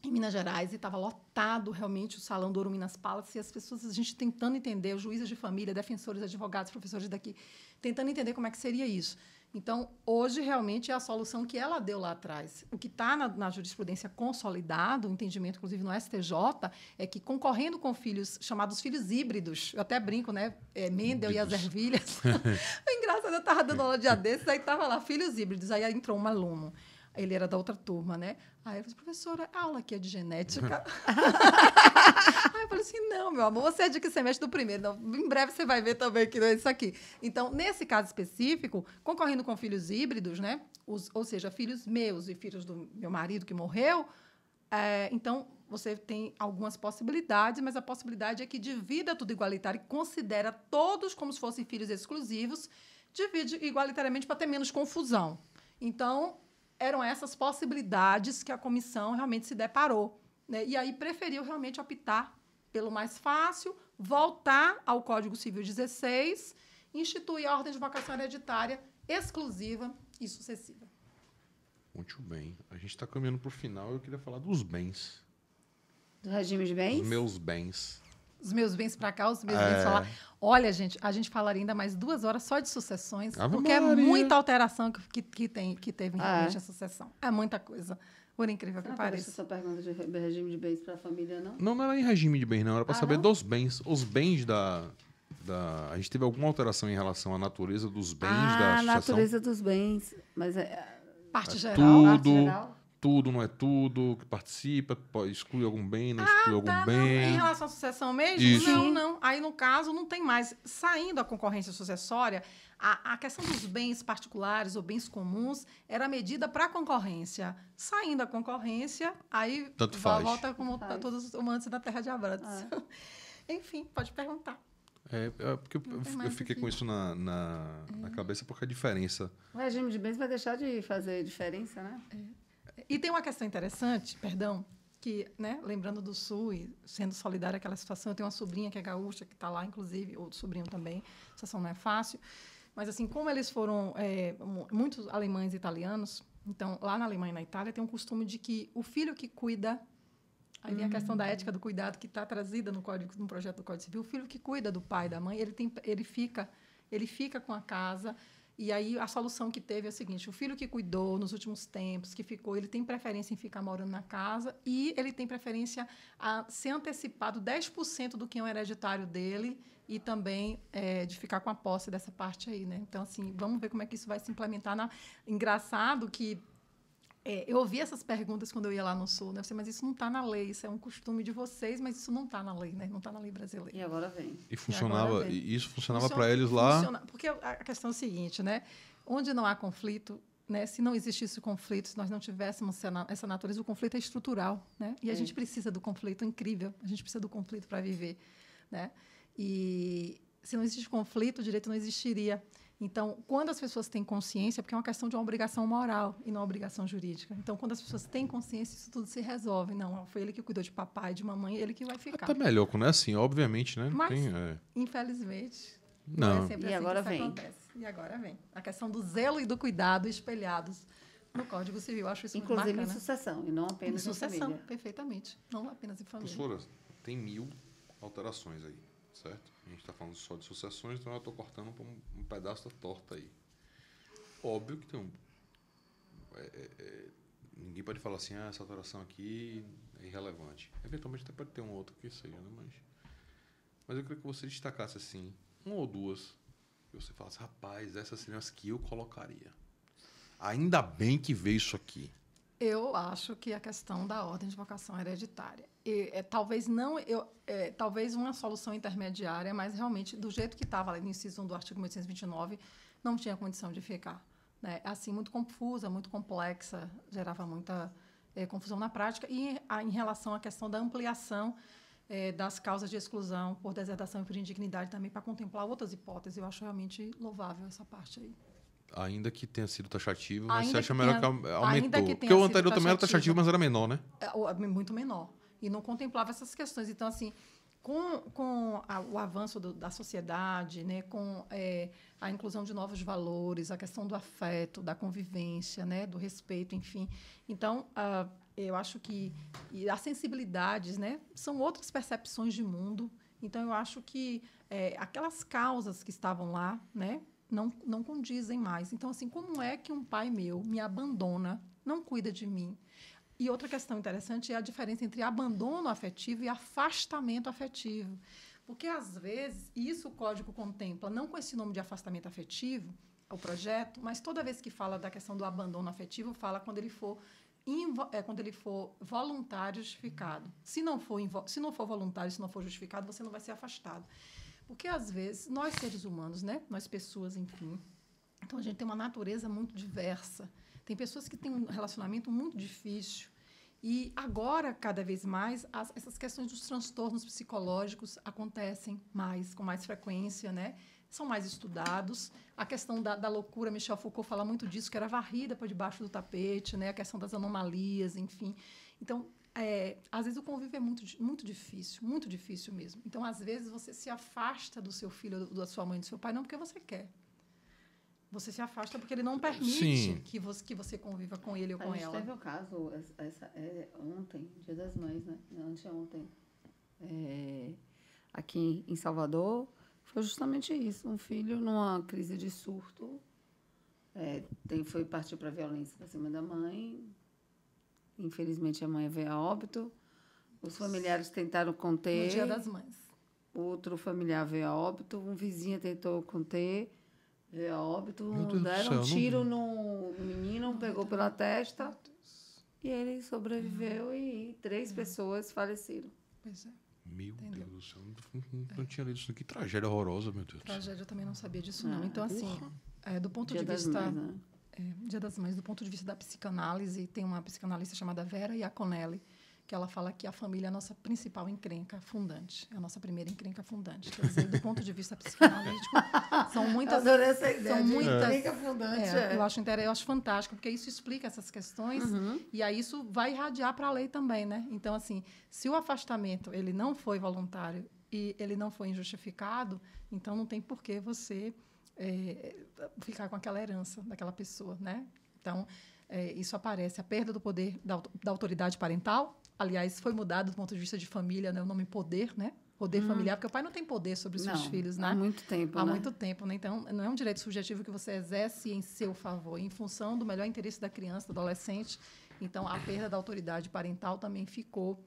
em Minas Gerais, e estava lotado realmente o Salão do Ouro Minas Palace, e as pessoas, a gente tentando entender, os juízes de família, defensores, advogados, professores daqui, tentando entender como é que seria isso. Então, hoje, realmente, é a solução que ela deu lá atrás. O que está na jurisprudência consolidado, o entendimento, inclusive, no STJ, é que, concorrendo com filhos, chamados filhos híbridos, eu até brinco, né? Mendel e as ervilhas. O engraçado, eu estava dando aula de desses, aí estava lá, filhos híbridos, aí entrou um aluno. Ele era da outra turma, né? Aí eu falei, professora, a aula aqui é de genética. Aí eu falei assim, não, meu amor, você é de que semestre do primeiro? Não, em breve você vai ver também que não é isso aqui. Então, nesse caso específico, concorrendo com filhos híbridos, né? Ou seja, filhos meus e filhos do meu marido que morreu, então, você tem algumas possibilidades, mas a possibilidade é que divida tudo igualitário e considera todos como se fossem filhos exclusivos, divide igualitariamente para ter menos confusão. Então, eram essas possibilidades que a comissão realmente se deparou, né? E aí preferiu realmente optar pelo mais fácil, voltar ao Código Civil 16, instituir a ordem de vocação hereditária exclusiva e sucessiva. Muito bem. A gente está caminhando para o final. Eu queria falar dos bens. Do regime de bens? Os meus bens. Os meus bens para cá, os meus bens para lá. Olha, gente, a gente falaria ainda mais 2 horas só de sucessões, Ave porque Maria. é muita alteração que teve realmente a sucessão. É muita coisa, por incrível que pareça. Essa pergunta de regime de bens para a família, não? Não era em regime de bens, não. Era para saber não? dos bens. Os bens A gente teve alguma alteração em relação à natureza dos bens da A sucessão? natureza dos bens. Mas Parte geral. parte Tudo, geral? tudo, não é tudo, que participa, exclui algum bem, não exclui algum Em bem. relação à sucessão mesmo? Isso. Não. Aí, no caso, não tem mais. Saindo a concorrência sucessória, a questão dos bens particulares ou bens comuns era medida para a concorrência. Saindo a concorrência, aí Tanto faz. volta como Faz. todos os humanos da terra de Abrantes. Enfim, pode perguntar. Porque Não tem eu mais fiquei aqui. com isso na cabeça, porque a diferença... O regime de bens vai deixar de fazer diferença, né? E tem uma questão interessante, perdão, que, né, lembrando do Sul e sendo solidária àquela situação, eu tenho uma sobrinha que é gaúcha, que está lá, inclusive, outro sobrinho também, a situação não é fácil, mas, assim, como eles foram muitos alemães e italianos, então, lá na Alemanha e na Itália, tem um costume de que o filho que cuida, aí vem a questão da ética do cuidado que está trazida no projeto do Código Civil, o filho que cuida do pai e da mãe, ele fica com a casa. E aí a solução que teve é o seguinte: o filho que cuidou nos últimos tempos, que ficou, ele tem preferência em ficar morando na casa e ele tem preferência a ser antecipado 10% do que é um hereditário dele e também de ficar com a posse dessa parte aí, né? Então, assim, vamos ver como é que isso vai se implementar. Engraçado que eu ouvi essas perguntas quando eu ia lá no Sul, né? Eu falei, mas isso não está na lei, isso é um costume de vocês, mas isso não está na lei, né? Não está na lei brasileira. E agora vem. E funcionava, vem. e isso funcionava para eles lá... Porque a questão é o seguinte, né? Onde não há conflito, né? Se não existisse conflito, se nós não tivéssemos essa natureza, o conflito é estrutural, né? E a gente precisa do conflito, é incrível. A gente precisa do conflito para viver, né? E se não existe conflito, o direito não existiria. Então, quando as pessoas têm consciência, porque é uma questão de uma obrigação moral e não uma obrigação jurídica. Então, quando as pessoas têm consciência, isso tudo se resolve. Não, foi ele que cuidou de papai, de mamãe, ele que vai ficar. Até melhor, quando é assim, obviamente, né? Mas, infelizmente, não é sempre E assim agora que isso vem. acontece. E agora vem. A questão do zelo e do cuidado espelhados no Código Civil. Eu acho isso Inclusive muito em bacana. sucessão, e não apenas Em em sucessão, família. perfeitamente. Não apenas em família. Professora, tem 1000 alterações aí, certo? A gente está falando só de sucessões, então eu estou cortando para um pedaço da torta aí. Óbvio que tem ninguém pode falar assim, essa alteração aqui é irrelevante. Eventualmente até pode ter um outro que seja, né? Mas eu queria que você destacasse assim, uma ou duas, que você falasse, rapaz, essas seriam as que eu colocaria. Ainda bem que veio isso aqui. Eu acho que a questão da ordem de vocação hereditária. Talvez uma solução intermediária, mas realmente, do jeito que estava ali no inciso 1 do artigo 1829, não tinha condição de ficar. Né? Assim, muito confusa, muito complexa, gerava muita confusão na prática. E em relação à questão da ampliação das causas de exclusão por deserdação e por indignidade também, para contemplar outras hipóteses. Eu acho realmente louvável essa parte aí. Ainda que tenha sido taxativo, mas Ainda você acha que melhor tenha- que ainda aumentou? que tenha Porque o sido anterior também era taxativo. taxativo, mas era menor, né? Muito menor. E não contemplava essas questões. Então, assim, com o avanço da sociedade, né, com a inclusão de novos valores, a questão do afeto, da convivência, né, do respeito, enfim. Então, eu acho que as sensibilidades, né, são outras percepções de mundo. Então, eu acho que aquelas causas que estavam lá, né, não condizem mais. Então, assim, como é que um pai meu me abandona, não cuida de mim? E outra questão interessante é a diferença entre abandono afetivo e afastamento afetivo. Porque, às vezes, isso o Código contempla, não com esse nome de afastamento afetivo, o projeto, mas toda vez que fala da questão do abandono afetivo, fala quando ele for voluntário justificado. Se não for voluntário, se não for justificado, você não vai ser afastado. Porque, às vezes, nós seres humanos, né? Nós pessoas, enfim, então a gente tem uma natureza muito diversa. Tem pessoas que têm um relacionamento muito difícil. E agora, cada vez mais, essas questões dos transtornos psicológicos acontecem com mais frequência, né? São mais estudados. A questão da loucura, Michel Foucault fala muito disso, que era varrida para debaixo do tapete, né? A questão das anomalias, enfim. Então, às vezes o convívio é muito difícil mesmo. Então, às vezes, você se afasta do seu filho, da sua mãe, do seu pai, não porque você quer. Você se afasta porque ele não permite que você conviva com ele ou com ela. A gente teve um caso ontem, Dia das Mães, né? Anteontem, aqui em Salvador, foi justamente isso. Um filho, numa crise de surto, partiu para a violência para cima da mãe. Infelizmente, a mãe veio a óbito. Os familiares tentaram conter. No Dia das Mães. Outro familiar veio a óbito. Um vizinho tentou conter. Veio a óbito. Meu Deus do Deram céu, um tiro no menino, pegou pela testa. E ele sobreviveu e 3 pessoas faleceram. Pois é. Meu Deus do céu, não tinha lido isso. Que tragédia horrorosa, meu Deus. Tragédia, eu também não sabia disso, não. Então, assim, do ponto Dia de das vista... Mães, né? Dia das Mães, do ponto de vista da psicanálise, tem uma psicanalista chamada Vera Iaconelli, que ela fala que a família é a nossa principal encrenca fundante, é a nossa primeira encrenca fundante. Quer dizer, do ponto de vista psicanalítico, são muitas... Adorei essa ideia. São muitas... Encrenca fundante, eu acho fantástico, porque isso explica essas questões e aí isso vai irradiar para a lei também, né? Então, assim, se o afastamento ele não foi voluntário e ele não foi injustificado, então não tem por que você ficar com aquela herança daquela pessoa, né? Então, isso aparece, a perda do poder da autoridade parental. Aliás, foi mudado do ponto de vista de família, né? O nome poder, né? Poder familiar, porque o pai não tem poder sobre os seus filhos, né? Há muito tempo, Há muito tempo, né? Então, não é um direito subjetivo que você exerce em seu favor, em função do melhor interesse da criança, do adolescente. Então, a perda da autoridade parental também ficou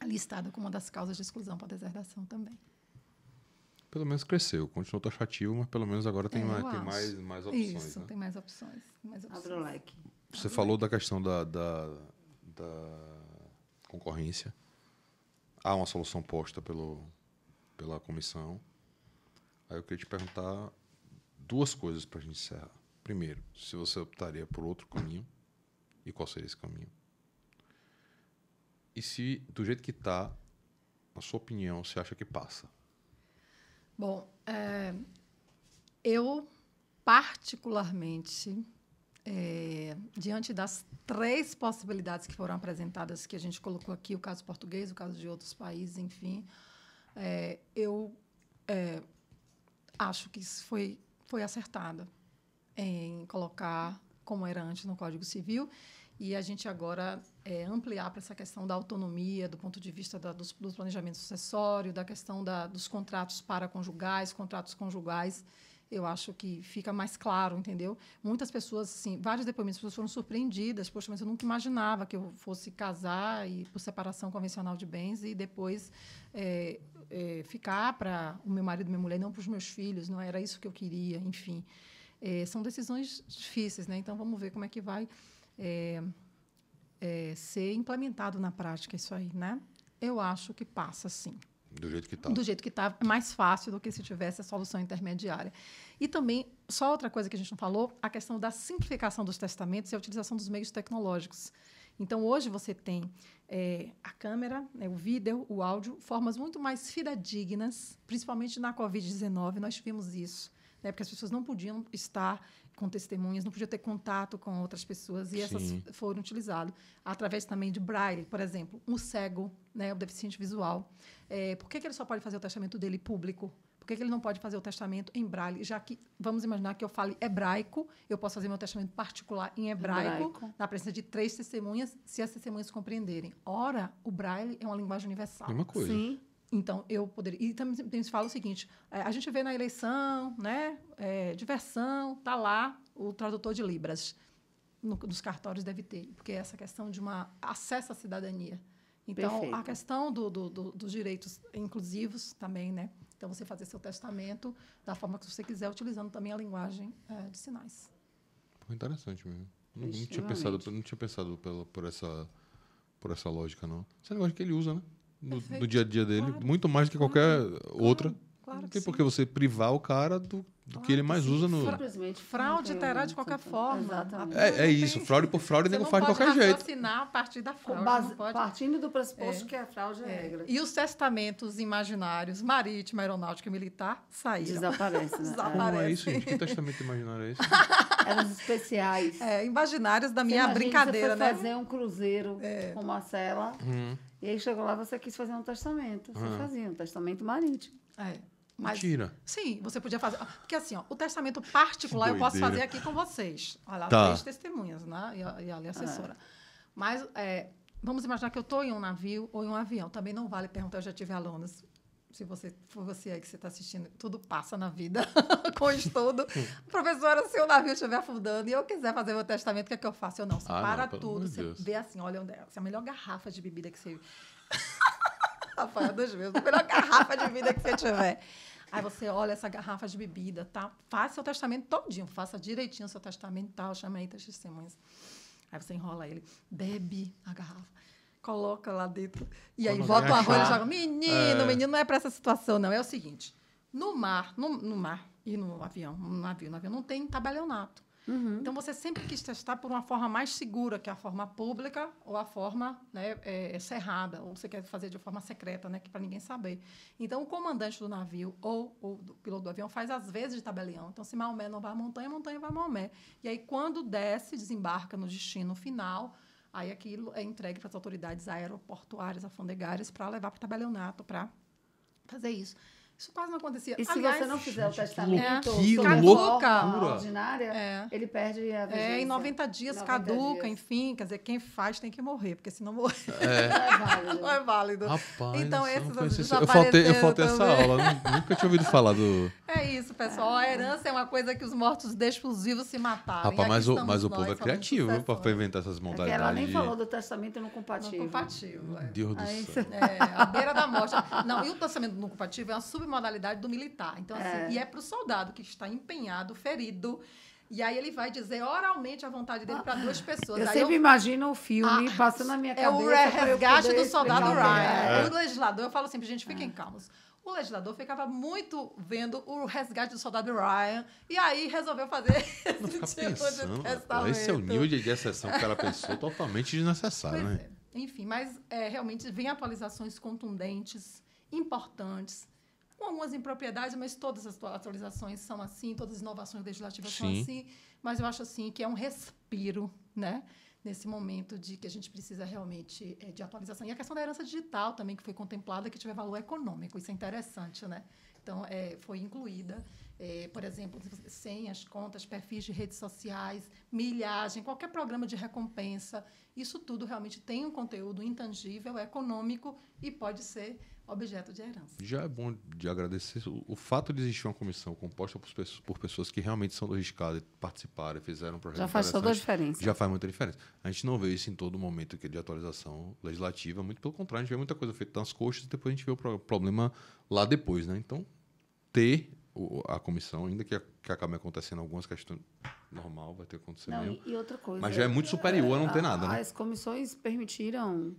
listada como uma das causas de exclusão para a deserdação também. Pelo menos cresceu. Continuou taxativo, mas pelo menos agora tem mais opções. Isso, né? tem mais opções. Abre o leque. Você falou da questão da concorrência. Há uma solução posta pela comissão. Aí eu queria te perguntar 2 coisas para a gente encerrar. Primeiro, se você optaria por outro caminho, e qual seria esse caminho? E se, do jeito que está, na sua opinião, você acha que passa? Bom, eu particularmente, diante das 3 possibilidades que foram apresentadas, que a gente colocou aqui, o caso português, o caso de outros países, enfim, eu acho que isso foi acertado em colocar como era antes no Código Civil e a gente agora ampliar para essa questão da autonomia, do ponto de vista do planejamento sucessório, da questão dos contratos paraconjugais, contratos conjugais. Eu acho que fica mais claro, entendeu? Muitas pessoas, assim, vários depoimentos, as pessoas foram surpreendidas. Poxa, mas eu nunca imaginava que eu fosse casar e por separação convencional de bens e depois ficar para o meu marido e minha mulher, não para os meus filhos. Não era isso que eu queria, enfim. São decisões difíceis, né? Então, vamos ver como é que vai ser implementado na prática isso aí, né? Eu acho que passa, sim. Do jeito que está. Do jeito que está, é mais fácil do que se tivesse a solução intermediária. E também, só outra coisa que a gente não falou, a questão da simplificação dos testamentos e a utilização dos meios tecnológicos. Então, hoje você tem a câmera, né, o vídeo, o áudio, formas muito mais fidedignas, principalmente na Covid-19, nós vimos isso, né, porque as pessoas não podiam estar com testemunhas, não podiam ter contato com outras pessoas, e essas foram utilizadas. Através também de braille, por exemplo, um cego, né, o deficiente visual. Por que ele só pode fazer o testamento dele público? Por que ele não pode fazer o testamento em braille? Já que, vamos imaginar que eu fale hebraico, eu posso fazer meu testamento particular em hebraico. Na presença de 3 testemunhas, se as testemunhas compreenderem. Ora, o braille é uma linguagem universal. Mesma coisa. Sim. Então, eu poderia... E também se fala o seguinte, a gente vê na eleição, né, diversão, está lá o tradutor de Libras. Nos cartórios deve ter, porque é essa questão de acesso à cidadania. Então, Perfeito. a questão dos direitos inclusivos também, né? Então, você fazer seu testamento da forma que você quiser, utilizando também a linguagem de sinais. Pô, interessante mesmo. Não tinha pensado por essa lógica, não. Essa linguagem que ele usa, né? No dia a dia dele, claro. Muito mais do que qualquer outra. Claro não tem por que você privar o cara do que ele mais usa no... Simplesmente fraude terá de qualquer forma. Exatamente. Isso, fraude por fraude, nego faz de qualquer jeito. Você não pode raciocinar a partir da fraude. Partindo do pressuposto que a fraude é regra. E os testamentos imaginários, marítimo, aeronáutica e militar, saíram. Desaparecem, né? Como é isso, gente? Que testamento imaginário é esse? Eram os especiais. Imaginários da minha brincadeira, você né? Fazer um cruzeiro com Marcela, e aí chegou lá, você quis fazer um testamento. Você fazia um testamento marítimo. Mas, mentira. Sim, você podia fazer. Porque assim, o testamento particular eu posso fazer aqui com vocês. Olha lá, 3 testemunhas, né? E ali a assessora. Mas vamos imaginar que eu estou em um navio ou em um avião. Também não vale perguntar, eu já tive alunos. Se for você aí que você está assistindo, tudo passa na vida com estudo. Professora, se o navio estiver afundando e eu quiser fazer meu testamento, o que é que eu faço? Eu não, você para tudo. Você vê assim, olha onde é. Essa é a melhor garrafa de bebida que você... Rafael dos meus, a melhor garrafa de bebida que você tiver. Aí você olha essa garrafa de bebida, tá? Faça seu testamento todinho, faça direitinho o seu testamento, tal, chama aí as testemunhas. Aí você enrola ele, bebe a garrafa, coloca lá dentro, e aí Quando bota o vai arroz e achar. joga. Menino, não é para essa situação, não. É o seguinte, no mar e no avião, no navio não tem tabelionato. Então, você sempre quis testar por uma forma mais segura, que é a forma pública ou a forma, né, cerrada, ou você quer fazer de forma secreta, né, que para ninguém saber. Então, o comandante do navio ou do piloto do avião faz, às vezes, de tabelião. Então, se Maomé não vai à montanha, a montanha vai a Maomé. E aí, quando desce, desembarca no destino final, aí aquilo é entregue para as autoridades aeroportuárias, alfandegárias, para levar para o tabelionato, para fazer isso. Isso quase não acontecia. E se Aliás, você não fizer o gente, testamento que sob loucura. forma ordinária, ele perde a vigência. em 90 dias 90 caduca, dias. enfim, quer dizer, quem faz tem que morrer, porque se não morrer, Não é válido. não é válido. Rapaz, Então, eu esses não conhecia isso. desapareceram Eu faltei essa também. aula. Nunca tinha ouvido falar do... É isso, pessoal. A herança é uma coisa que os mortos deixam para os vivos se matarem. Rapaz, mas o povo é falando criativo, viu, para sucessões. inventar essas É que modalidades. ela nem de- falou do testamento não compatível. Não compatível. Meu É. Deus do Aí céu. À beira da morte. Não, e o testamento não compatível é uma submodalidade do militar. Então, assim, e é para o soldado que está empenhado, ferido, e aí ele vai dizer oralmente a vontade dele para duas pessoas. Eu Aí sempre imagino o filme passando na minha É o cabeça. pra eu resgate poder do soldado explicar. Ryan. O legislador, eu falo sempre, gente, fiquem calmos. O legislador ficava muito vendo o resgate do soldado Ryan e aí resolveu fazer Não esse fica tipo pensando. de Rapaz, testamento. esse é o nível de exceção que o cara pensou totalmente desnecessário, Pois né? é. Enfim, mas realmente vem atualizações contundentes, importantes, com algumas impropriedades, mas todas as atualizações são assim, todas as inovações legislativas são Sim. assim, mas eu acho assim que é um respiro, né? Nesse momento de que a gente precisa realmente de atualização. E a questão da herança digital também, que foi contemplada, que tiver valor econômico, isso é interessante, né? Então, foi incluída, por exemplo, senhas, contas, perfis de redes sociais, milhagem, qualquer programa de recompensa, isso tudo realmente tem um conteúdo intangível, econômico e pode ser objeto de herança. Já é bom de agradecer o fato de existir uma comissão composta por pessoas que realmente são do riscado, participaram, fizeram um projeto Já faz toda a interessante. diferença. Já faz muita diferença. A gente não vê isso em todo momento de atualização legislativa, muito pelo contrário, a gente vê muita coisa feita nas coxas e depois a gente vê o problema lá depois, né? Então, ter a comissão, ainda que acabe acontecendo algumas questões, normal, vai ter que acontecer Não, mesmo. e outra coisa. Mas já é muito superior a não ter nada, né? As comissões permitiram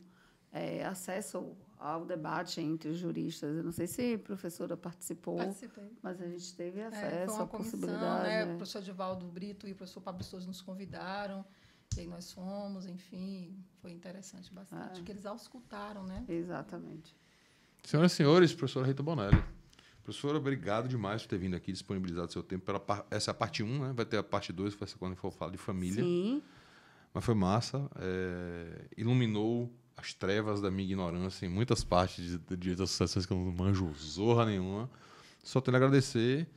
acesso ao debate entre os juristas. Eu não sei se a professora participou, Participei. mas a gente teve Foi acesso uma à comissão, possibilidade. né? O professor Divaldo Brito e o professor Pablo Souza nos convidaram, e aí nós fomos, enfim, foi interessante bastante, porque eles auscultaram, né? Exatamente. Senhoras e senhores, professora Rita Bonelli. Professora, obrigado demais por ter vindo aqui, disponibilizado seu tempo. Essa é a parte 1, né? Vai ter a parte 2, vai ser quando for falar de família. Sim. Mas foi massa. Iluminou as trevas da minha ignorância em muitas partes de associações que eu não manjo zorra nenhuma. Só tenho a agradecer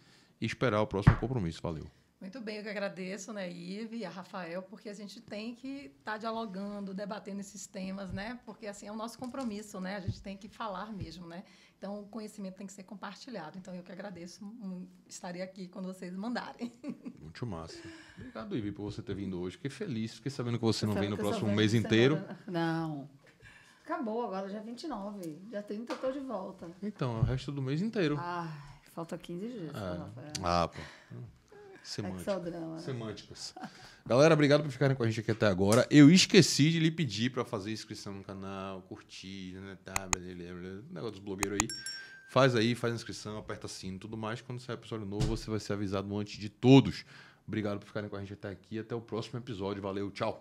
e esperar o próximo compromisso. Valeu. Muito bem, eu que agradeço, né, Ive e a Rafael, porque a gente tem que estar dialogando, debatendo esses temas, né? Porque assim é o nosso compromisso, né? A gente tem que falar mesmo, né? Então o conhecimento tem que ser compartilhado. Então eu que agradeço, estarei aqui quando vocês mandarem. Muito massa. Obrigado, Ivi, por você ter vindo hoje. Fiquei feliz, fiquei sabendo que você não vem no Sabe que eu só próximo venho mês semana- inteiro. Não. Acabou agora, dia 29. Dia 30 eu tô de volta. Então, é o resto do mês inteiro. Ai, falta 15 dias, Rafael. Pô. É que Semântica. só drama. Semânticas. Galera, obrigado por ficarem com a gente aqui até agora. Eu esqueci de lhe pedir para fazer inscrição no canal, curtir, né? Negócio dos blogueiros aí. Faz aí, faz a inscrição, aperta sino e tudo mais. Quando sair episódio novo, você vai ser avisado antes de todos. Obrigado por ficarem com a gente até aqui. Até o próximo episódio. Valeu, tchau.